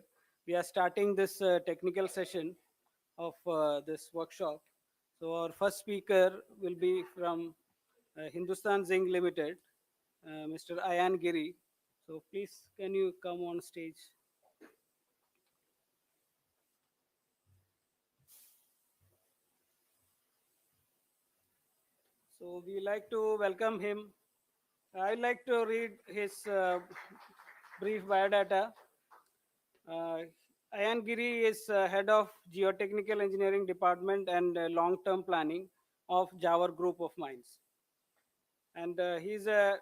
We are starting this technical session of this workshop. So our first speaker will be from Hindustan Zinc Limited, Mr. Ayan Giri. So please, can you come on stage? So we like to welcome him. I'd like to read his brief biodata. Ayan Giri is head of Geotechnical Engineering Department and Long-Term Planning of Jawar Group of Mines. And he's a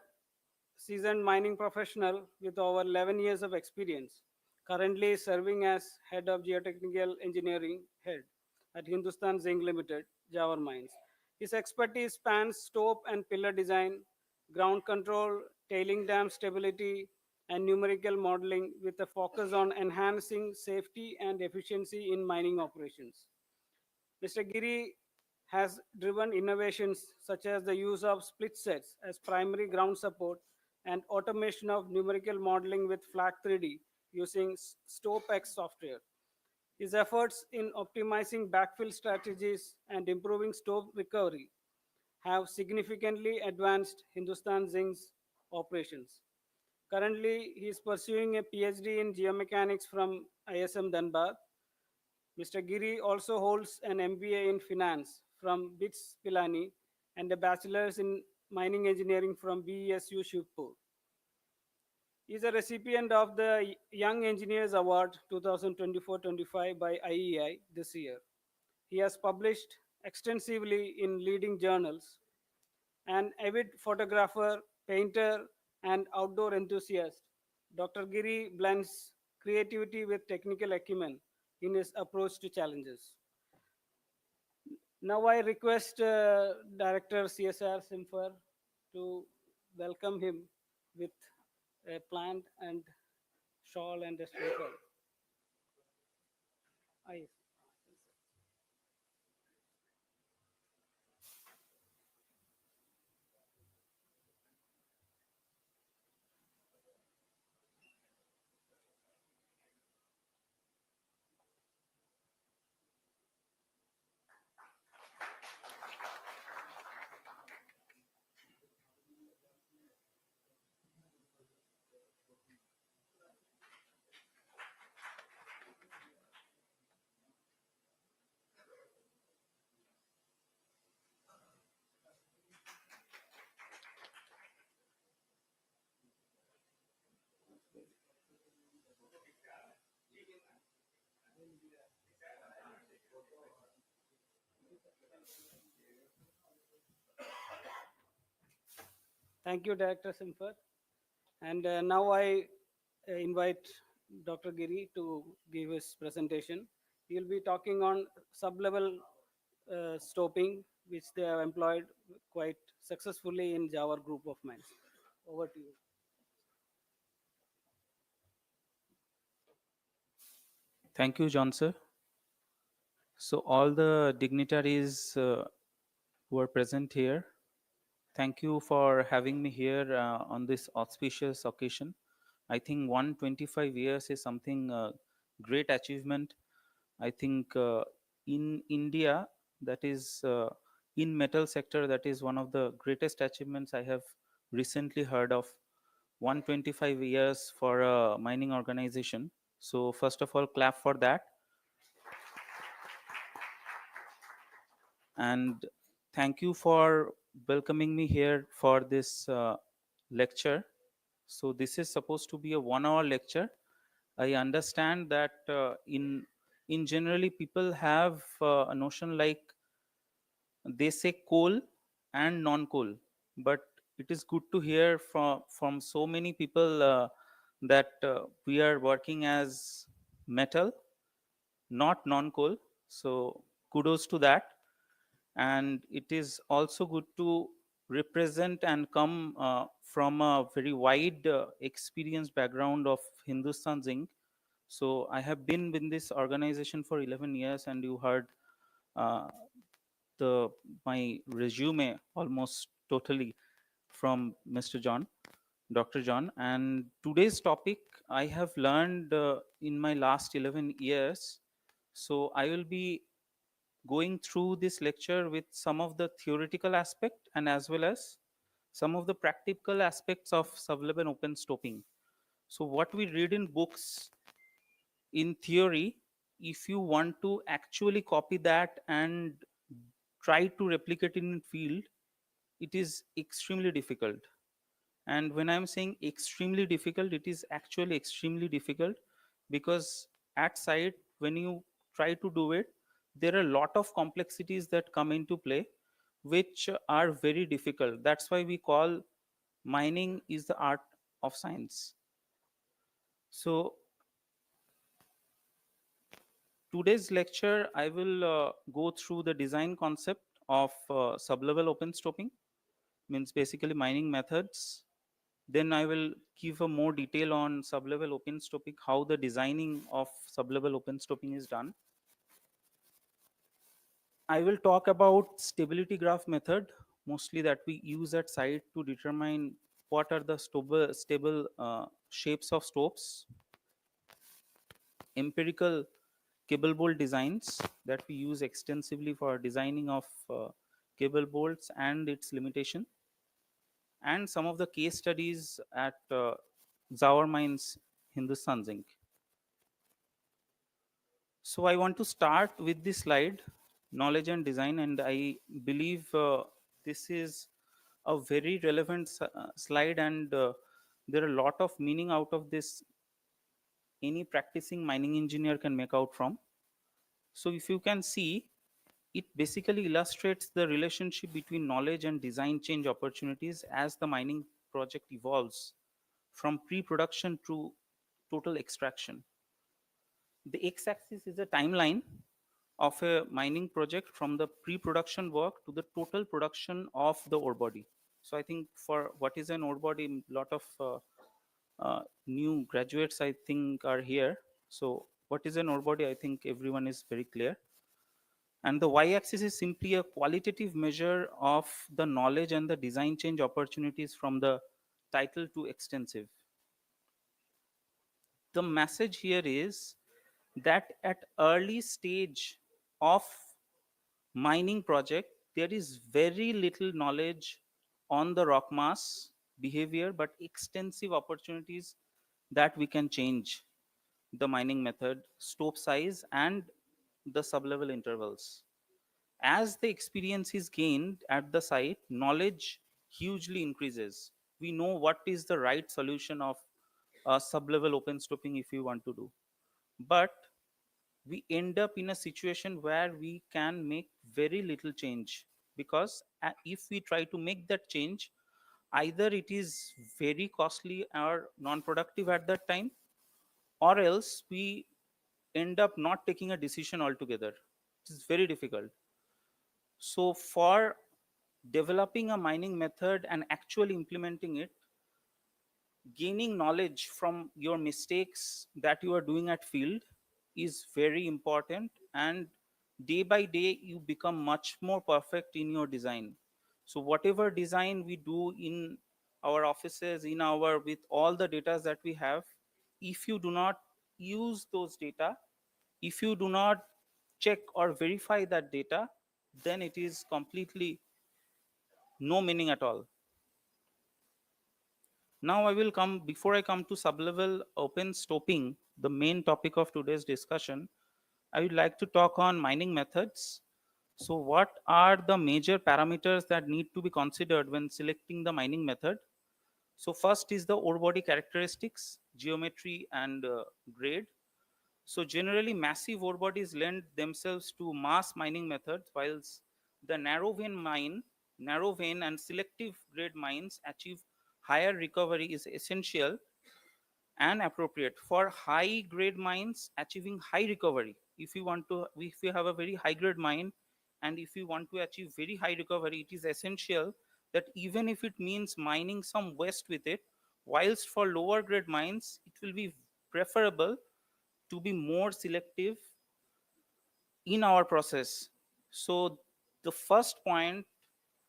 seasoned mining professional with over 11 years of experience, currently serving as head of geotechnical engineering head at Hindustan Zinc Limited, Jawar Mines. His expertise spans stope and pillar design, ground control, tailing dam stability, and numerical modeling with a focus on enhancing safety and efficiency in mining operations. Mr. Giri has driven innovations such as the use of split sets as primary ground support and automation of numerical modeling with FLAC 3D using StopeX software. His efforts in optimizing backfill strategies and improving stope recovery have significantly advanced Hindustan Zinc's operations. Currently, he is pursuing a PhD in geomechanics from ISM Dhanbad. Mr. Giri also holds an MBA in finance from BITS Pilani and a bachelor's in mining engineering from BESU Shivpur. He is a recipient of the Young Engineers Award 2024-25 by IEI this year. He has published extensively in leading journals. An avid photographer, painter, and outdoor enthusiast, Dr. Giri blends creativity with technical acumen in his approach to challenges. Now I request Director CSIR-CIMFR to welcome him with a plant and shawl and a sprinkle. Thank you, Director Simfer. And now I invite Dr. Giri to give his presentation. He'll be talking on sub-level stoping, which they have employed quite successfully in Java group of mines. Over to you. Thank you, John sir. So all the dignitaries who are present here, thank you for having me here on this auspicious occasion. I think 125 years is something great achievement. I think in India, that is in metal sector, that is one of the greatest achievements I have recently heard of. 125 years for a mining organization. So first of all, clap for that. And thank you for welcoming me here for this lecture. So this is supposed to be a 1-hour lecture. I understand that in generally people have a notion like they say coal and non-coal, but it is good to hear from so many people that we are working as metal, not non-coal. So kudos to that. And it is also good to represent and come from a very wide experience background of Hindustan Zinc. So I have been in this organization for 11 years, and you heard uh, my resume almost totally from Mr. John, Dr. John. And today's topic I have learned in my last 11 years. So I will be going through this lecture with some of the theoretical aspect and as well as some of the practical aspects of sublevel open stoping. So what we read in books in theory, if you want to actually copy that and try to replicate it in field, it is extremely difficult. And when I'm saying extremely difficult, it is actually extremely difficult, because at site, when you try to do it, there are a lot of complexities that come into play, which are very difficult. That's why we call mining is the art of science. So today's lecture, I will go through the design concept of sublevel open stoping, means basically mining methods. Then I will give a more detail on sublevel open stoping, how the designing of sublevel open stoping is done. I will talk about stability graph method, mostly that we use at site to determine what are the stable shapes of stopes. Empirical cable bolt designs that we use extensively for designing of cable bolts and its limitation. And some of the case studies at Zawar Mines, Hindustan Zinc. So I want to start with this slide, knowledge and design, and I believe this is a very relevant slide, and there are a lot of meaning out of this any practicing mining engineer can make out from. So if you can see, it basically illustrates the relationship between knowledge and design change opportunities as the mining project evolves from pre-production to total extraction. The x-axis is a timeline of a mining project from the pre-production work to the total production of the ore body. So I think for what is an ore body, a lot of new graduates I think are here. So what is an ore body? I think everyone is very clear. And the y-axis is simply a qualitative measure of the knowledge and the design change opportunities from the title to extensive. The message here is that at early stage of mining project, there is very little knowledge on the rock mass behavior, but extensive opportunities that we can change the mining method, stope size, and the sublevel intervals. As the experience is gained at the site, knowledge hugely increases. We know what is the right solution of sublevel open stoping if you want to do. But we end up in a situation where we can make very little change, because if we try to make that change, either it is very costly or non-productive at that time, or else we end up not taking a decision altogether. It's very difficult. So for developing a mining method and actually implementing it, gaining knowledge from your mistakes that you are doing at field is very important, and day by day you become much more perfect in your design. So whatever design we do in our offices, in our, with all the data that we have, if you do not use those data, if you do not check or verify that data, then it is completely no meaning at all. Now I will come, before I come to sublevel open stoping, the main topic of today's discussion, I would like to talk on mining methods. So what are the major parameters that need to be considered when selecting the mining method? So first is the ore body characteristics, geometry and grade. So generally massive ore bodies lend themselves to mass mining methods, whilst the narrow vein and selective grade mines achieve higher recovery is essential and appropriate. For high grade mines, achieving high recovery, if you have a very high grade mine and if you want to achieve very high recovery, it is essential that even if it means mining some waste with it, whilst for lower grade mines it will be preferable to be more selective in our process. So the first point,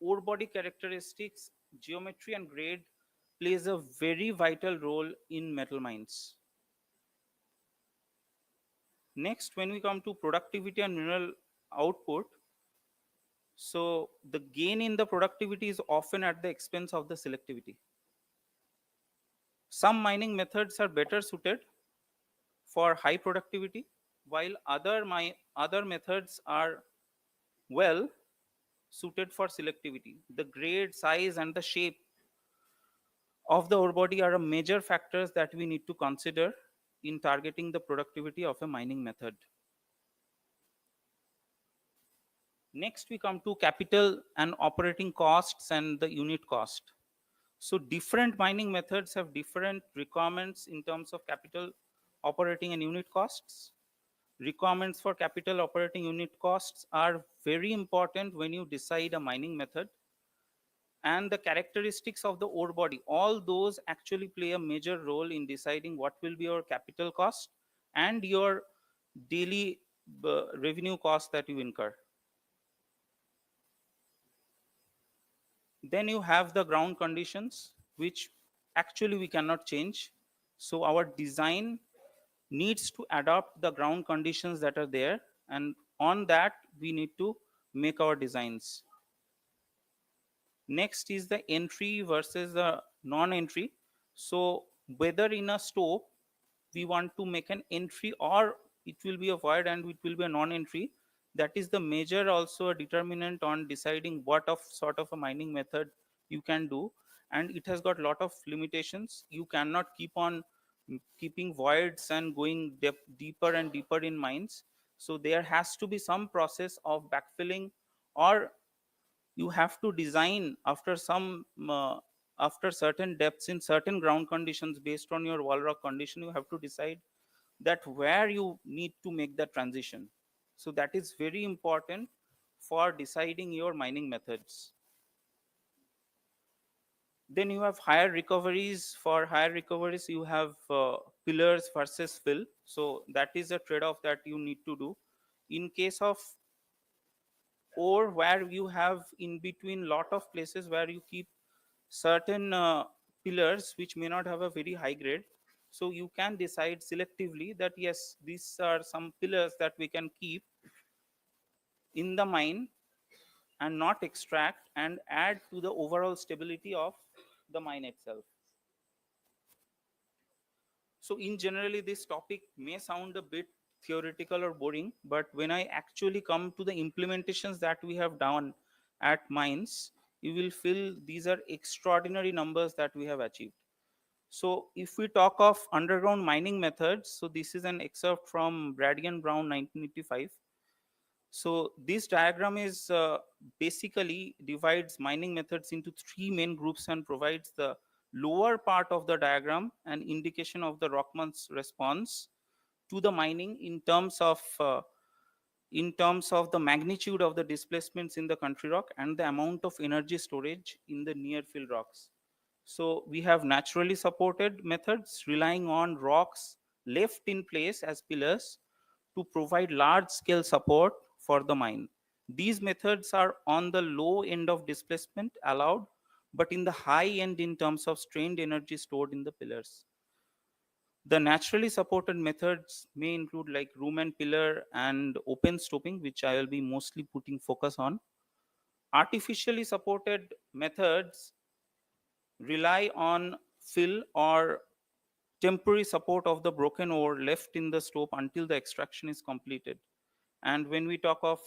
ore body characteristics, geometry and grade plays a very vital role in metal mines. Next, when we come to productivity and mineral output, so the gain in the productivity is often at the expense of the selectivity. Some mining methods are better suited for high productivity, while other methods are well suited for selectivity. The grade, size, and the shape of the ore body are a major factors that we need to consider in targeting the productivity of a mining method. Next, we come to capital and operating costs and the unit cost. So different mining methods have different requirements in terms of capital, operating and unit costs. Requirements for capital, operating, unit costs are very important when you decide a mining method. And the characteristics of the ore body, all those actually play a major role in deciding what will be your capital cost and your daily revenue cost that you incur. Then you have the ground conditions, which actually we cannot change. So our design needs to adapt the ground conditions that are there, and on that we need to make our designs. Next is the entry versus the non-entry. So whether in a stope we want to make an entry or it will be a void and it will be a non-entry, that is the major also a determinant on deciding what of sort of a mining method you can do, and it has got a lot of limitations. You cannot keep on keeping voids and going deeper and deeper in mines. So there has to be some process of backfilling, or you have to design after some after certain depths in certain ground conditions based on your wall rock condition. You have to decide that where you need to make the transition. So that is very important for deciding your mining methods. Then you have higher recoveries. For higher recoveries you have pillars versus fill. So that is a trade-off that you need to do. In case of or where you have in between lot of places where you keep certain pillars which may not have a very high grade, so you can decide selectively that yes, these are some pillars that we can keep in the mine and not extract and add to the overall stability of the mine itself. So in generally this topic may sound a bit theoretical or boring, but when I actually come to the implementations that we have done at mines, you will feel these are extraordinary numbers that we have achieved. So if we talk of underground mining methods, so this is an excerpt from Brady and Brown 1985. So this diagram is basically divides mining methods into three main groups and provides the lower part of the diagram an indication of the Rockman's response to the mining in terms of the magnitude of the displacements in the country rock and the amount of energy storage in the near field rocks. So we have naturally supported methods relying on rocks left in place as pillars to provide large scale support for the mine. These methods are on the low end of displacement allowed, but in the high end in terms of strained energy stored in the pillars. The naturally supported methods may include like room and pillar and open stoping, which I will be mostly putting focus on. Artificially supported methods rely on fill or temporary support of the broken ore left in the stope until the extraction is completed. And when we talk of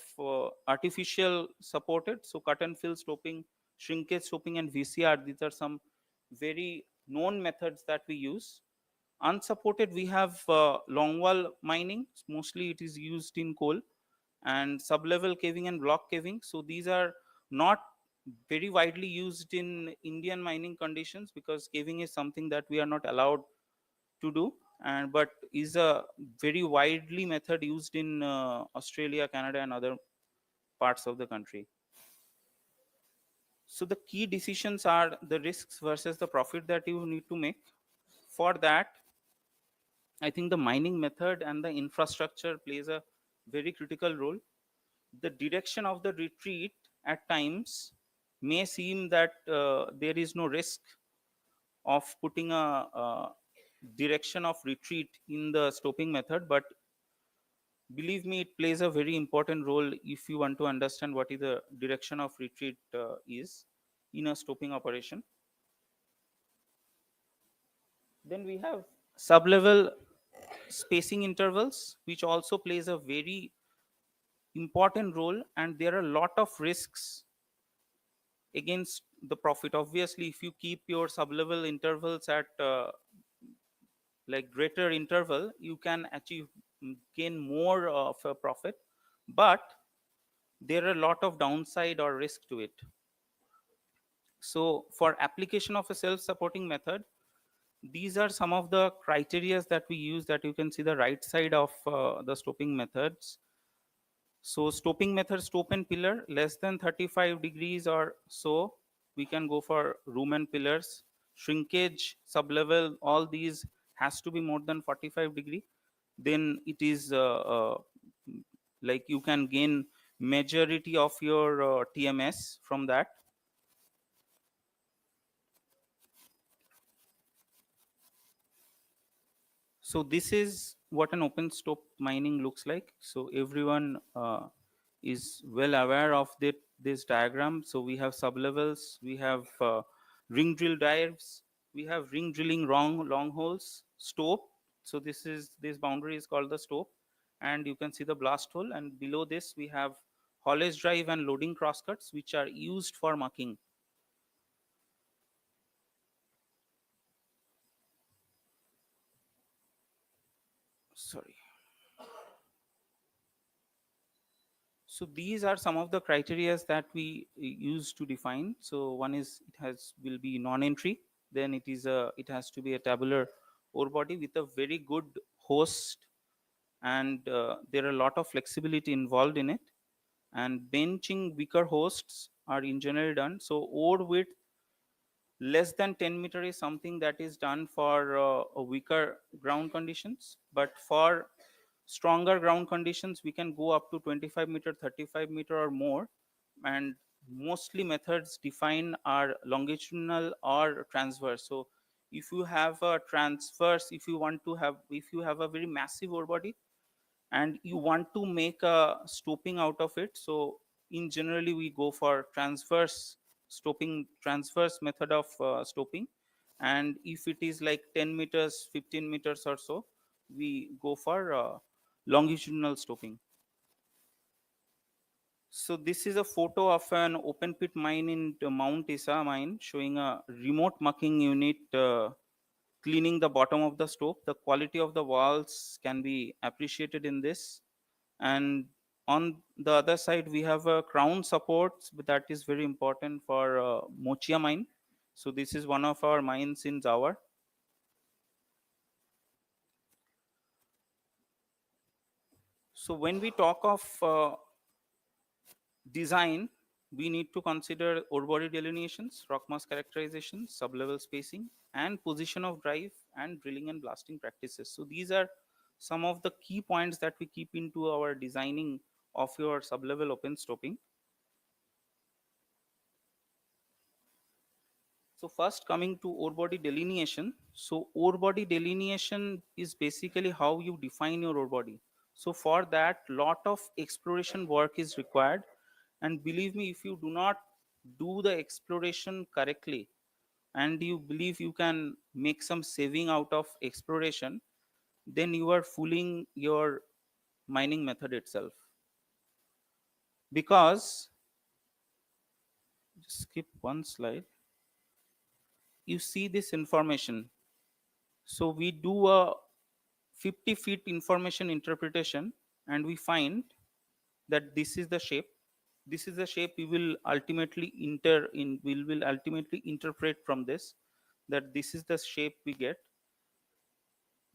artificial supported, so cut and fill stoping, shrinkage stoping, and VCR, these are some very known methods that we use. Unsupported, we have longwall mining. Mostly it is used in coal, and sublevel caving and block caving. So these are not very widely used in Indian mining conditions because caving is something that we are not allowed to do, and but is a very widely method used in Australia, Canada, and other parts of the country. So the key decisions are the risks versus the profit that you need to make. For that, I think the mining method and the infrastructure plays a very critical role. The direction of the retreat at times may seem that there is no risk of putting a direction of retreat in the stoping method, but believe me, it plays a very important role if you want to understand what is the direction of retreat is in a stoping operation. Then we have sublevel spacing intervals, which also plays a very important role, and there are a lot of risks against the profit. Obviously, if you keep your sublevel intervals at like greater interval, you can achieve gain more of a profit, but there are a lot of downside or risk to it. So for application of a self-supporting method, these are some of the criteria that we use, that you can see the right side of the stoping methods. So stoping method, stope and pillar less than 35 degrees or so, we can go for room and pillars. Shrinkage, sublevel, all these has to be more than 45 degree. Then it is like you can gain majority of your TMS from that. So this is what an open stope mining looks like. So everyone is well aware of this diagram. So we have sublevels, we have ring drill dives, we have ring drilling long holes, stope. So this boundary is called the stope, and you can see the blast hole. And below this we have haulage drive and loading crosscuts, which are used for mucking. Sorry. So these are some of the criteria that we use to define. So one is will be non-entry. Then it has to be a tabular ore body with a very good host, and there are a lot of flexibility involved in it. And benching weaker hosts are in general done. So ore width less than 10 meter is something that is done for a weaker ground conditions, but for stronger ground conditions we can go up to 25 meter, 35 meter or more. And mostly methods define are longitudinal or transverse. So if you have a transverse, if you have a very massive ore body and you want to make a stoping out of it, so in generally we go for transverse method of stoping. And if it is like 10 meters, 15 meters or so, we go for longitudinal stoping. So this is a photo of an open pit mine in Mount Isa mine, showing a remote mucking unit cleaning the bottom of the stope. The quality of the walls can be appreciated in this. And on the other side, we have a crown support that is very important for Mochia mine. So this is one of our mines in Zawar. So when we talk of design, we need to consider ore body delineations, rock mass characterization, sublevel spacing, and position of drive and drilling and blasting practices. So these are some of the key points that we keep into our designing of your sublevel open stoping. So first, coming to ore body delineation. So ore body delineation is basically how you define your ore body. So for that, lot of exploration work is required. And believe me, if you do not do the exploration correctly, and you believe you can make some saving out of exploration, then you are fooling your mining method itself. Because, just skip one slide, you see this information. So we do a 50 feet information interpretation, and we find that this is the shape. This is the shape we will ultimately will ultimately interpret from this, that this is the shape we get.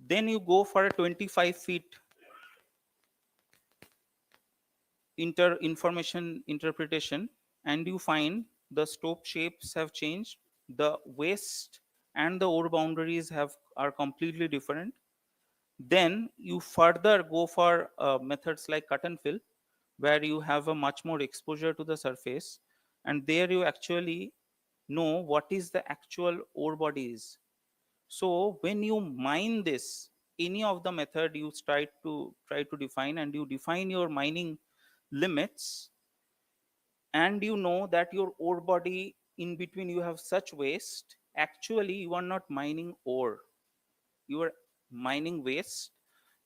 Then you go for a 25 feet information interpretation, and you find the stope shapes have changed, the waist and the ore boundaries are completely different. Then you further go for methods like cut and fill, where you have a much more exposure to the surface, and there you actually know what is the actual ore body is. So when you mine this, any of the method you try to define, and you define your mining limits, and you know that your ore body in between you have such waste, actually you are not mining ore, you are mining waste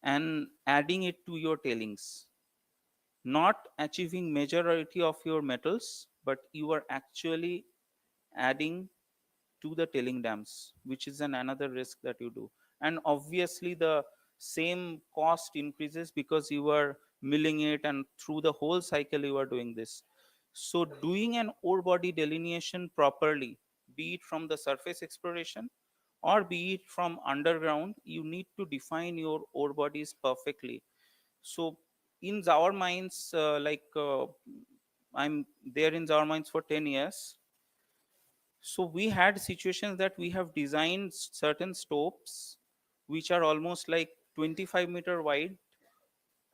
and adding it to your tailings, not achieving majority of your metals, but you are actually adding to the tailing dams, which is another risk that you do. And obviously the same cost increases because you are milling it, and through the whole cycle you are doing this. So doing an ore body delineation properly, be it from the surface exploration or be it from underground, you need to define your ore bodies perfectly. So in our mines, I'm there in our mines for 10 years. So we had situations that we have designed certain stopes which are almost like 25-meter wide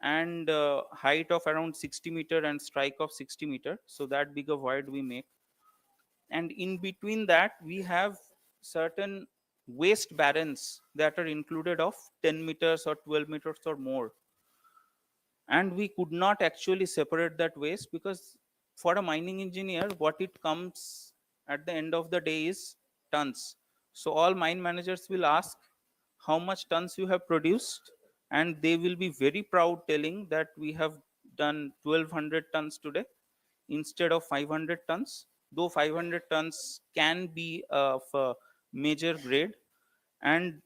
and height of around 60-meter and strike of 60-meter. So that big of wide we make. And in between that, we have certain waste barrens that are included of 10 meters or 12 meters or more. And we could not actually separate that waste, because for a mining engineer, what it comes at the end of the day is tons. So all mine managers will ask how much tons you have produced, and they will be very proud telling that we have done 1200 tons today instead of 500 tons, though 500 tons can be of a major grade. And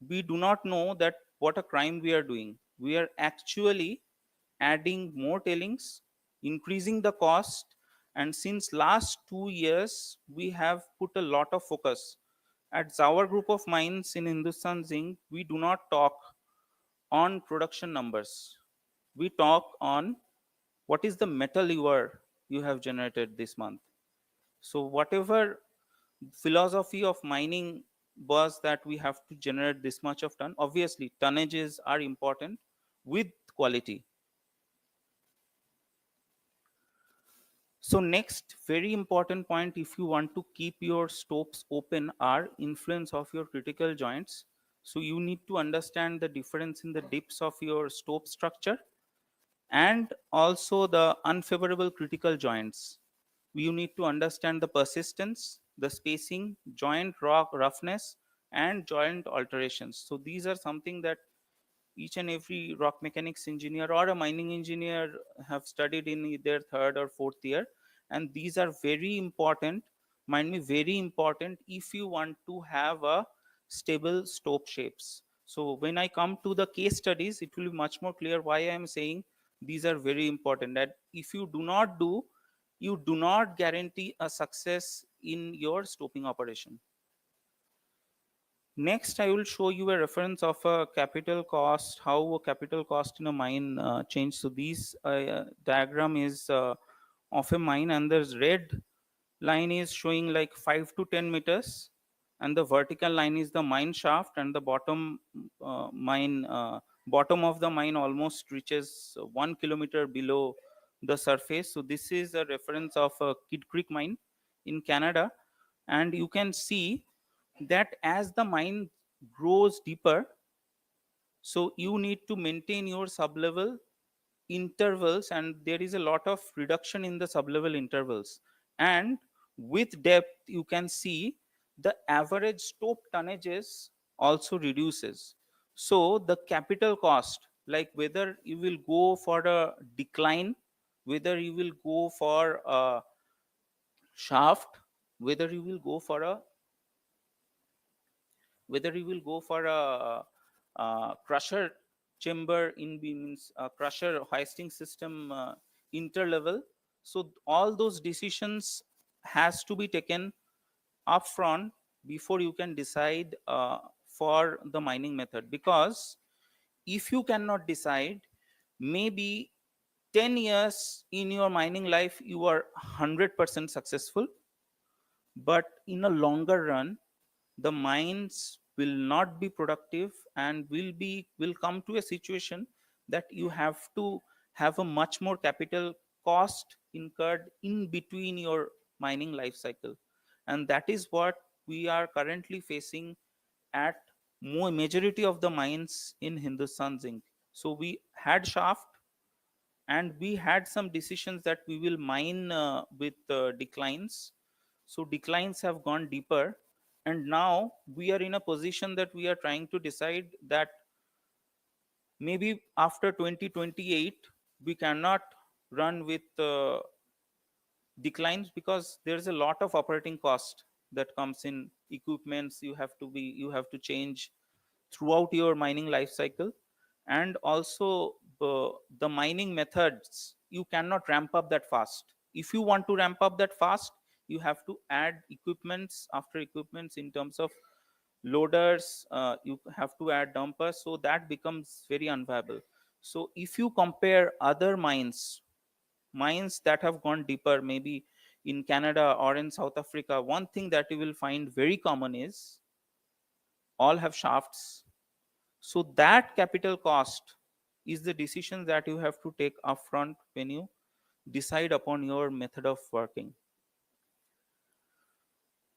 we do not know that what a crime we are doing. We are actually adding more tailings, increasing the cost. And since last 2 years, we have put a lot of focus. At our group of mines in Hindustan Zinc, we do not talk on production numbers. We talk on what is the metal you have generated this month. So whatever philosophy of mining was that we have to generate this much of ton, obviously tonnages are important with quality. So next very important point, if you want to keep your stopes open, are influence of your critical joints. So you need to understand the difference in the dips of your stope structure and also the unfavorable critical joints. You need to understand the persistence, the spacing, joint rock roughness, and joint alterations. So these are something that each and every rock mechanics engineer or a mining engineer have studied in their third or fourth year. And these are very important, mind me, very important if you want to have a stable stope shapes. So when I come to the case studies, it will be much more clear why I am saying these are very important, that if you do not do, you do not guarantee a success in your stoping operation. Next, I will show you a reference of a capital cost, how a capital cost in a mine change. So this diagram is of a mine, and the red line is showing like 5 to 10 meters, and the vertical line is the mine shaft, and the bottom of the mine almost reaches 1 kilometer below the surface. So this is a reference of a Kid Creek mine in Canada, and you can see that as the mine grows deeper, so you need to maintain your sublevel intervals, and there is a lot of reduction in the sublevel intervals. And with depth, you can see the average stope tonnages also reduces. So the capital cost, like whether you will go for a decline, whether you will go for a shaft, whether you will go for a crusher chamber in means crusher hoisting system interlevel. So all those decisions has to be taken upfront before you can decide for the mining method, because if you cannot decide, maybe 10 years in your mining life you are 100% successful, but in a longer run the mines will not be productive and will come to a situation that you have to have a much more capital cost incurred in between your mining life cycle. And that is what we are currently facing at majority of the mines in Hindustan Zinc. So we had shaft, and we had some decisions that we will mine with declines. So declines have gone deeper, and now we are in a position that we are trying to decide that maybe after 2028 we cannot run with declines, because there's a lot of operating cost that comes in equipments you have to change throughout your mining life cycle. And also the mining methods, you cannot ramp up that fast. If you want to ramp up that fast, you have to add equipments after equipments in terms of loaders, you have to add dumpers, so that becomes very unviable. So if you compare other mines that have gone deeper, maybe in Canada or in South Africa, one thing that you will find very common is all have shafts. So that capital cost is the decision that you have to take upfront when you decide upon your method of working.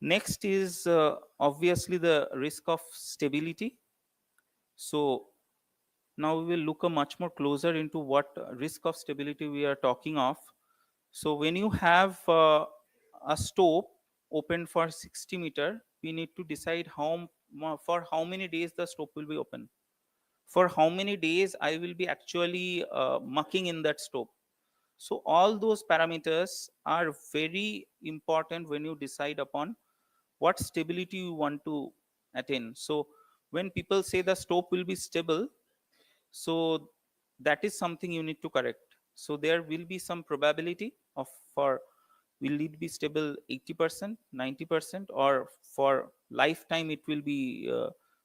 Next is obviously the risk of stability. So now we will look a much more closer into what risk of stability we are talking of. So when you have a stope open for 60 meter, we need to decide for how many days the stope will be open, for how many days I will be actually mucking in that stope. So all those parameters are very important when you decide upon what stability you want to attain. So when people say the stope will be stable, so that is something you need to correct. So there will be some probability of for will it be stable 80%, 90%, or for lifetime it will be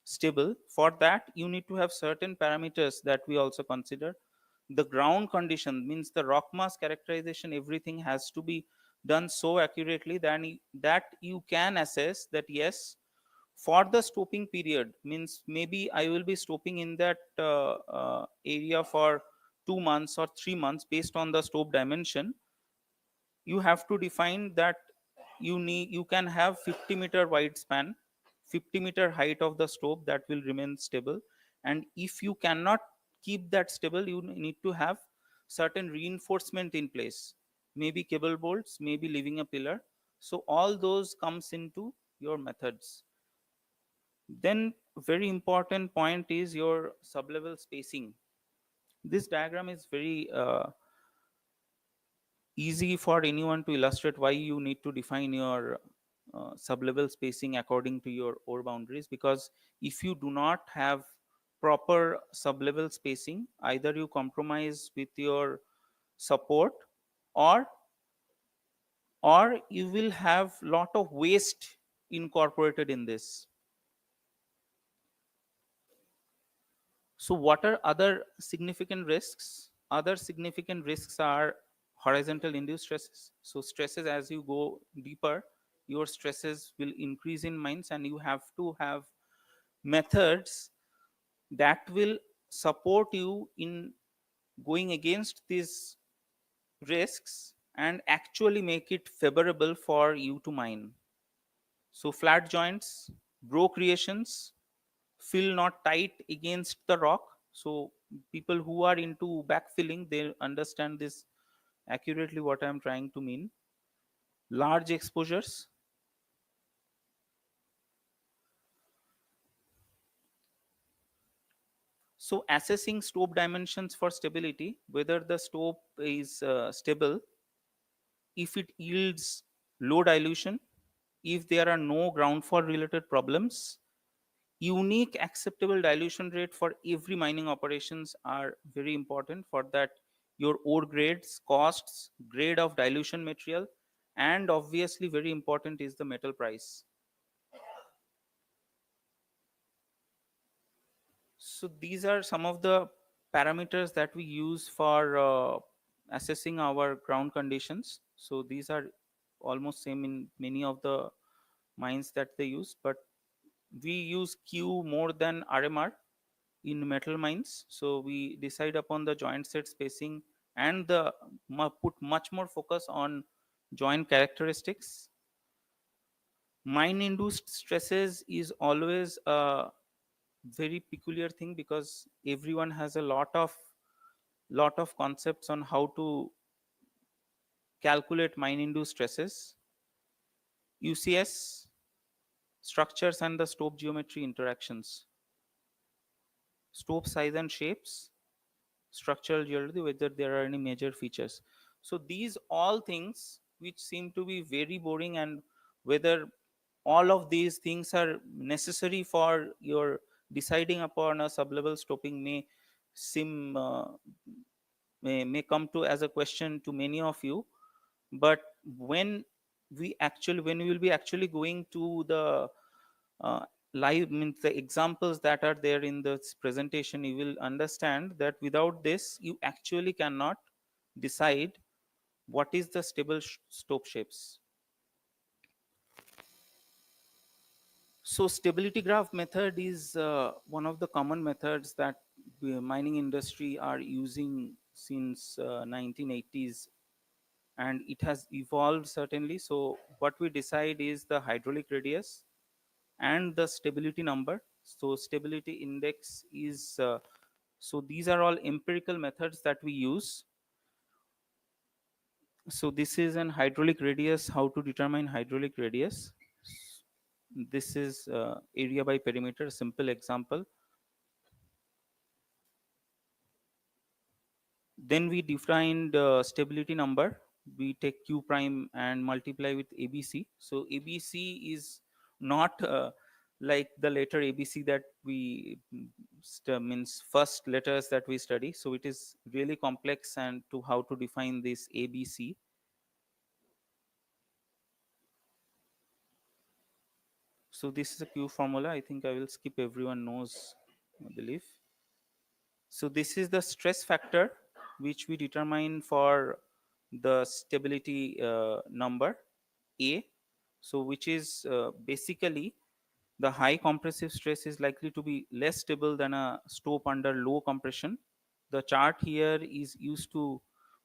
stable. For that you need to have certain parameters that we also consider. The ground condition means the rock mass characterization, everything has to be done so accurately that you can assess that yes, for the stoping period, means maybe I will be stoping in that area for 2 months or 3 months based on the stope dimension. You have to define that you can have 50-meter wide span, 50-meter height of the stope that will remain stable. And if you cannot keep that stable, you need to have certain reinforcement in place, maybe cable bolts, maybe leaving a pillar. So all those comes into your methods. Then very important point is your sublevel spacing. This diagram is very easy for anyone to illustrate why you need to define your sublevel spacing according to your ore boundaries, because if you do not have proper sublevel spacing, either you compromise with your support, or you will have lot of waste incorporated in this. So what are other significant risks? Other significant risks are horizontal induced stresses. So stresses, as you go deeper, your stresses will increase in mines, and you have to have methods that will support you in going against these risks and actually make it favorable for you to mine. So flat joints, bro creations, fill not tight against the rock. So people who are into backfilling, they understand this accurately what I'm trying to mean. Large exposures. So assessing stope dimensions for stability, whether the stope is stable, if it yields low dilution, if there are no ground fault related problems, unique acceptable dilution rate for every mining operations are very important. For that, your ore grades, costs, grade of dilution material, and obviously very important is the metal price. So these are some of the parameters that we use for assessing our ground conditions. So these are almost same in many of the mines that they use, but we use Q more than RMR in metal mines. So we decide upon the joint set spacing and the put much more focus on joint characteristics. Mine induced stresses is always a very peculiar thing because everyone has a lot of concepts on how to calculate mine induced stresses. UCS, structures and the stope geometry interactions, stope size and shapes, structural geology, whether there are any major features. So these all things which seem to be very boring, and whether all of these things are necessary for your deciding upon a sublevel stoping may seem may come to as a question to many of you. But when when we will be actually going to the live, means the examples that are there in this presentation, you will understand that without this you actually cannot decide what is the stable stope shapes. So stability graph method is one of the common methods that the mining industry are using since 1980s, and it has evolved certainly. So what we decide is the hydraulic radius and the stability number. So stability index is so these are all empirical methods that we use. So this is an hydraulic radius, how to determine hydraulic radius. This is area by perimeter, simple example. Then we defined stability number. We take Q prime and multiply with ABC. So ABC is not like the letter ABC that we means first letters that we study. So it is really complex and to how to define this ABC. So this is a Q formula. I think I will skip, everyone knows, I believe. So this is the stress factor which we determine for the stability number A. So which is basically the high compressive stress is likely to be less stable than a stope under low compression. The chart here is used to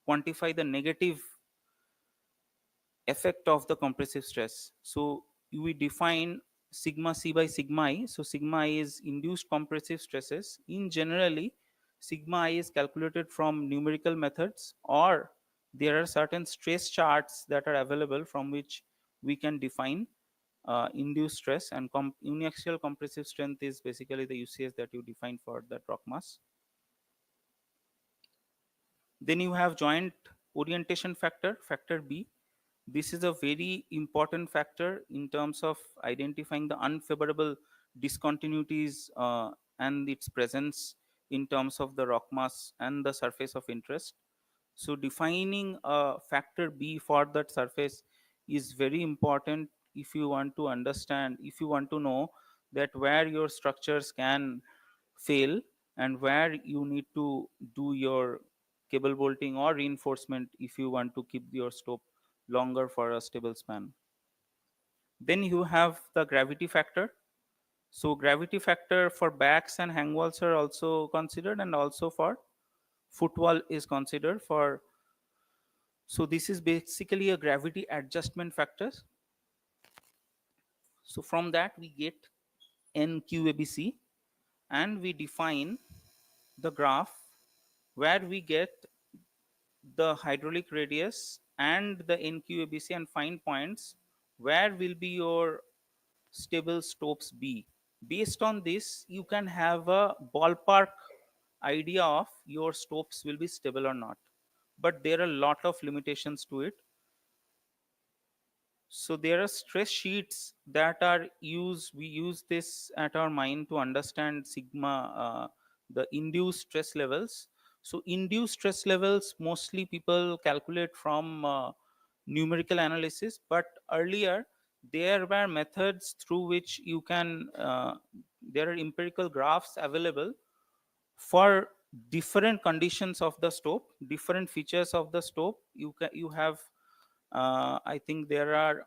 quantify the negative effect of the compressive stress. So we define sigma c by sigma I. So sigma I is induced compressive stresses. In generally, sigma I is calculated from numerical methods, or there are certain stress charts that are available from which we can define induced stress, and uniaxial compressive strength is basically the UCS that you define for that rock mass. Then you have joint orientation factor, factor B. This is a very important factor in terms of identifying the unfavorable discontinuities and its presence in terms of the rock mass and the surface of interest. So defining a factor B for that surface is very important if you want to understand, if you want to know that where your structures can fail and where you need to do your cable bolting or reinforcement if you want to keep your stope longer for a stable span. Then you have the gravity factor. So gravity factor for backs and hang walls are also considered, and also for footwall is considered for. So this is basically a gravity adjustment factors. So from that we get NQABC, and we define the graph where we get the hydraulic radius and the NQABC and find points where will be your stable stopes be. Based on this, you can have a ballpark idea of your stopes will be stable or not. But there are a lot of limitations to it. So there are stress sheets that are used. We use this at our mine to understand sigma, the induced stress levels. So induced stress levels, mostly people calculate from numerical analysis, but earlier there were methods through which you can, there are empirical graphs available for different conditions of the stope, different features of the stope. You have, I think there are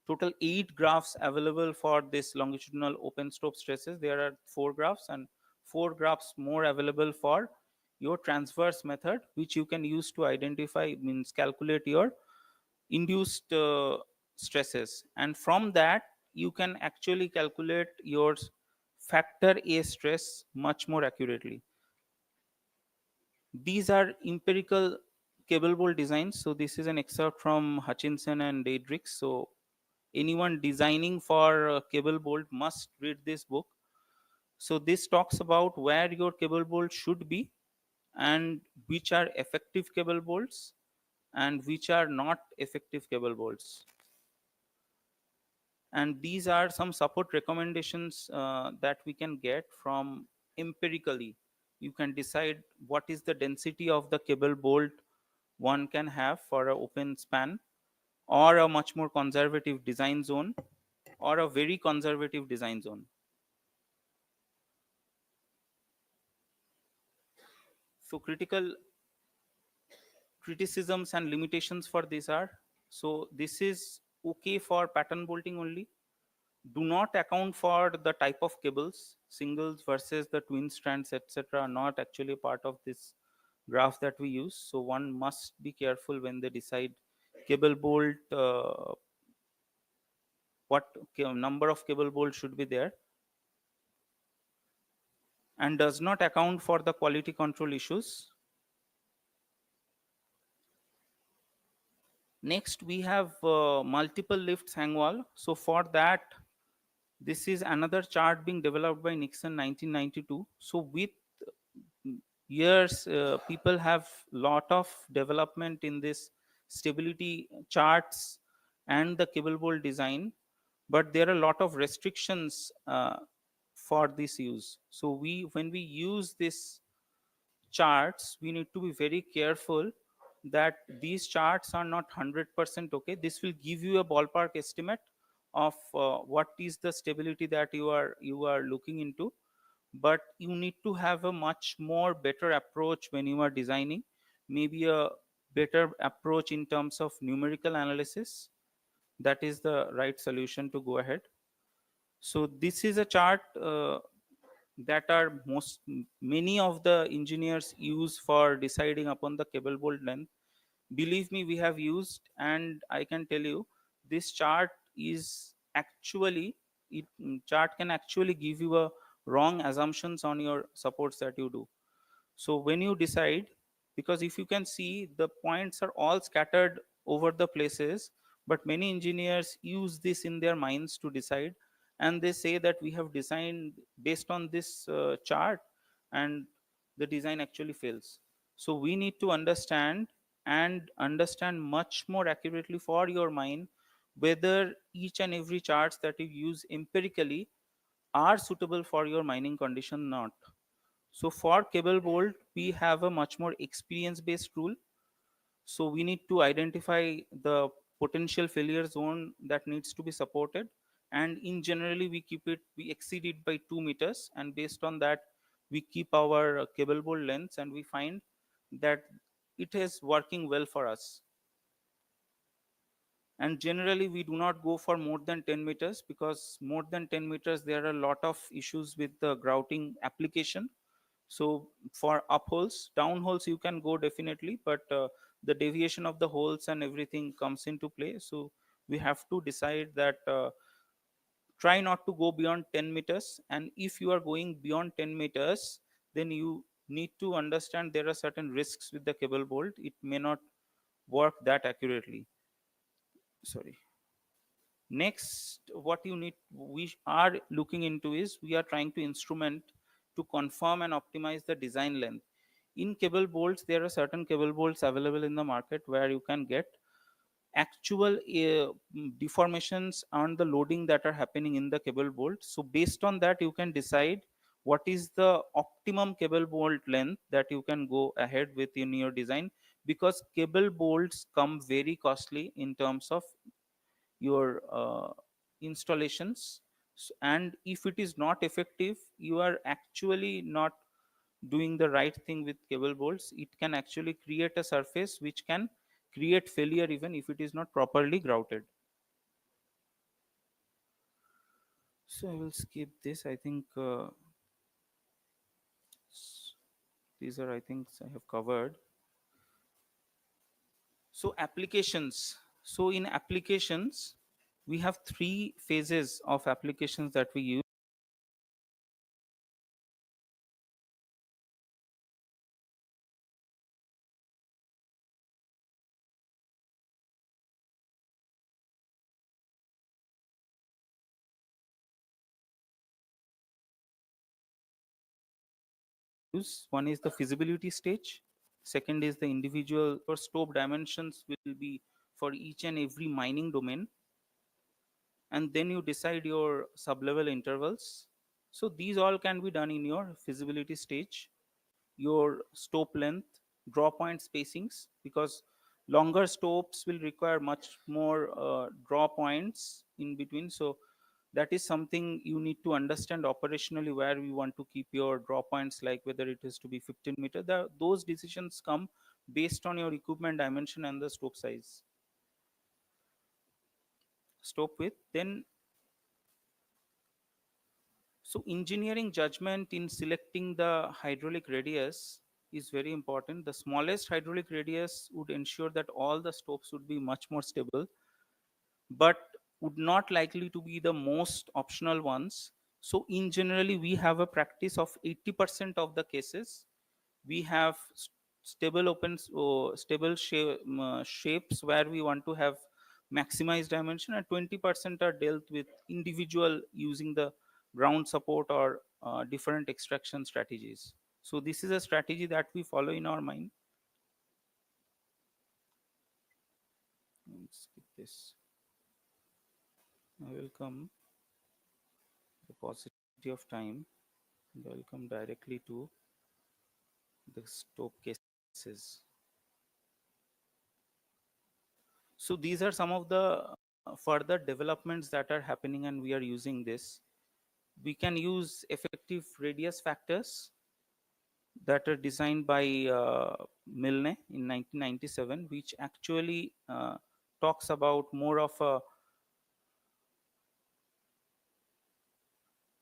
total 8 graphs available for this longitudinal open stope stresses. There are 4 graphs and 4 graphs more available for your transverse method, which you can use to identify, means calculate your induced stresses. And from that, you can actually calculate your factor A stress much more accurately. These are empirical cable bolt designs. So this is an excerpt from Hutchinson and Daedrich. So anyone designing for a cable bolt must read this book. So this talks about where your cable bolt should be and which are effective cable bolts and which are not effective cable bolts. And these are some support recommendations that we can get from empirically. You can decide what is the density of the cable bolt one can have for an open span, or a much more conservative design zone, or a very conservative design zone. So critical criticisms and limitations for this are, so this is okay for pattern bolting only. Do not account for the type of cables, singles versus the twin strands, etc. are not actually part of this graph that we use. So one must be careful when they decide cable bolt, what number of cable bolts should be there, and does not account for the quality control issues. Next, we have multiple lifts hang wall. So for that, this is another chart being developed by Nixon 1992. So with years, people have lot of development in this stability charts and the cable bolt design, but there are a lot of restrictions for this use. So when we use this charts, we need to be very careful that these charts are not 100% okay. This will give you a ballpark estimate of what is the stability that you are looking into, but you need to have a much more better approach when you are designing, maybe a better approach in terms of numerical analysis. That is the right solution to go ahead. So this is a chart that are many of the engineers use for deciding upon the cable bolt length. Believe me, we have used, and I can tell you this chart is actually, chart can actually give you a wrong assumptions on your supports that you do. So when you decide, because if you can see the points are all scattered over the places, but many engineers use this in their minds to decide, and they say that we have designed based on this chart, and the design actually fails. So we need to understand and understand much more accurately for your mind whether each and every charts that you use empirically are suitable for your mining condition or not. So for cable bolt, we have a much more experience based rule. So we need to identify the potential failure zone that needs to be supported, and in generally we exceed it by 2 meters, and based on that we keep our cable bolt lengths and we find that it is working well for us. And generally we do not go for more than 10 meters, because more than 10 meters there are a lot of issues with the grouting application. So for up holes, down holes you can go definitely, but the deviation of the holes and everything comes into play. So we have to decide that try not to go beyond 10 meters, and if you are going beyond 10 meters, then you need to understand there are certain risks with the cable bolt. It may not work that accurately. Sorry. Next, what you need, we are looking into is, we are trying to instrument to confirm and optimize the design length. In cable bolts, there are certain cable bolts available in the market where you can get actual deformations on the loading that are happening in the cable bolt. So based on that, you can decide what is the optimum cable bolt length that you can go ahead with in your design, because cable bolts come very costly in terms of your installations. And if it is not effective, you are actually not doing the right thing with cable bolts. It can actually create a surface which can create failure even if it is not properly grouted. So I will skip this. I think these are, I think I have covered. So applications. So in applications, we have three phases of applications that we use. One is the feasibility stage. Second is the individual or stope dimensions will be for each and every mining domain. And then you decide your sub-level intervals. So these all can be done in your feasibility stage. Your stope length, draw point spacings, because longer stopes will require much more draw points in between. So that is something you need to understand operationally, where we want to keep your draw points, like whether it is to be 15 meter. Those decisions come based on your equipment dimension and the stope size, stope width. Then so engineering judgment in selecting the hydraulic radius is very important. The smallest hydraulic radius would ensure that all the stopes would be much more stable, but would not likely to be the most optional ones. So in generally, we have a practice of 80% of the cases, we have stable stable shapes where we want to have maximized dimension, and 20% are dealt with individual using the ground support or different extraction strategies. So this is a strategy that we follow in our mind. Let's skip this. I will come the paucity of time, and I will come directly to the stope cases. So these are some of the further developments that are happening, and we are using this. We can use effective radius factors that are designed by Milne in 1997, which actually talks about more of a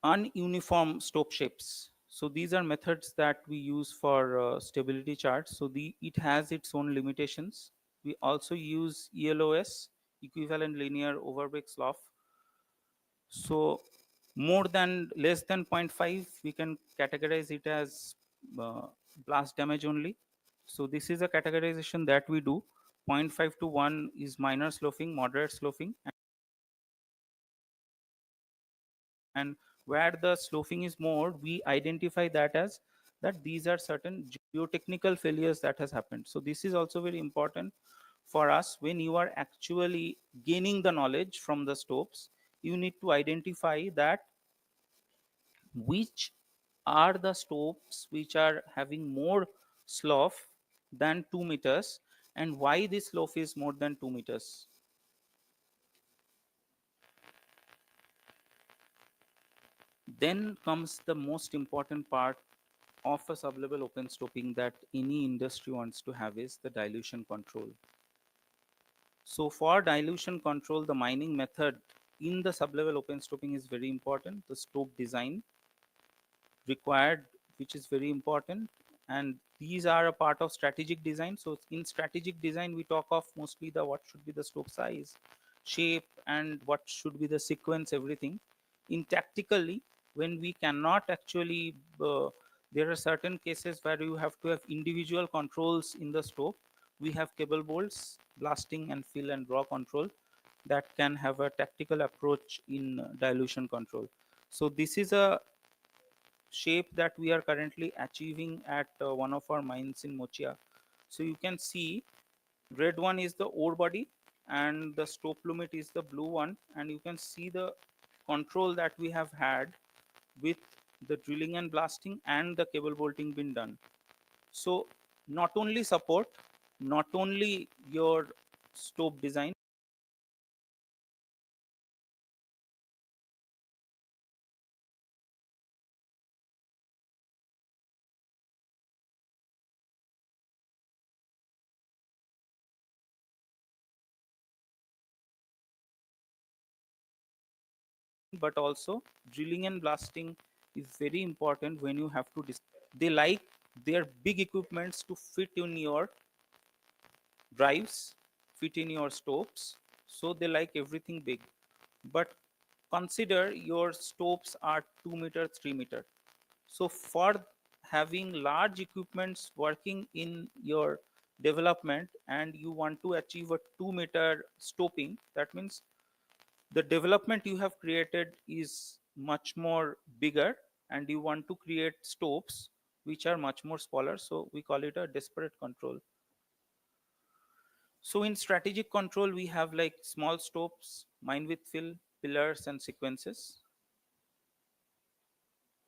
ununiform stope shapes. So these are methods that we use for stability charts. So it has its own limitations. We also use ELOS, equivalent linear overbreak slough. So less than 0.5, we can categorize it as blast damage only. So this is a categorization that we do. 0.5 to 1 is minor sloughing, moderate sloughing, and where the sloughing is more, we identify that as that these are certain geotechnical failures that has happened. So this is also very important for us. When you are actually gaining the knowledge from the stopes, you need to identify that which are the stopes which are having more slough than 2 meters, and why this slough is more than 2 meters. Then comes the most important part of a sublevel open stoping that any industry wants to have is the dilution control. So for dilution control, the mining method in the sublevel open stoping is very important. The stope design required, which is very important, and these are a part of strategic design. So in strategic design, we talk of mostly the what should be the stope size, shape, and what should be the sequence, everything. In tactically, when we cannot actually there are certain cases where you have to have individual controls in the stope. We have cable bolts, blasting and fill and draw control that can have a tactical approach in dilution control. So this is a shape that we are currently achieving at one of our mines in Mochia. So you can see red one is the ore body and the stope limit is the blue one, and you can see the control that we have had with the drilling and blasting and the cable bolting been done. So not only support, not only your stope design, but also drilling and blasting is very important when you have to they like their big equipments to fit in your drives, fit in your stopes, so they like everything big. But consider your stopes are 2 meter, 3 meter. So for having large equipments working in your development and you want to achieve a 2 meter stoping, that means the development you have created is much more bigger and you want to create stopes which are much more smaller. So we call it a disparate control. So in strategic control, we have like small stopes, mine with fill, pillars, and sequences.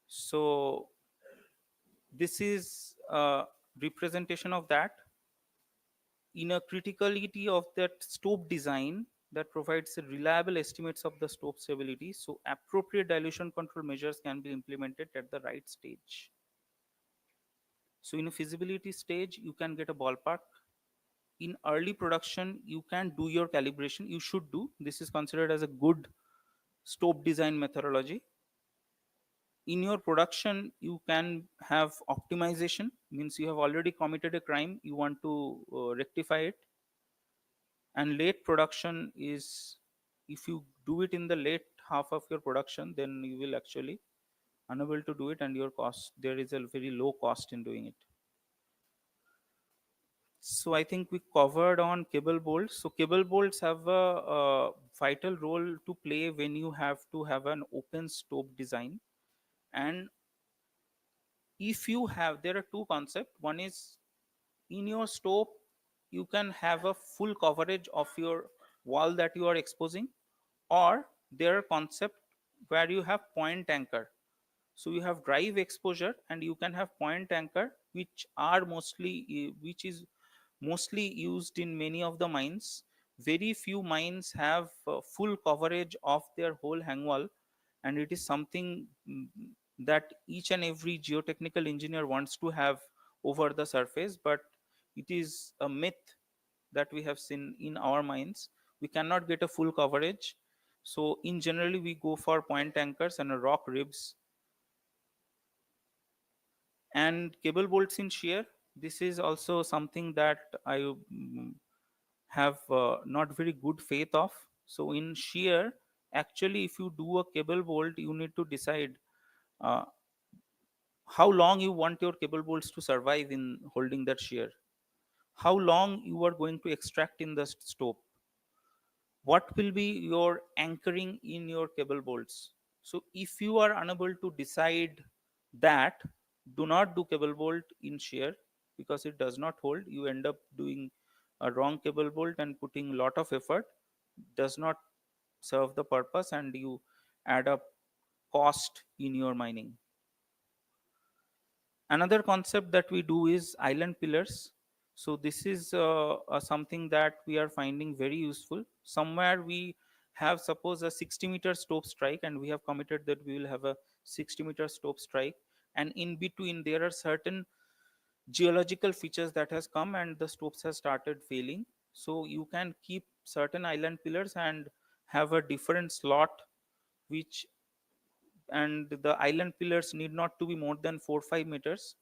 So this is a representation of that. In a criticality of that stope design that provides a reliable estimates of the stope stability, so appropriate dilution control measures can be implemented at the right stage. So in a feasibility stage, you can get a ballpark. In early production, you can do your calibration. You should do. This is considered as a good stope design methodology. In your production, you can have optimization, means you have already committed a crime, you want to rectify it. And late production is, if you do it in the late half of your production, then you will actually unable to do it, and your cost, there is a very low cost in doing it. So I think we covered on cable bolts. So cable bolts have a vital role to play when you have to have an open stope design. And if you have, there are two concepts. One is in your stope, you can have a full coverage of your wall that you are exposing, or there are concept where you have point anchor. So you have drive exposure and you can have point anchor, which are mostly which is mostly used in many of the mines. Very few mines have full coverage of their whole hang wall, and it is something that each and every geotechnical engineer wants to have over the surface, but it is a myth that we have seen in our mines. We cannot get a full coverage. So in generally, we go for point anchors and rock ribs and cable bolts in shear. This is also something that I have not very good faith of. So in shear, actually, if you do a cable bolt, you need to decide uh, how long you want your cable bolts to survive in holding that shear, how long you are going to extract in the stope, what will be your anchoring in your cable bolts. So if you are unable to decide that, do not do cable bolt in shear, because it does not hold. You end up doing a wrong cable bolt and putting a lot of effort, does not serve the purpose, and you add up cost in your mining. Another concept that we do is island pillars. So this is something that we are finding very useful. Somewhere we have suppose a 60-meter stope strike, and we have committed that we will have a 60-meter stope strike. and in between there are certain geological features that has come and the stopes has started failing. So you can keep certain island pillars and have a different slot, which, and the island pillars need not to be more than 4 or 5 meters.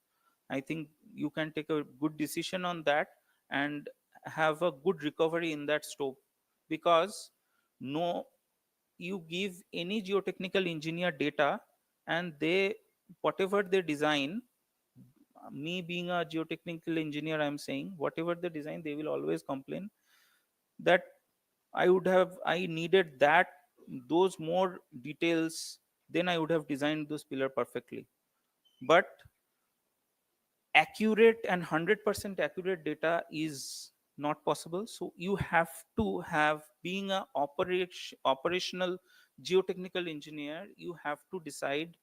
I think you can take a good decision on that and have a good recovery in that stope, because no, you give any geotechnical engineer data and they, whatever they design, me being a geotechnical engineer, I'm saying whatever they design, they will always complain that I needed that, those more details, then I would have designed those pillar perfectly. But accurate and 100% accurate data is not possible. So you have to have, being a operational geotechnical engineer, you have to decide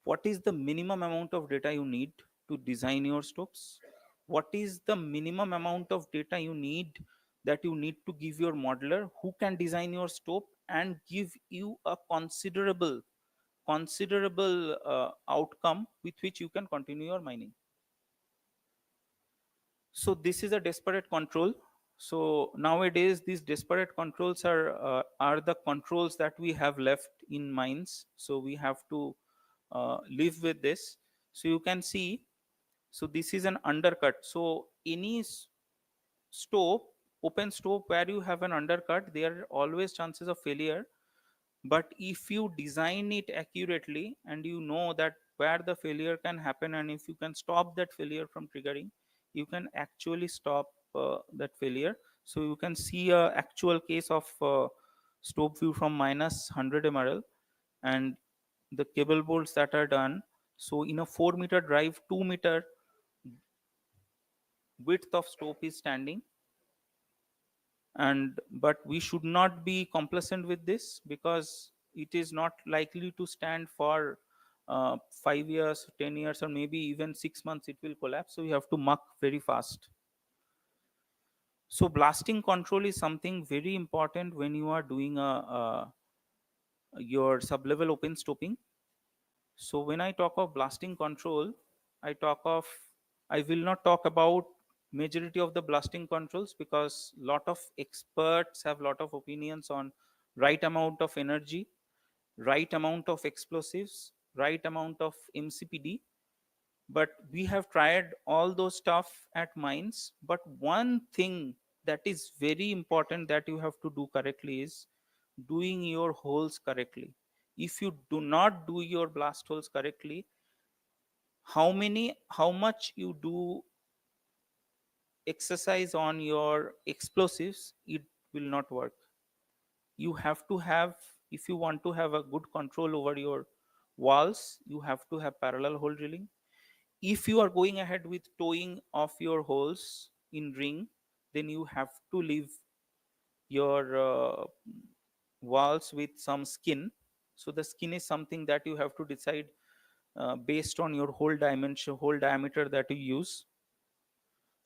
what is the minimum amount of data you need to design your stopes, what is the minimum amount of data you need that you need to give your modeler who can design your stope and give you a considerable outcome with which you can continue your mining. So this is a disparate control. So nowadays these disparate controls are the controls that we have left in mines. So we have to live with this. So you can see, so this is an undercut. So any stope, open stope where you have an undercut, there are always chances of failure. But if you design it accurately and you know that where the failure can happen, and if you can stop that failure from triggering, you can actually stop that failure. So you can see a actual case of stope view from minus 100 mRL and the cable bolts that are done. So in a 4-meter drive, 2-meter width of stope is standing, and but we should not be complacent with this, because it is not likely to stand for 5 years, 10 years, or maybe even 6 months. It will collapse, so you have to muck very fast. So blasting control is something very important when you are doing your sublevel open stoping. So when I talk of blasting control, I will not talk about majority of the blasting controls, because lot of experts have lot of opinions on right amount of energy, right amount of explosives, right amount of MCPD. But we have tried all those stuff at mines. But one thing that is very important that you have to do correctly is doing your holes correctly. If you do not do your blast holes correctly, how much you do exercise on your explosives, it will not work. You have to have, if you want to have a good control over your walls, you have to have parallel hole drilling. If you are going ahead with towing of your holes in ring, then you have to leave your walls with some skin. So the skin is something that you have to decide based on your whole dimension, whole diameter that you use.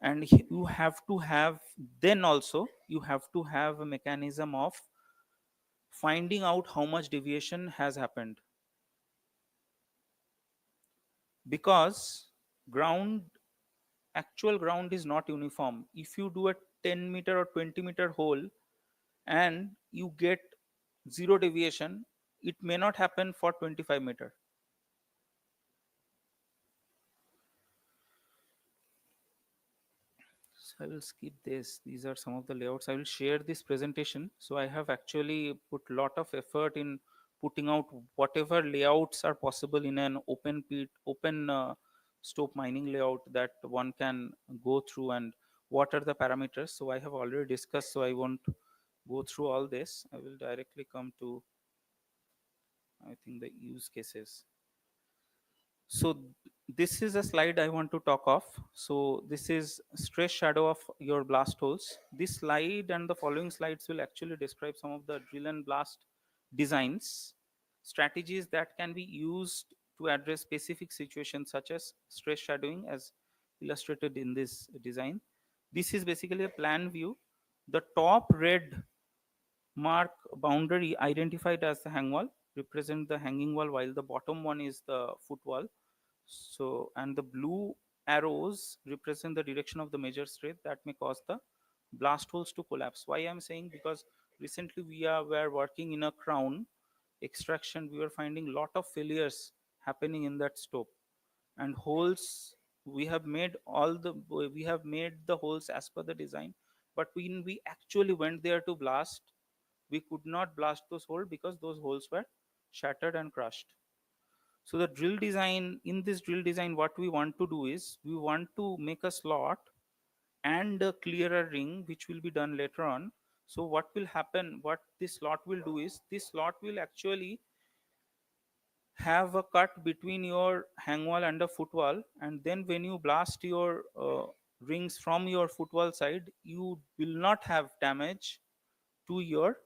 And you have to have, then also you have to have a mechanism of finding out how much deviation has happened, because ground, actual ground is not uniform. If you do a 10-meter or 20-meter hole and you get zero deviation, it may not happen for 25-meter. So I will skip this. These are some of the layouts. I will share this presentation. So I have actually put a lot of effort in putting out whatever layouts are possible in an open pit, open stope mining layout that one can go through, and what are the parameters. So I have already discussed, so I won't go through all this. I will directly come to, I think, the use cases. So this is a slide I want to talk of. So this is stress shadow of your blast holes. This slide and the following slides will actually describe some of the drill and blast designs, strategies that can be used to address specific situations such as stress shadowing, as illustrated in this design. This is basically a plan view. The top red mark boundary identified as the hang wall. represent the hanging wall, while the bottom one is the footwall. So, and the blue arrows represent the direction of the major stress that may cause the blast holes to collapse. Why I'm saying, because recently were working in a crown extraction, we were finding lot of failures happening in that stope, and holes, we have made the holes as per the design, but when we actually went there to blast, we could not blast those holes because those holes were shattered and crushed. So the drill design, in this drill design, what we want to do is we want to make a slot and a clearer ring, which will be done later on. So what will happen, what this slot will do is, this slot will actually have a cut between your hang wall and the footwall, and then when you blast your rings from your footwall side, you will not have damage to your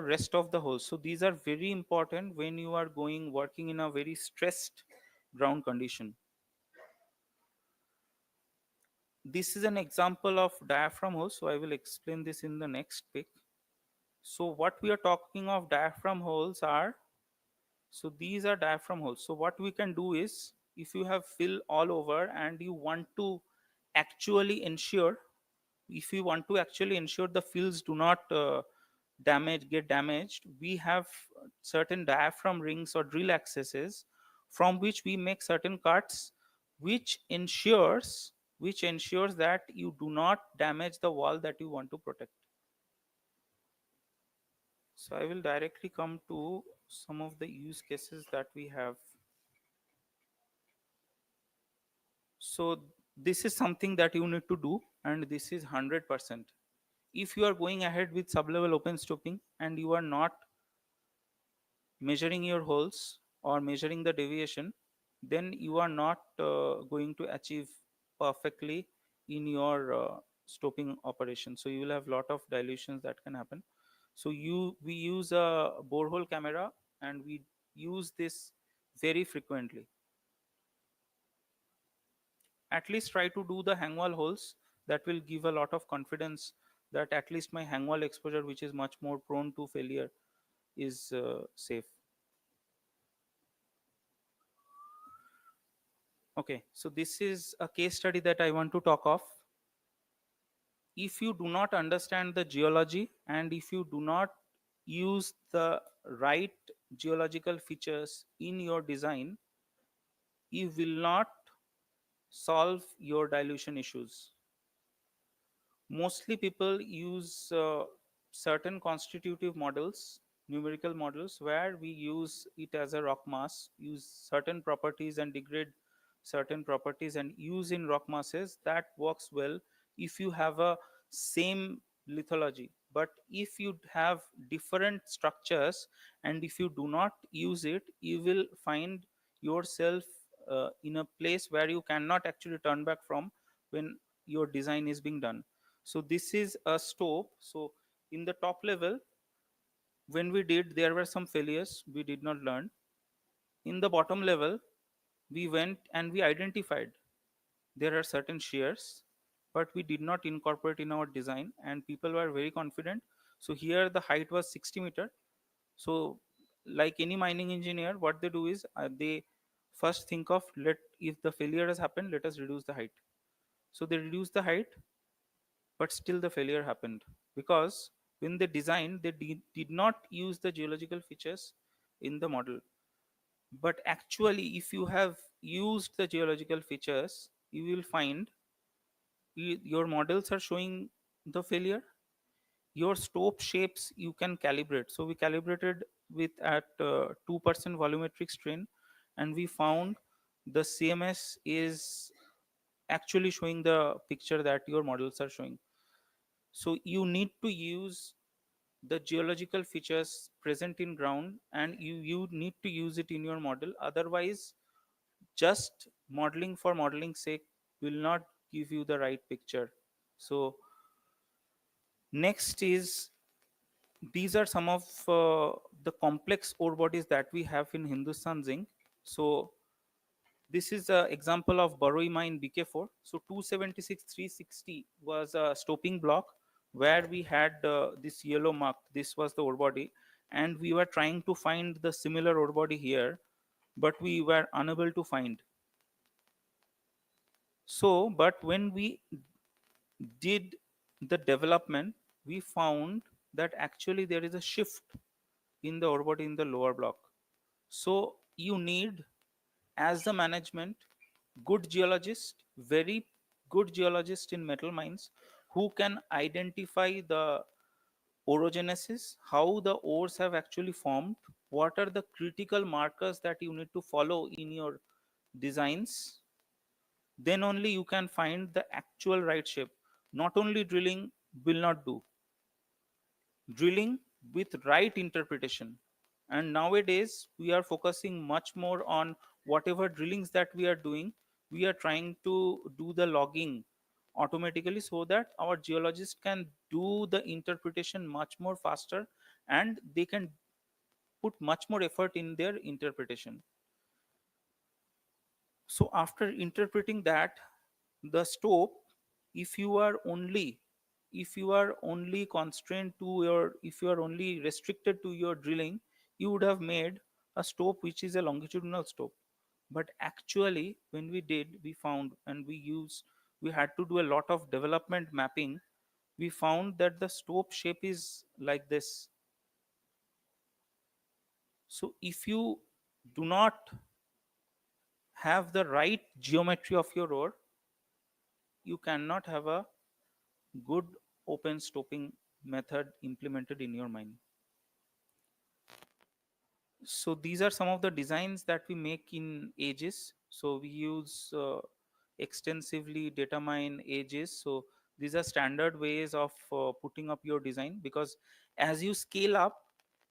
rest of the holes. So these are very important when you are working in a very stressed ground condition. This is an example of diaphragm holes, so I will explain this in the next pic. So what we are talking of diaphragm holes are, so these are diaphragm holes. So what we can do is, if you have fill all over and you want to actually ensure, if you want to actually ensure the fills do not get damaged, we have certain diaphragm rings or drill accesses from which we make certain cuts, which ensures that you do not damage the wall that you want to protect. So I will directly come to some of the use cases that we have. So this is something that you need to do, and this is 100%. If you are going ahead with sublevel open stoping and you are not measuring your holes or measuring the deviation, then you are not going to achieve perfectly in your stoping operation. So you will have lot of dilutions that can happen. So we use a borehole camera, and we use this very frequently. At least try to do the hang wall holes. That will give a lot of confidence that at least my hang wall exposure, which is much more prone to failure, is safe. Okay, so this is a case study that I want to talk of. If you do not understand the geology, and if you do not use the right geological features in your design, you will not solve your dilution issues. Mostly people use certain constitutive models, numerical models, where we use it as a rock mass, use certain properties and degrade certain properties and use in rock masses. That works well if you have a same lithology. But if you have different structures and if you do not use it, you will find yourself in a place where you cannot actually turn back from when your design is being done. So this is a stope. So in the top level, when we did, there were some failures we did not learn. In the bottom level, we went and we identified there are certain shears, but we did not incorporate in our design, and people were very confident. So here the height was 60 meter. So like any mining engineer, what they do is they first think of, if the failure has happened, let us reduce the height. So they reduce the height, but still the failure happened because when they designed, they did not use the geological features in the model. But actually, if you have used the geological features, you will find your models are showing the failure. Your stope shapes you can calibrate. So we calibrated with at 2% volumetric strain, and we found the CMS is actually showing the picture that your models are showing. So you need to use the geological features present in ground, and you need to use it in your model. Otherwise, just modeling for modeling sake will not give you the right picture. So next is, these are some of the complex ore bodies that we have in Hindustan Zinc. So this is an example of Baroi mine BK4. So 276 360 was a stoping block where we had this yellow mark. This was the ore body, and we were trying to find the similar ore body here, but we were unable to find. So, but when we did the development, we found that actually there is a shift in the ore body in the lower block. So you need, as the management, good geologist, very good geologist in metal mines, who can identify the orogenesis, how the ores have actually formed, what are the critical markers that you need to follow in your designs. Then only you can find the actual right shape. Not only drilling will not do, drilling with right interpretation. And nowadays we are focusing much more on whatever drillings that we are doing, we are trying to do the logging automatically, so that our geologists can do the interpretation much more faster, and they can put much more effort in their interpretation. So after interpreting that, the stope, if you are only, if you are only constrained to your, if you are only restricted to your drilling, you would have made a stope which is a longitudinal stope. But actually when we did, we found, and we had to do a lot of development mapping, we found that the stope shape is like this. So if you do not have the right geometry of your ore, you cannot have a good open stoping method implemented in your mine. So these are some of the designs that we make in ages. So we use extensively data mine ages. So these are standard ways of putting up your design, because as you scale up,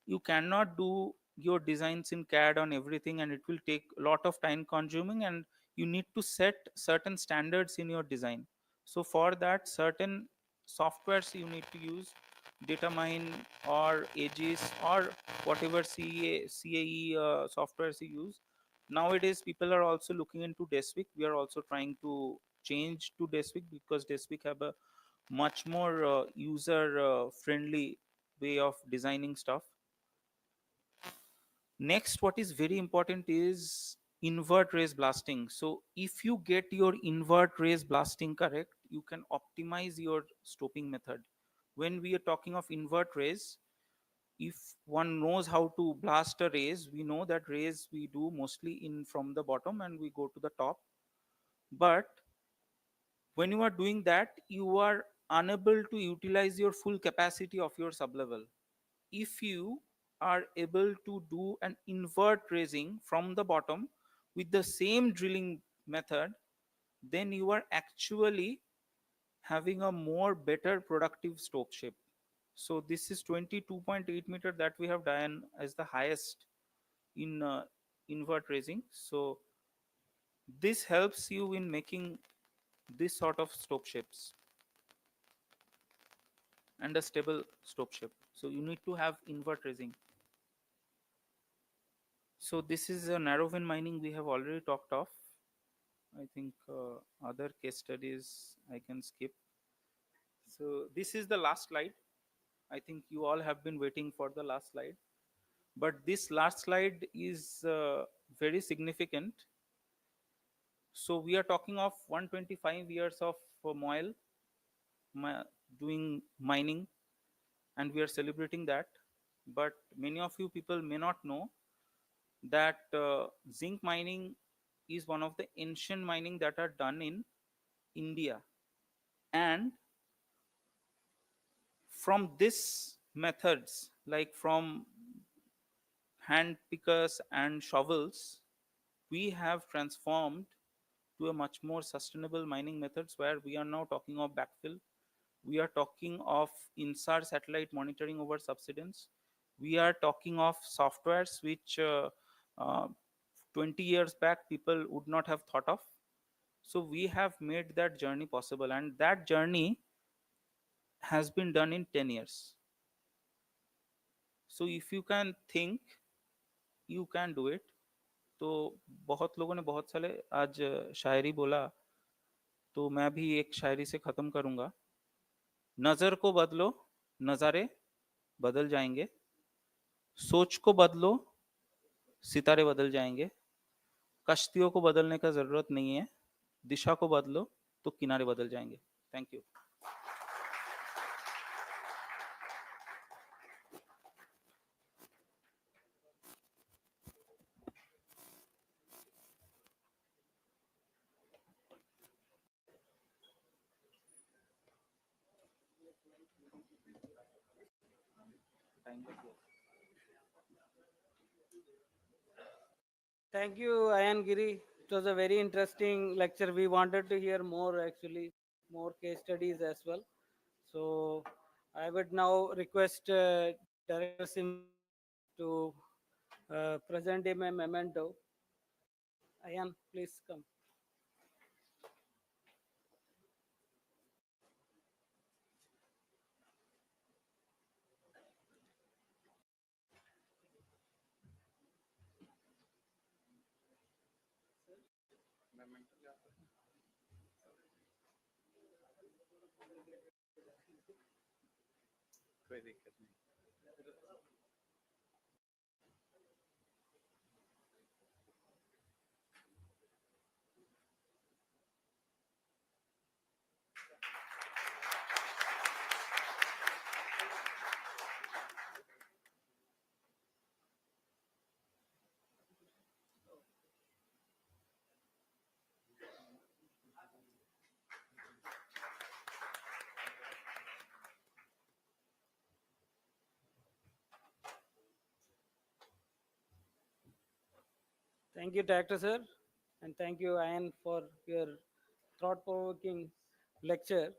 you cannot do your designs in CAD on everything, and it will take a lot of time consuming, and you need to set certain standards in your design. So for that, certain softwares you need to use, data mine or aegis or whatever CAE softwares you use. Nowadays people are also looking into Deswik. We are also trying to change to Deswik, because Deswik have a much more user friendly way of designing stuff. Next, what is very important is invert raise blasting. So if you get your invert raise blasting correct, you can optimize your stoping method. When we are talking of invert raise, if one knows how to blast a raise, we know that raise we do mostly in from the bottom and we go to the top. But when you are doing that, you are unable to utilize your full capacity of your sublevel. If you are able to do an invert raising from the bottom with the same drilling method, then you are actually having a more better productive stope shape. So this is 22.8 meter that we have done as the highest in invert raising. So this helps you in making this sort of stope shapes and a stable stope shape. So you need to have invert raising. So this is a narrow vein mining we have already talked of. I think other case studies I can skip. So this is the last slide. I think you all have been waiting for the last slide. But this last slide is very significant. So we are talking of 125 years of MOIL doing mining, and we are celebrating that. But many of you people may not know that zinc mining is one of the ancient mining that are done in India. And from this methods, like from hand pickers and shovels, we have transformed to a much more sustainable mining methods, where we are now talking of backfill. We are talking of INSAR satellite monitoring over subsidence. We are talking of softwares which 20 years back people would not have thought of. So we have made that journey possible, and that journey has been done in 10 years. So if you can think, you can do it. तो बहुत लोगों ने बहुत सारे आज शायरी बोला, तो मैं भी एक शायरी से खत्म करूंगा। नजर को बदलो, नजारे बदल जाएंगे। सोच को बदलो, सितारे बदल जाएंगे। कश्तियों को बदलने का जरूरत नहीं है, दिशा को बदलो तो किनारे बदल जाएंगे। Thank you. Thank you, Ayan Giri. It was a very interesting lecture. We wanted to hear more, actually, more case studies as well. So I would now request Director SIMFR to present him a memento. Ayan, please come. कोई दिक्कत नहीं। Thank you, Director Sir, and thank you, Ayan, for your thought-provoking lecture.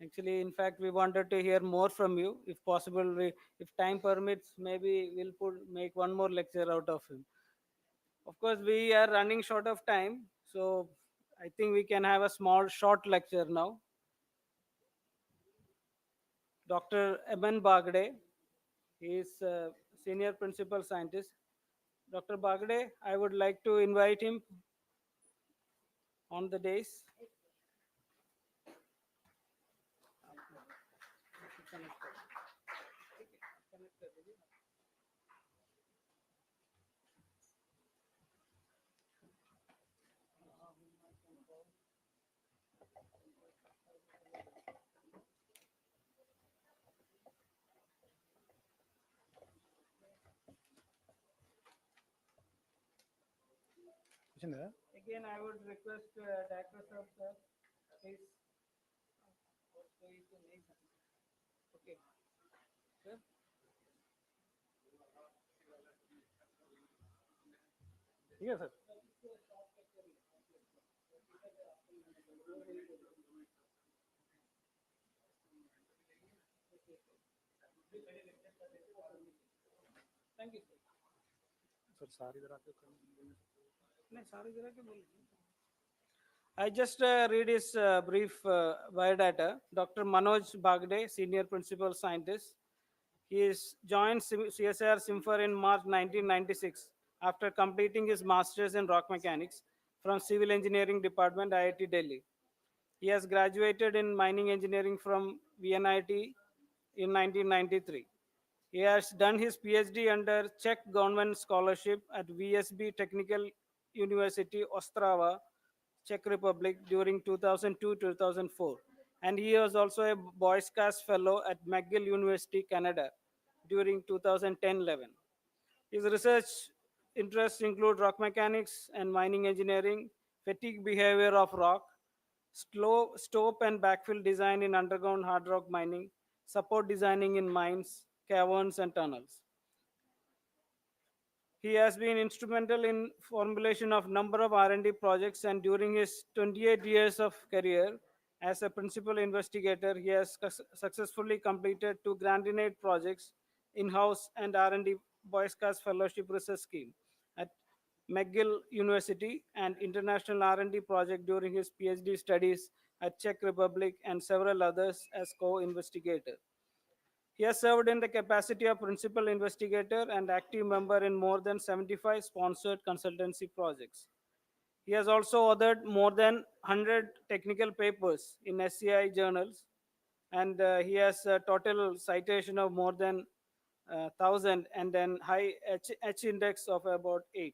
Actually, in fact, we wanted to hear more from you. If possible, if time permits, maybe we'll make one more lecture out of him. Of course, we are running short of time, so I think we can have a small, short lecture now. Dr. Eman Bagde, he is Senior Principal Scientist. Dr. Bagde, I would like to invite him on the dais. Again, I would request Director Sir, please. Okay. Sir? Yes, sir. Thank you, sir. Sir, सारी तरह के नहीं सारी तरह के बोलिए. I just read his brief biodata. Dr. Manoj Bagde, Senior Principal Scientist. He is joined CSIR-CIMFR in March 1996 after completing his Masters in Rock Mechanics from Civil Engineering Department, IIT Delhi. He has graduated in Mining Engineering from VNIT in 1993. He has done his PhD under Czech government scholarship at VSB Technical University, Ostrava, Czech Republic during 2002-2004. And he was also a Boy Scouts Fellow at McGill University, Canada during 2010-11. His research interests include rock mechanics and mining engineering, fatigue behavior of rock, stope and backfill design in underground hard rock mining, support designing in mines, caverns, and tunnels. He has been instrumental in formulation of number of R&D projects, and during his 28 years of career as a principal investigator, he has successfully completed 2 grant-in-aid projects in-house and R&D Boy Scouts Fellowship Research Scheme at McGill University and international R&D project during his PhD studies at Czech Republic and several others as co-investigator. He has served in the capacity of principal investigator and active member in more than 75 sponsored consultancy projects. He has also authored more than 100 technical papers in SCI journals, and he has a total citation of more than 1000 and then high H index of about 8.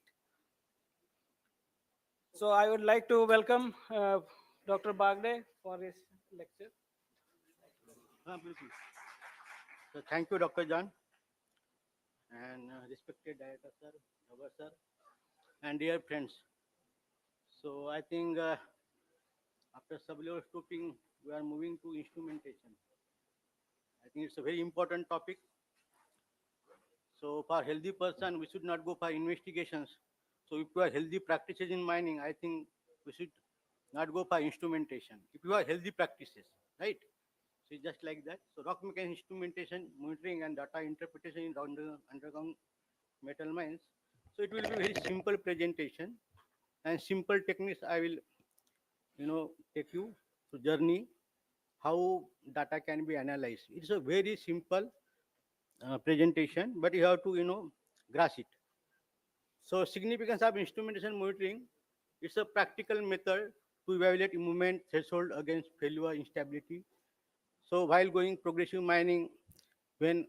So I would like to welcome Dr. Bagde for his lecture. So thank you, Dr. John, and respected Director Sir, Baba Sir, and dear friends. So I think after sublevel stooping, we are moving to instrumentation. I think it's a very important topic. So for healthy person, we should not go for investigations. So if you are healthy practices in mining, I think we should not go for instrumentation. If you are healthy practices, right? So it's just like that. So rock mechanics instrumentation, monitoring and data interpretation in underground metal mines. So it will be very simple presentation and simple techniques. I will, take you to journey how data can be analyzed. It's a very simple presentation, but you have to, grasp it. So significance of instrumentation monitoring, it's a practical method to evaluate movement threshold against failure instability. So while going progressive mining, when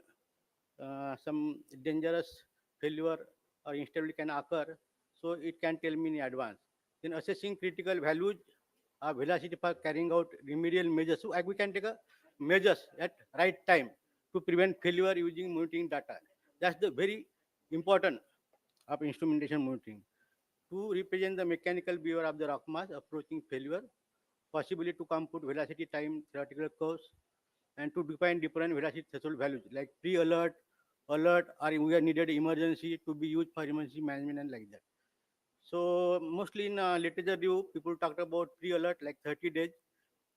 some dangerous failure or instability can occur, so it can tell me in advance. Then assessing critical values of velocity for carrying out remedial measures. So we can take a measures at right time to prevent failure using monitoring data. That's the very important of instrumentation monitoring. To represent the mechanical behavior of the rock mass approaching failure, possibly to compute velocity time theoretical curves, and to define different velocity threshold values like pre-alert, alert, or we are needed emergency to be used for emergency management and like that. So mostly in literature review, people talked about pre-alert like 30 days,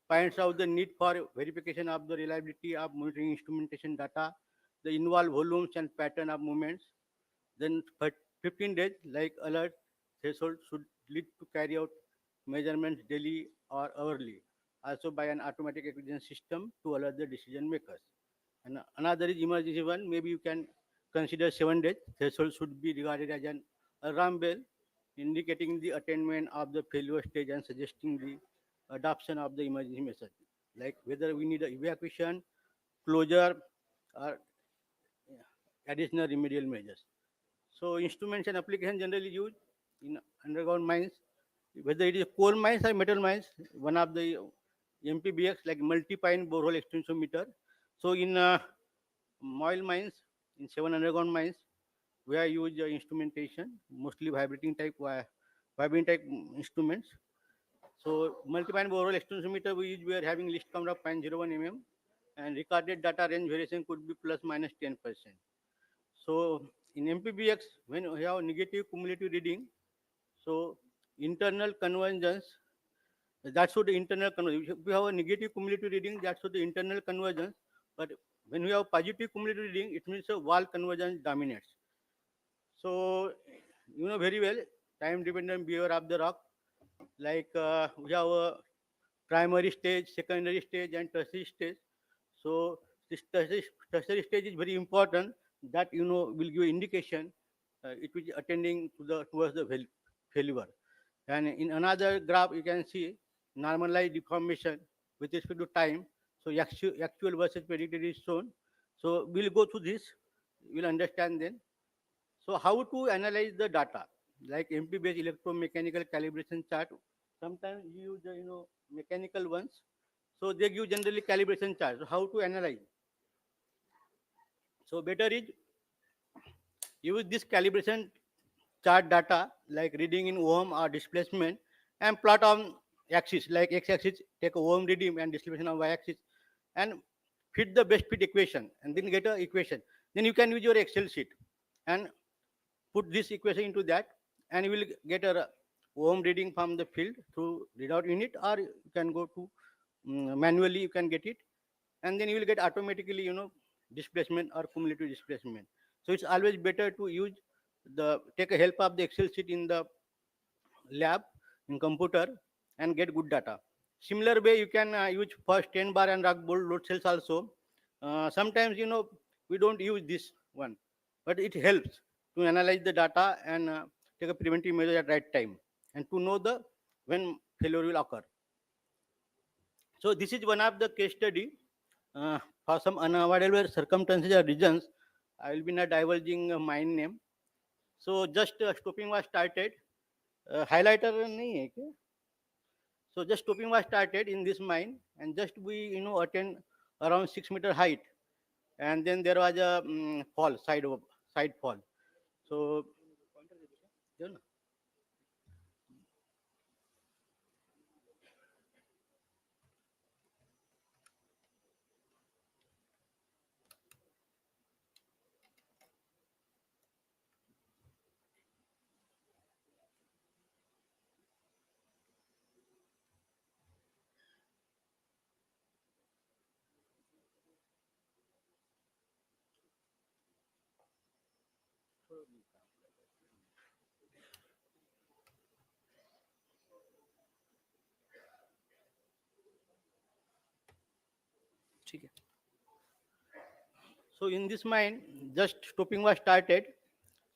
finds out the need for verification of the reliability of monitoring instrumentation data, the involved volumes and pattern of movements. Then 15 days like alert threshold should lead to carry out measurements daily or hourly, also by an automatic acquisition system to alert the decision makers. And another is emergency one, maybe you can consider 7 days. Threshold should be regarded as an alarm bell, indicating the attainment of the failure stage and suggesting the adoption of the emergency method, like whether we need a evacuation, closure, or additional remedial measures. So instruments and application generally used in underground mines, whether it is coal mines or metal mines, one of the MPBX like multi-pine borehole extensometer. So in MOIL mines, in 7 underground mines, we are use instrumentation, mostly vibrating type instruments. So multi-pine borehole extensometer we are having least count of 0.01 mm, and recorded data range variation could be plus minus 10%. So in MPBX, when we have negative cumulative reading, so internal convergence, that should the internal convergence. If we have a negative cumulative reading, that should the internal convergence. But when we have positive cumulative reading, it means a wall convergence dominates. So you know very well time dependent behavior of the rock. Like we have a primary stage, secondary stage, and tertiary stage. So this tertiary stage is very important. That will give indication it will be attending to the towards the failure. And in another graph you can see normalized deformation with respect to time. So actual versus predicted is shown. So we'll go through this. We'll understand then. So how to analyze the data? Like MP-based electromechanical calibration chart. Sometimes you use the mechanical ones. So they give generally calibration chart. So how to analyze? So better is use this calibration chart data like reading in ohm or displacement and plot on axis like x-axis take a ohm reading and displacement on y-axis and fit the best fit equation and then get a equation. Then you can use your Excel sheet and put this equation into that and you will get a ohm reading from the field through readout unit, or you can go to manually you can get it, and then you will get automatically displacement or cumulative displacement. So it's always better to use the take a help of the Excel sheet in the lab in computer and get good data. Similar way you can use first 10 bar and rock bolt load cells also. Sometimes we don't use this one, but it helps to analyze the data and take a preventive measure at right time and to know the when failure will occur. So this is one of the case study for some unavoidable circumstances or reasons. I will be not divulging mine name. So just stopping was started. Highlighter nahi hai kya? So just stopping was started in this mine, and just we attend around 6 meter height, and then there was a fall side fall. So you know, ठीक है. so in this mine, just stopping was started,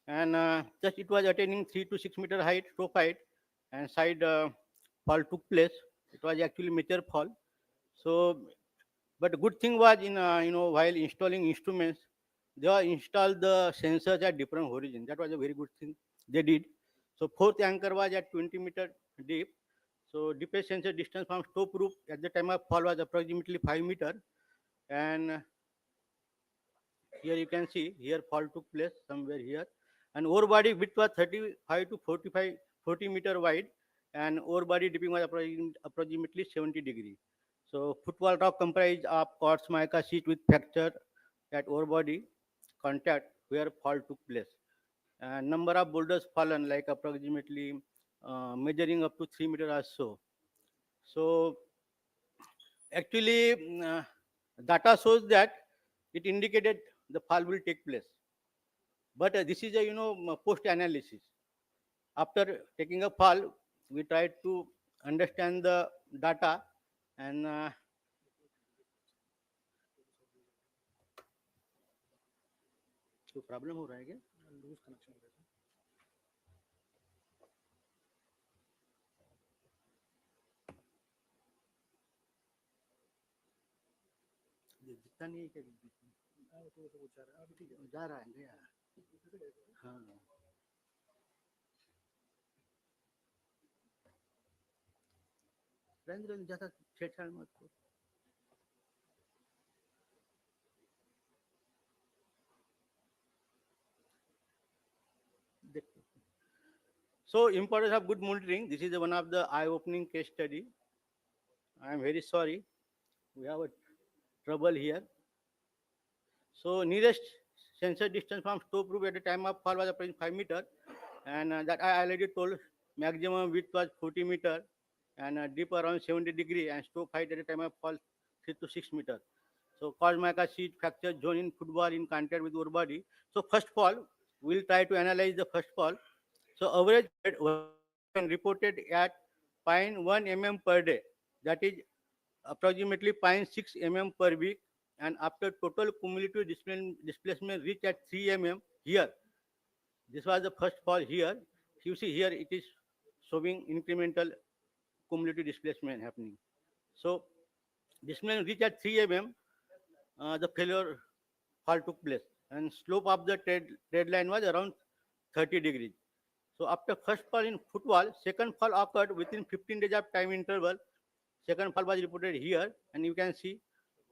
and just it was attaining 3 to 6 meter height, top height, and side fall took place. It was actually major fall. So, but good thing was in while installing instruments, they are installed the sensors at different origin. That was a very good thing they did. So fourth anchor was at 20 meter deep. So deepest sensor distance from top roof at the time of fall was approximately 5 meter, and here you can see here fall took place somewhere here, and ore body width was 35 to 40 meter wide, and ore body dipping was approximately 70 degree. So footwall rock comprised of quartz mica sheet with fracture at ore body contact where fall took place, and number of boulders fallen like approximately measuring up to 3 meter or so. So actually data shows that it indicated the fall will take place. But this is a post analysis. After taking a fall, we try to understand the data, and तो problem हो रहा है क्या? Loose connection हो रहा है. दिखता नहीं है क्या? तो जा रहा है, अभी ठीक है, जा रहा है गया. हाँ. रंग ज्यादा छेड़छाड़ मत करो. So importance of good monitoring. This is one of the eye-opening case study. I am very sorry. We have a trouble here. So nearest sensor distance from top roof at the time of fall was approximately 5 meter, and that I already told. Maximum width was 40 meter, and deep around 70 degree, and stope height at the time of fall 3 to 6 meter. So cause mica sheet fracture zone in footwall in contact with ore body. So first fall, we'll try to analyze the first fall. So average reported at 0.1 mm per day. That is approximately 0.6 mm per week, and after total cumulative displacement reached at 3 mm here. This was the first fall here. You see here it is showing incremental cumulative displacement happening. So displacement reached at 3 mm, the failure fall took place, and slope of the trade line was around 30 degrees. So after first fall in footwall, second fall occurred within 15 days of time interval. Second fall was reported here, and you can see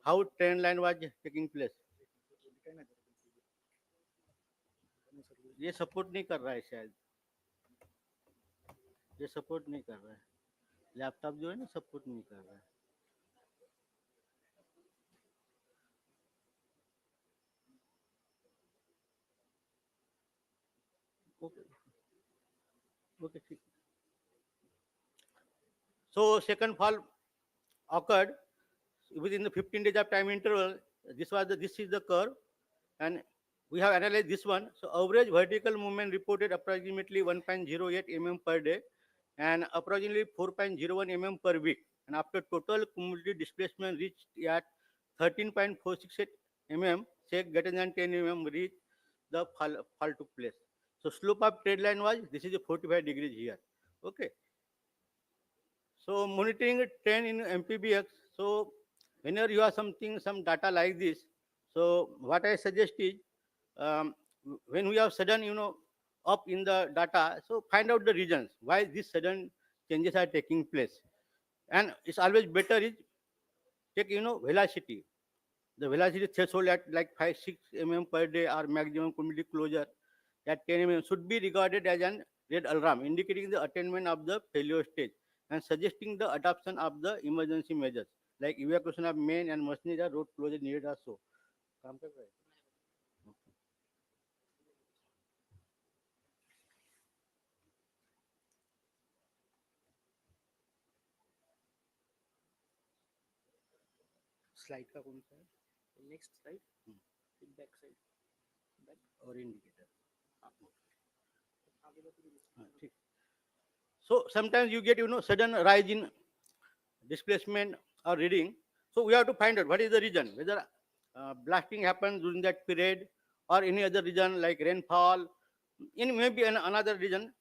how trend line was taking place. ये support नहीं कर रहा है शायद, ये support नहीं कर रहा है, लैपटॉप जो है ना सपोर्ट नहीं कर रहा है. Okay, ठीक. So second fall occurred within the 15 days of time interval. This is the curve, and we have analyzed this one. So average vertical movement reported approximately 1.08 mm per day, and approximately 4.01 mm per week. And after total cumulative displacement reached at 13.468 mm, say greater than 10 mm, reached the fall took place. So slope of trade line was, this is a 45 degrees here. Okay. So monitoring a trend in MPBX. So whenever you have some data like this, so what I suggest is when we have sudden, up in the data, so find out the reasons why these sudden changes are taking place. And it's always better is take, velocity. The velocity threshold at like 5, 6 mm per day or maximum community closure at 10 mm should be regarded as an red alarm, indicating the attainment of the failure stage and suggesting the adoption of the emergency measures like evacuation of main and machinery or road closure needed or so. काम कर रहा है? Slide का कौन सा है? Next slide, back side, back और indicator. ठीक. So sometimes you get, sudden rise in displacement or reading. So we have to find out what is the reason, whether blasting happens during that period or any other reason like rainfall, in maybe another reason.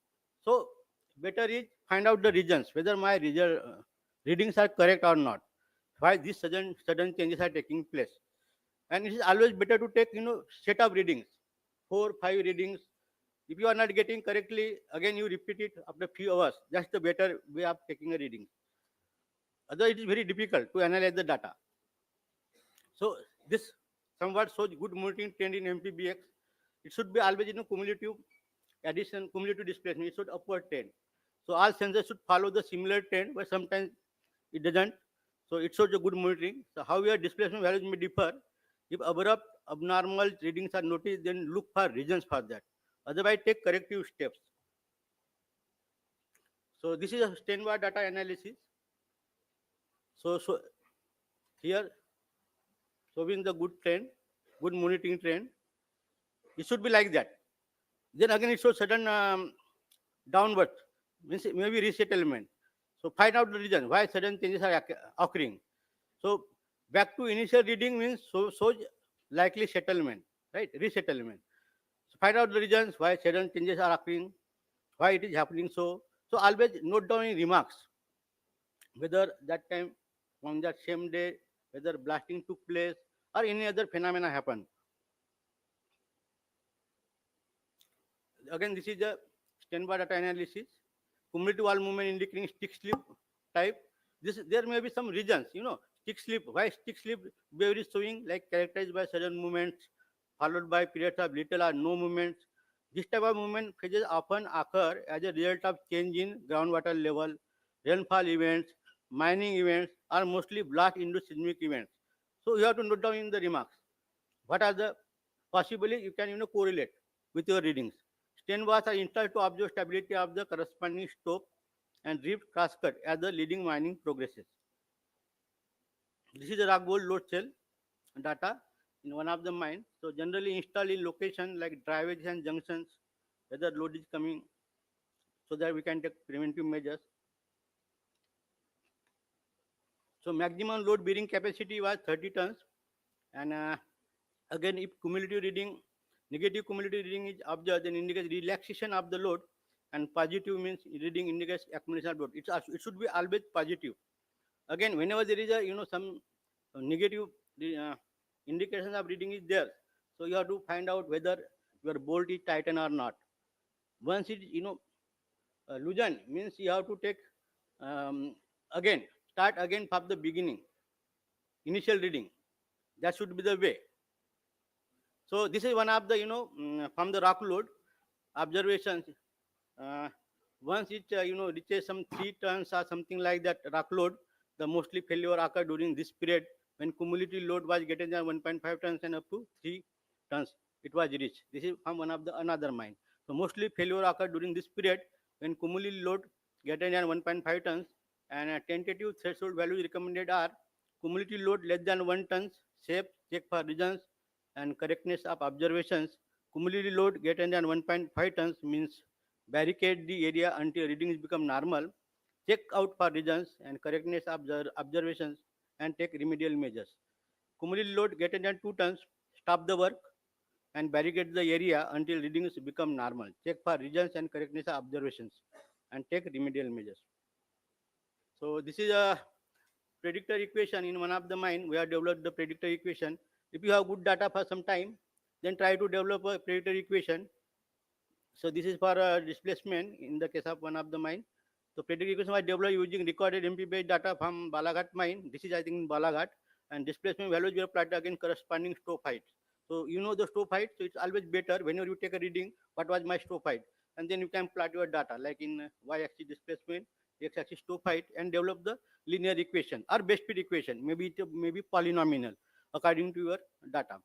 So better is find out the reasons, whether my readings are correct or not, why these sudden changes are taking place. And it is always better to take, set of readings, 4, 5 readings. If you are not getting correctly, again you repeat it after few hours. That's the better way of taking a reading. Otherwise, it is very difficult to analyze the data. So this somewhat shows good monitoring trend in MPBX. It should be always, cumulative addition, cumulative displacement. It should upward trend. So all sensors should follow the similar trend, but sometimes it doesn't. So it shows a good monitoring. So however, displacement values may differ. If abrupt abnormal readings are noticed, then look for reasons for that. Otherwise, take corrective steps. So this is a Steinbar data analysis. So here showing the good trend, good monitoring trend. It should be like that. Then again it shows sudden downward, means maybe resettlement. So find out the reason why sudden changes are occurring. So back to initial reading means shows likely settlement, right? Resettlement. So find out the reasons why sudden changes are occurring, why it is happening so. So always note down in remarks whether that time on that same day, whether blasting took place or any other phenomena happened. Again, this is the Steinbar data analysis. Cumulative wall movement indicating stick slip type. There may be some reasons, stick slip. Why stick slip behavior is showing, like characterized by sudden movements followed by periods of little or no movements. This type of movement phases often occur as a result of change in groundwater level, rainfall events, mining events, or mostly blast-induced seismic events. So you have to note down in the remarks what are the possibly you can correlate with your readings. Steinbars are installed to observe stability of the corresponding stope and drift crosscut as the leading mining progresses. This is the rock gold load cell data in one of the mines. So generally installed in location like driveways and junctions, whether load is coming, so that we can take preventive measures. So maximum load bearing capacity was 30 tons. And again, if cumulative reading, negative cumulative reading is observed, then indicates relaxation of the load, and positive means reading indicates accumulation of load. It should be always positive. Again, whenever there is a some negative indication of reading is there, so you have to find out whether your bolt is tightened or not. Once it loosen, means you have to take again, start again from the beginning, initial reading. That should be the way. So this is one of the from the rock load observations. Once it reaches some 3 tons or something like that rock load, the mostly failure occur during this period when cumulative load was greater than 1.5 tons and up to 3 tons. It was reached. This is from one of the another mine. So mostly failure occur during this period when cumulative load greater than 1.5 tons, and tentative threshold values recommended are cumulative load less than 1 tons, safe, check for reasons and correctness of observations. Cumulative load greater than 1.5 tons means barricade the area until readings become normal, check out for reasons and correctness of observations, and take remedial measures. Cumulative load greater than 2 tons, stop the work and barricade the area until readings become normal, check for reasons and correctness of observations, and take remedial measures. So this is a predictor equation in one of the mine. We have developed the predictor equation. If you have good data for some time, then try to develop a predictor equation. So this is for displacement in the case of one of the mine. So predictor equation was developed using recorded MP-based data from Balaghat mine. This is I think in Balaghat, and displacement values were plotted against corresponding stope heights. So you know the stope height, so it's always better whenever you take a reading, what was my stope height, and then you can plot your data like in y-axis displacement, x-axis stope height, and develop the linear equation or best fit equation. Maybe it may be polynomial according to your data.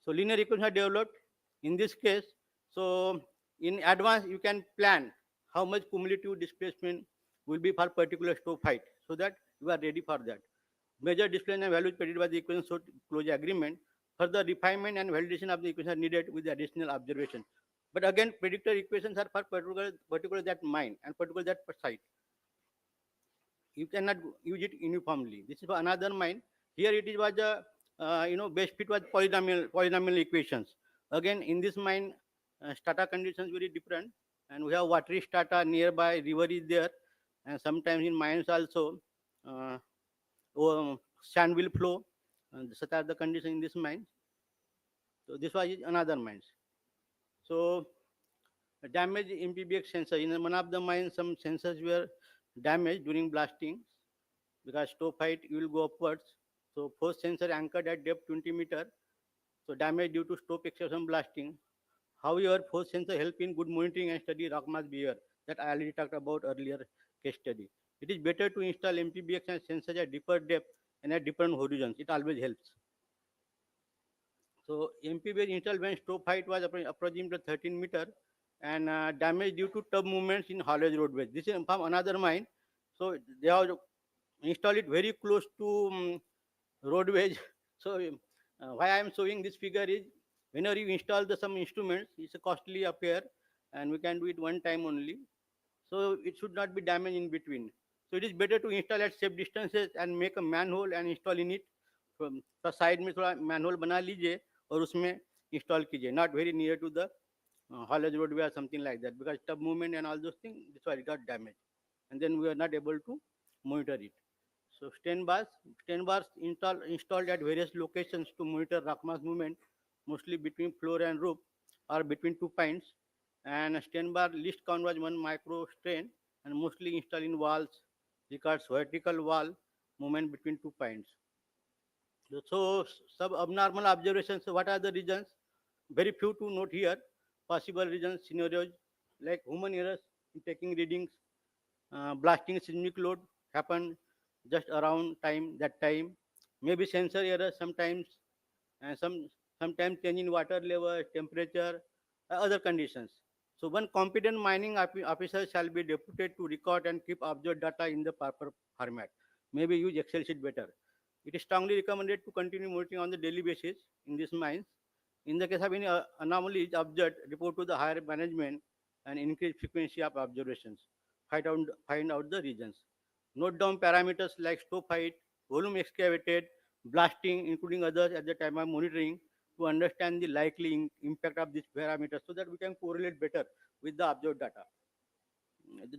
So linear equations are developed in this case. So in advance, you can plan how much cumulative displacement will be for particular stope height, so that you are ready for that. Major displacement values predicted by the equation sort closure agreement. Further refinement and validation of the equation are needed with the additional observation. But again, predictor equations are for particular that mine and particular that site. You cannot use it uniformly. This is for another mine. Here it is was a best fit was polynomial equations. Again, in this mine, strata conditions very different, and we have watery strata nearby, river is there, and sometimes in mines also sand will flow, and such are the conditions in this mine. So this was another mines. So damage in PBX sensor. In one of the mines, some sensors were damaged during blasting because stope height will go upwards. So force sensor anchored at depth 20 meter. So damage due to stope exception blasting. However, force sensor help in good monitoring and study rock mass behavior that I already talked about earlier case study. It is better to install MPBX and sensors at deeper depth and at different horizons. It always helps. So MPBX installed when stope height was approximately 13 meter, and damage due to tub movements in haulage roadways. This is from another mine. So they have installed it very close to roadways. So why I am showing this figure is whenever you install some instruments, it's a costly affair, and we can do it one time only. So it should not be damaged in between. So it is better to install at safe distances and make a manhole and install in it. तो side में थोड़ा manhole बना लीजिए और उसमें install कीजिए, not very near to the haulage roadway or something like that, because tub movement and all those things, that's why it got damaged, and then we are not able to monitor it. So stain bars installed at various locations to monitor rock mass movement, mostly between floor and roof or between 2 points. And a stain bar least count was 1 micro strain and mostly installed in walls, records vertical wall movement between 2 points. So some abnormal observations. What are the reasons? Very few to note here. Possible reasons, scenarios like human errors in taking readings, blasting seismic load happen just around that time. Maybe sensor errors sometimes, and sometimes change in water level, temperature, other conditions. So one competent mining officer shall be deputed to record and keep observed data in the proper format. Maybe use Excel sheet better. It is strongly recommended to continue monitoring on the daily basis in these mines. In the case of any anomalies observed, report to the higher management and increase frequency of observations. Find out the reasons. Note down parameters like stope height, volume excavated, blasting, including others at the time of monitoring, to understand the likely impact of these parameters so that we can correlate better with the observed data.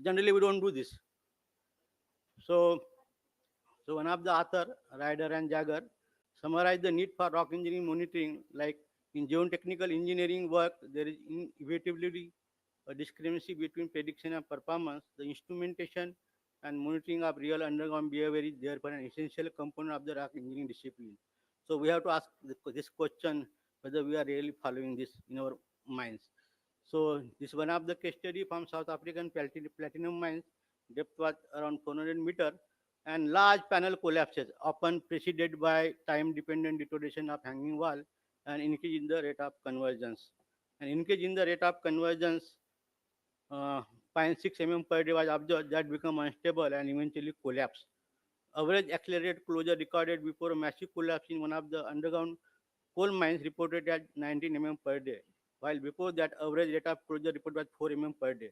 Generally, we don't do this. So one of the author, Ryder and Jagger, summarized the need for rock engineering monitoring. Like in geotechnical engineering work, there is inevitably a discrepancy between prediction and performance. The instrumentation and monitoring of real underground behavior is therefore an essential component of the rock engineering discipline. So we have to ask this question whether we are really following this in our mines. So this is one of the case study from South African platinum mines. Depth was around 400 meter, and large panel collapses, often preceded by time-dependent deterioration of hanging wall and increase in the rate of convergence. And increase in the rate of convergence, 0.6 mm per day was observed that become unstable and eventually collapse. Average accelerated closure recorded before a massive collapse in one of the underground coal mines reported at 19 mm per day, while before that average rate of closure reported was 4 mm per day.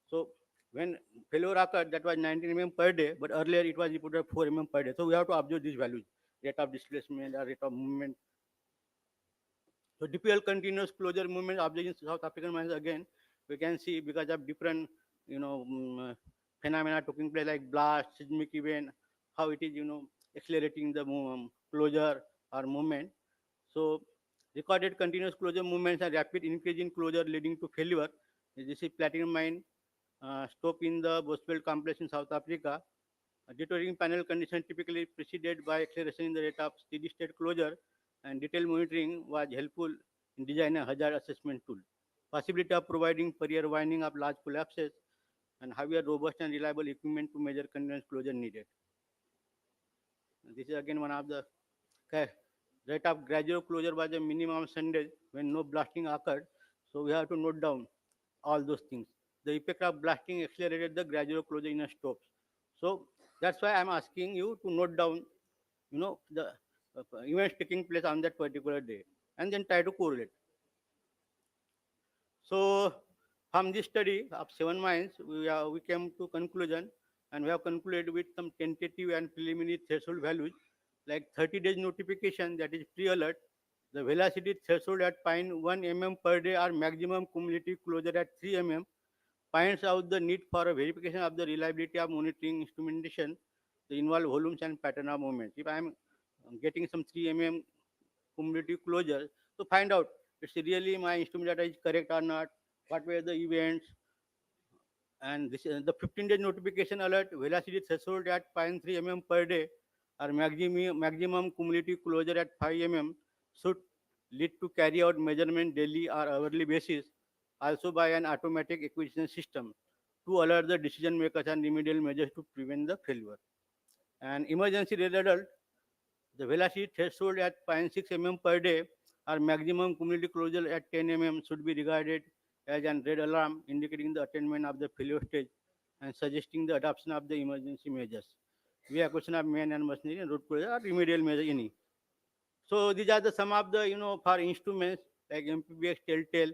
So when failure occurred, that was 19 mm per day, but earlier it was reported 4 mm per day. So we have to observe these values, rate of displacement or rate of movement. So DPL continuous closure movement observed in South African mines again, we can see because of different, phenomena taking place like blast, seismic event, how it is, accelerating the closure or movement. So recorded continuous closure movements and rapid increase in closure leading to failure. This is platinum mine stop in the Boswell complex in South Africa. A deteriorating panel condition typically preceded by acceleration in the rate of steady state closure, and detailed monitoring was helpful in designing a hazard assessment tool. Possibility of providing per-year winding of large collapses and having robust and reliable equipment to measure continuous closure needed. And this is again one of the rate of gradual closure was a minimum Sunday when no blasting occurred. So we have to note down all those things. The effect of blasting accelerated the gradual closure in a stops. So that's why I'm asking you to note down, the events taking place on that particular day, and then try to correlate. So from this study of 7 mines, we came to conclusion, and we have concluded with some tentative and preliminary threshold values, like 30 days notification, that is pre-alert, the velocity threshold at 0.1 mm per day or maximum cumulative closure at 3 mm, finds out the need for a verification of the reliability of monitoring instrumentation, the involved volumes and pattern of movements. If I am getting some 3 mm cumulative closure, so find out it's really my instrument data is correct or not, what were the events, and this the 15-day notification alert, velocity threshold at 0.3 mm per day or maximum cumulative closure at 5 mm should lead to carry out measurement daily or hourly basis, also by an automatic acquisition system to alert the decision makers and remedial measures to prevent the failure. And emergency red alert, the velocity threshold at 0.6 mm per day or maximum cumulative closure at 10 mm should be regarded as an red alarm indicating the attainment of the failure stage and suggesting the adoption of the emergency measures. We are question of man and machinery and road closure or remedial measure any. So these are the some of the for instruments like MPBX, Telltale,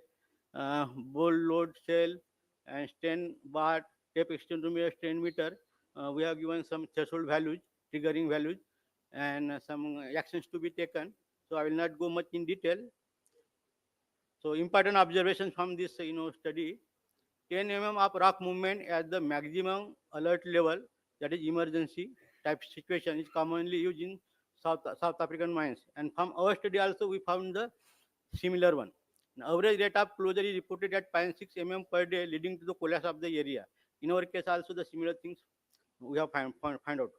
bowl load cell, and strain bar, tape extensometer, strain meter. We have given some threshold values, triggering values, and some actions to be taken. So I will not go much in detail. So important observations from this study: 10 mm of rock movement at the maximum alert level, that is emergency type situation, is commonly used in South African mines. And from our study also we found the similar one. The average rate of closure is reported at 0.6 mm per day, leading to the collapse of the area. In our case also the similar things we have find out.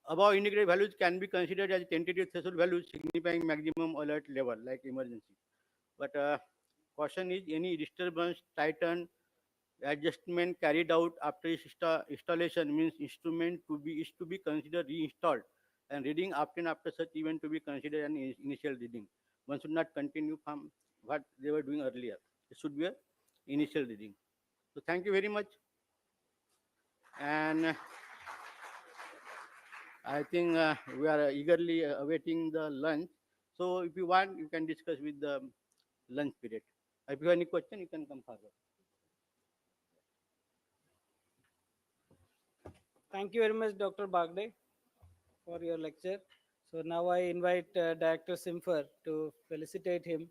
Above indicated values can be considered as tentative threshold values signifying maximum alert level like emergency. But caution is any disturbance, tighten, adjustment carried out after installation means instrument is to be considered reinstalled, and reading obtained after such event to be considered an initial reading. One should not continue from what they were doing earlier. It should be an initial reading. So thank you very much. And I think we are eagerly awaiting the lunch. So if you want, you can discuss with the lunch period. If you have any question, you can come forward. Thank you very much, Dr. Bagde, for your lecture. So now I invite Director CIMFR to felicitate him.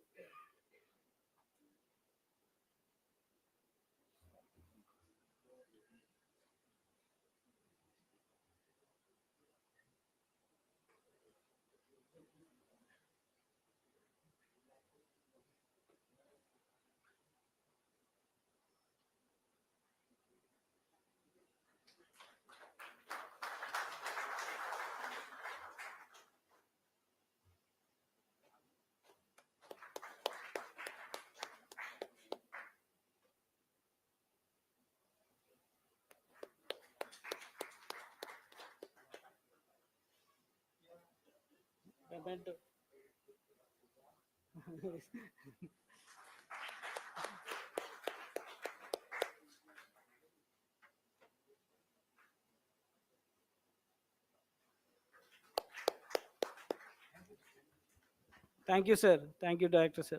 Thank you, sir. Thank you, Director, sir.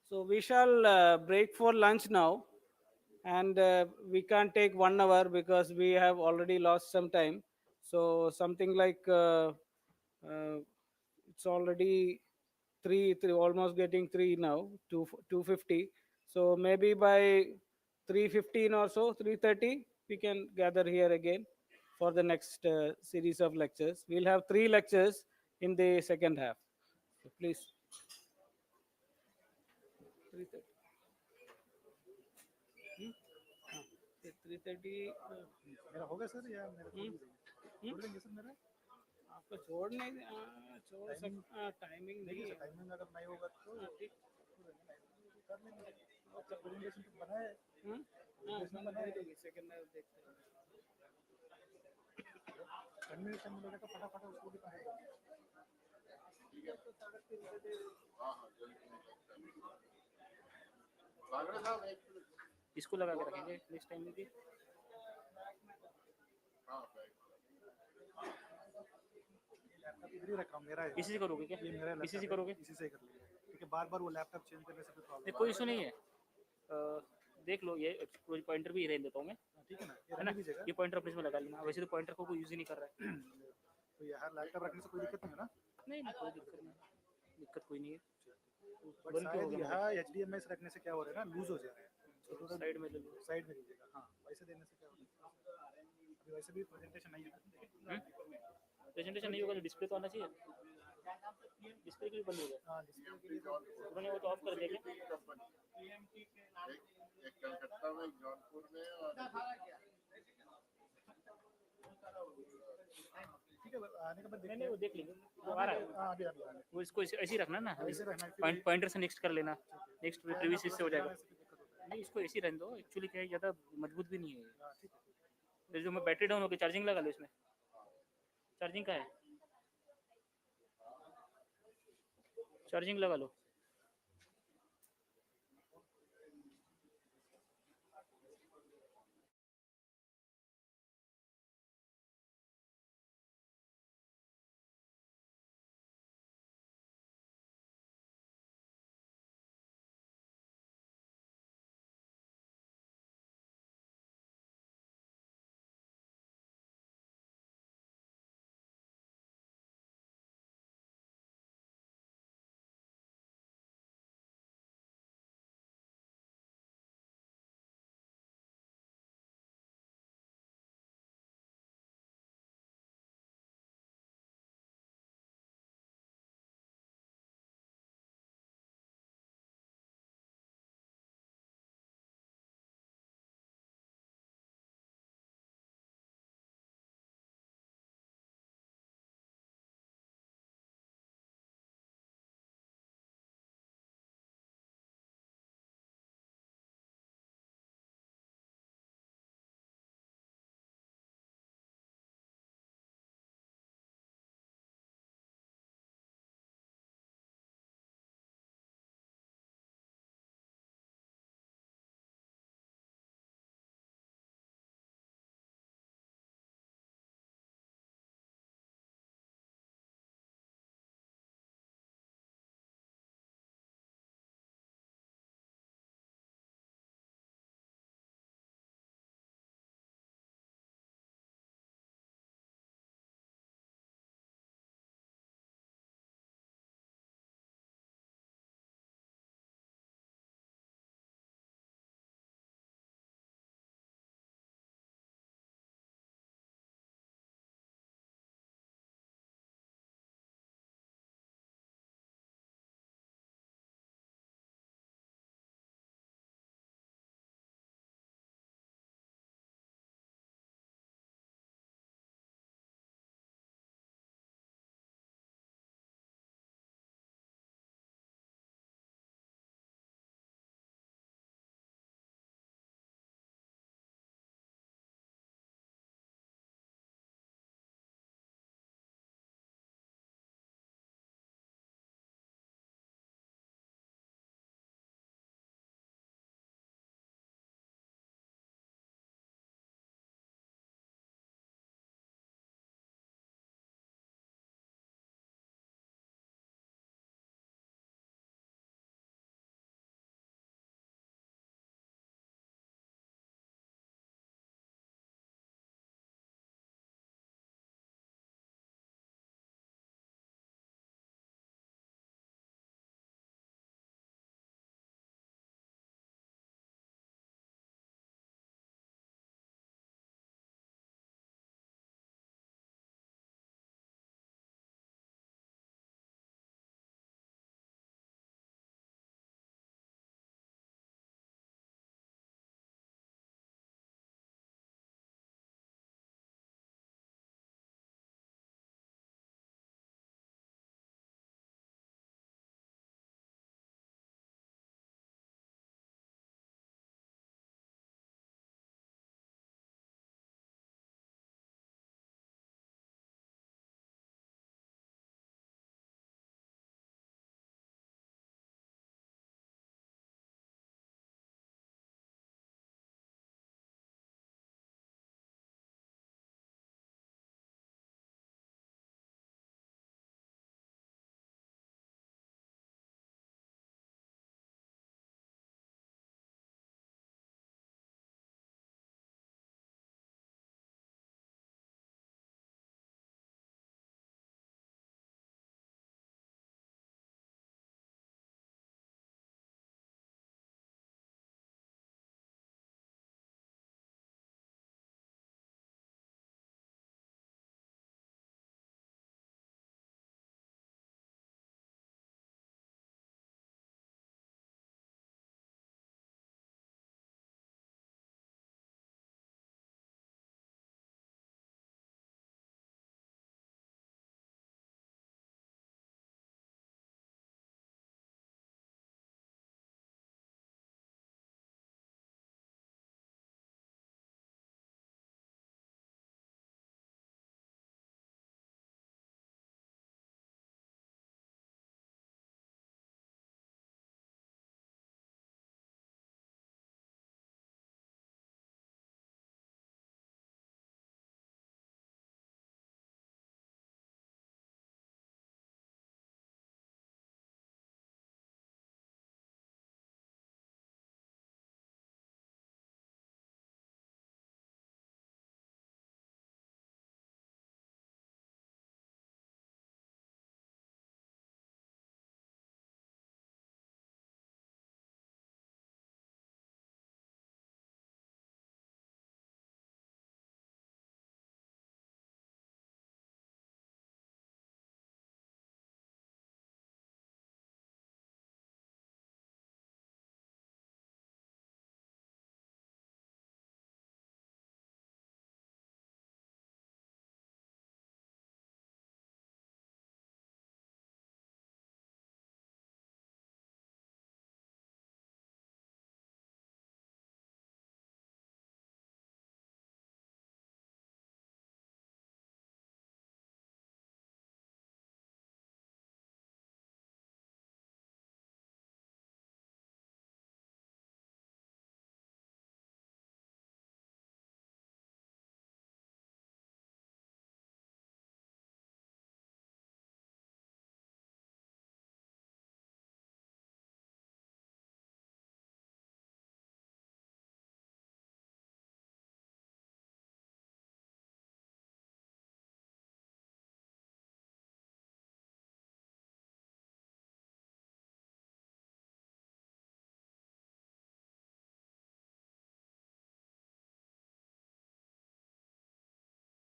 So we shall break for lunch now, and we can't take 1 hour because we have already lost some time. So something like it's already three, almost getting 3 now, 2:50. So maybe by 3:15 or so, 3:30, we can gather here again for the next series of lectures. We'll have 3 lectures in the second half. So please. 3:30. 3:30 मेरा होगा sir या मेरा छोड़ देंगे sir मेरा आपको छोड़ नहीं छोड़ टाइमिंग नहीं है टाइमिंग अगर नहीं होगा तो ठीक कर लेंगे प्रेजेंटेशन तो बनाए सेकंड देखते हैं 10 मिनट टाइम मिलेगा तो फटाफट उसको दिखाएगा इसको लगा के रखेंगे नेक्स्ट टाइम में भी इधर ही रखा हूं मेरा है इसी से करोगे क्या ये मेरा इसी से करोगे इसी से कर लेंगे क्योंकि बार-बार वो लैपटॉप चेंज करने से प्रॉब्लम कोई इशू नहीं है देख लो ये कोई पॉइंटर भी रहने देता हूँ मैं ठीक है ना है ना ये पॉइंटर अपने इसमें लगा लेना वैसे तो पॉइंटर को कोई यूज ही नहीं कर रहा है तो यार लैपटॉप रखने से कोई दिक्कत नहीं है ना नहीं कोई दिक्कत कोई नहीं है बट शायद यहाँ एचडीएमएस रखने से क्या हो रहा है ना लूज हो जा रहा है तो साइड में ले लो साइड में लीजिएगा हाँ वैसे देने से क्या हो रहा है अभी वैसे भी प्रेजेंटेशन नहीं है प्रेजेंटेशन नहीं होगा तो डिस्प्ले तो आना चाहिए डिस्प्ले के लिए बंद हो गया हाँ डिस्प्ले के लिए तो उन्होंने वो तो ऑफ कर दिया क्या एक कलकत्ता में जौनपुर में और ठीक है आने के बाद नहीं वो देख लेंगे वो आ रहा है हाँ अभी अभी वो इसको ऐसे ही रखना ना ऐसे रखना पॉइंटर से नेक्स्ट कर लेना नेक्स्ट प्रीवियस इससे हो जाएगा नहीं इसको ऐसे ही रहने दो एक्चुअली क्या है ज़्यादा मजबूत भी नहीं है जो मैं बैटरी डाउन हो गई चार्जिंग लगा लो इसमें चार्जिंग का है चार्जिंग लगा लो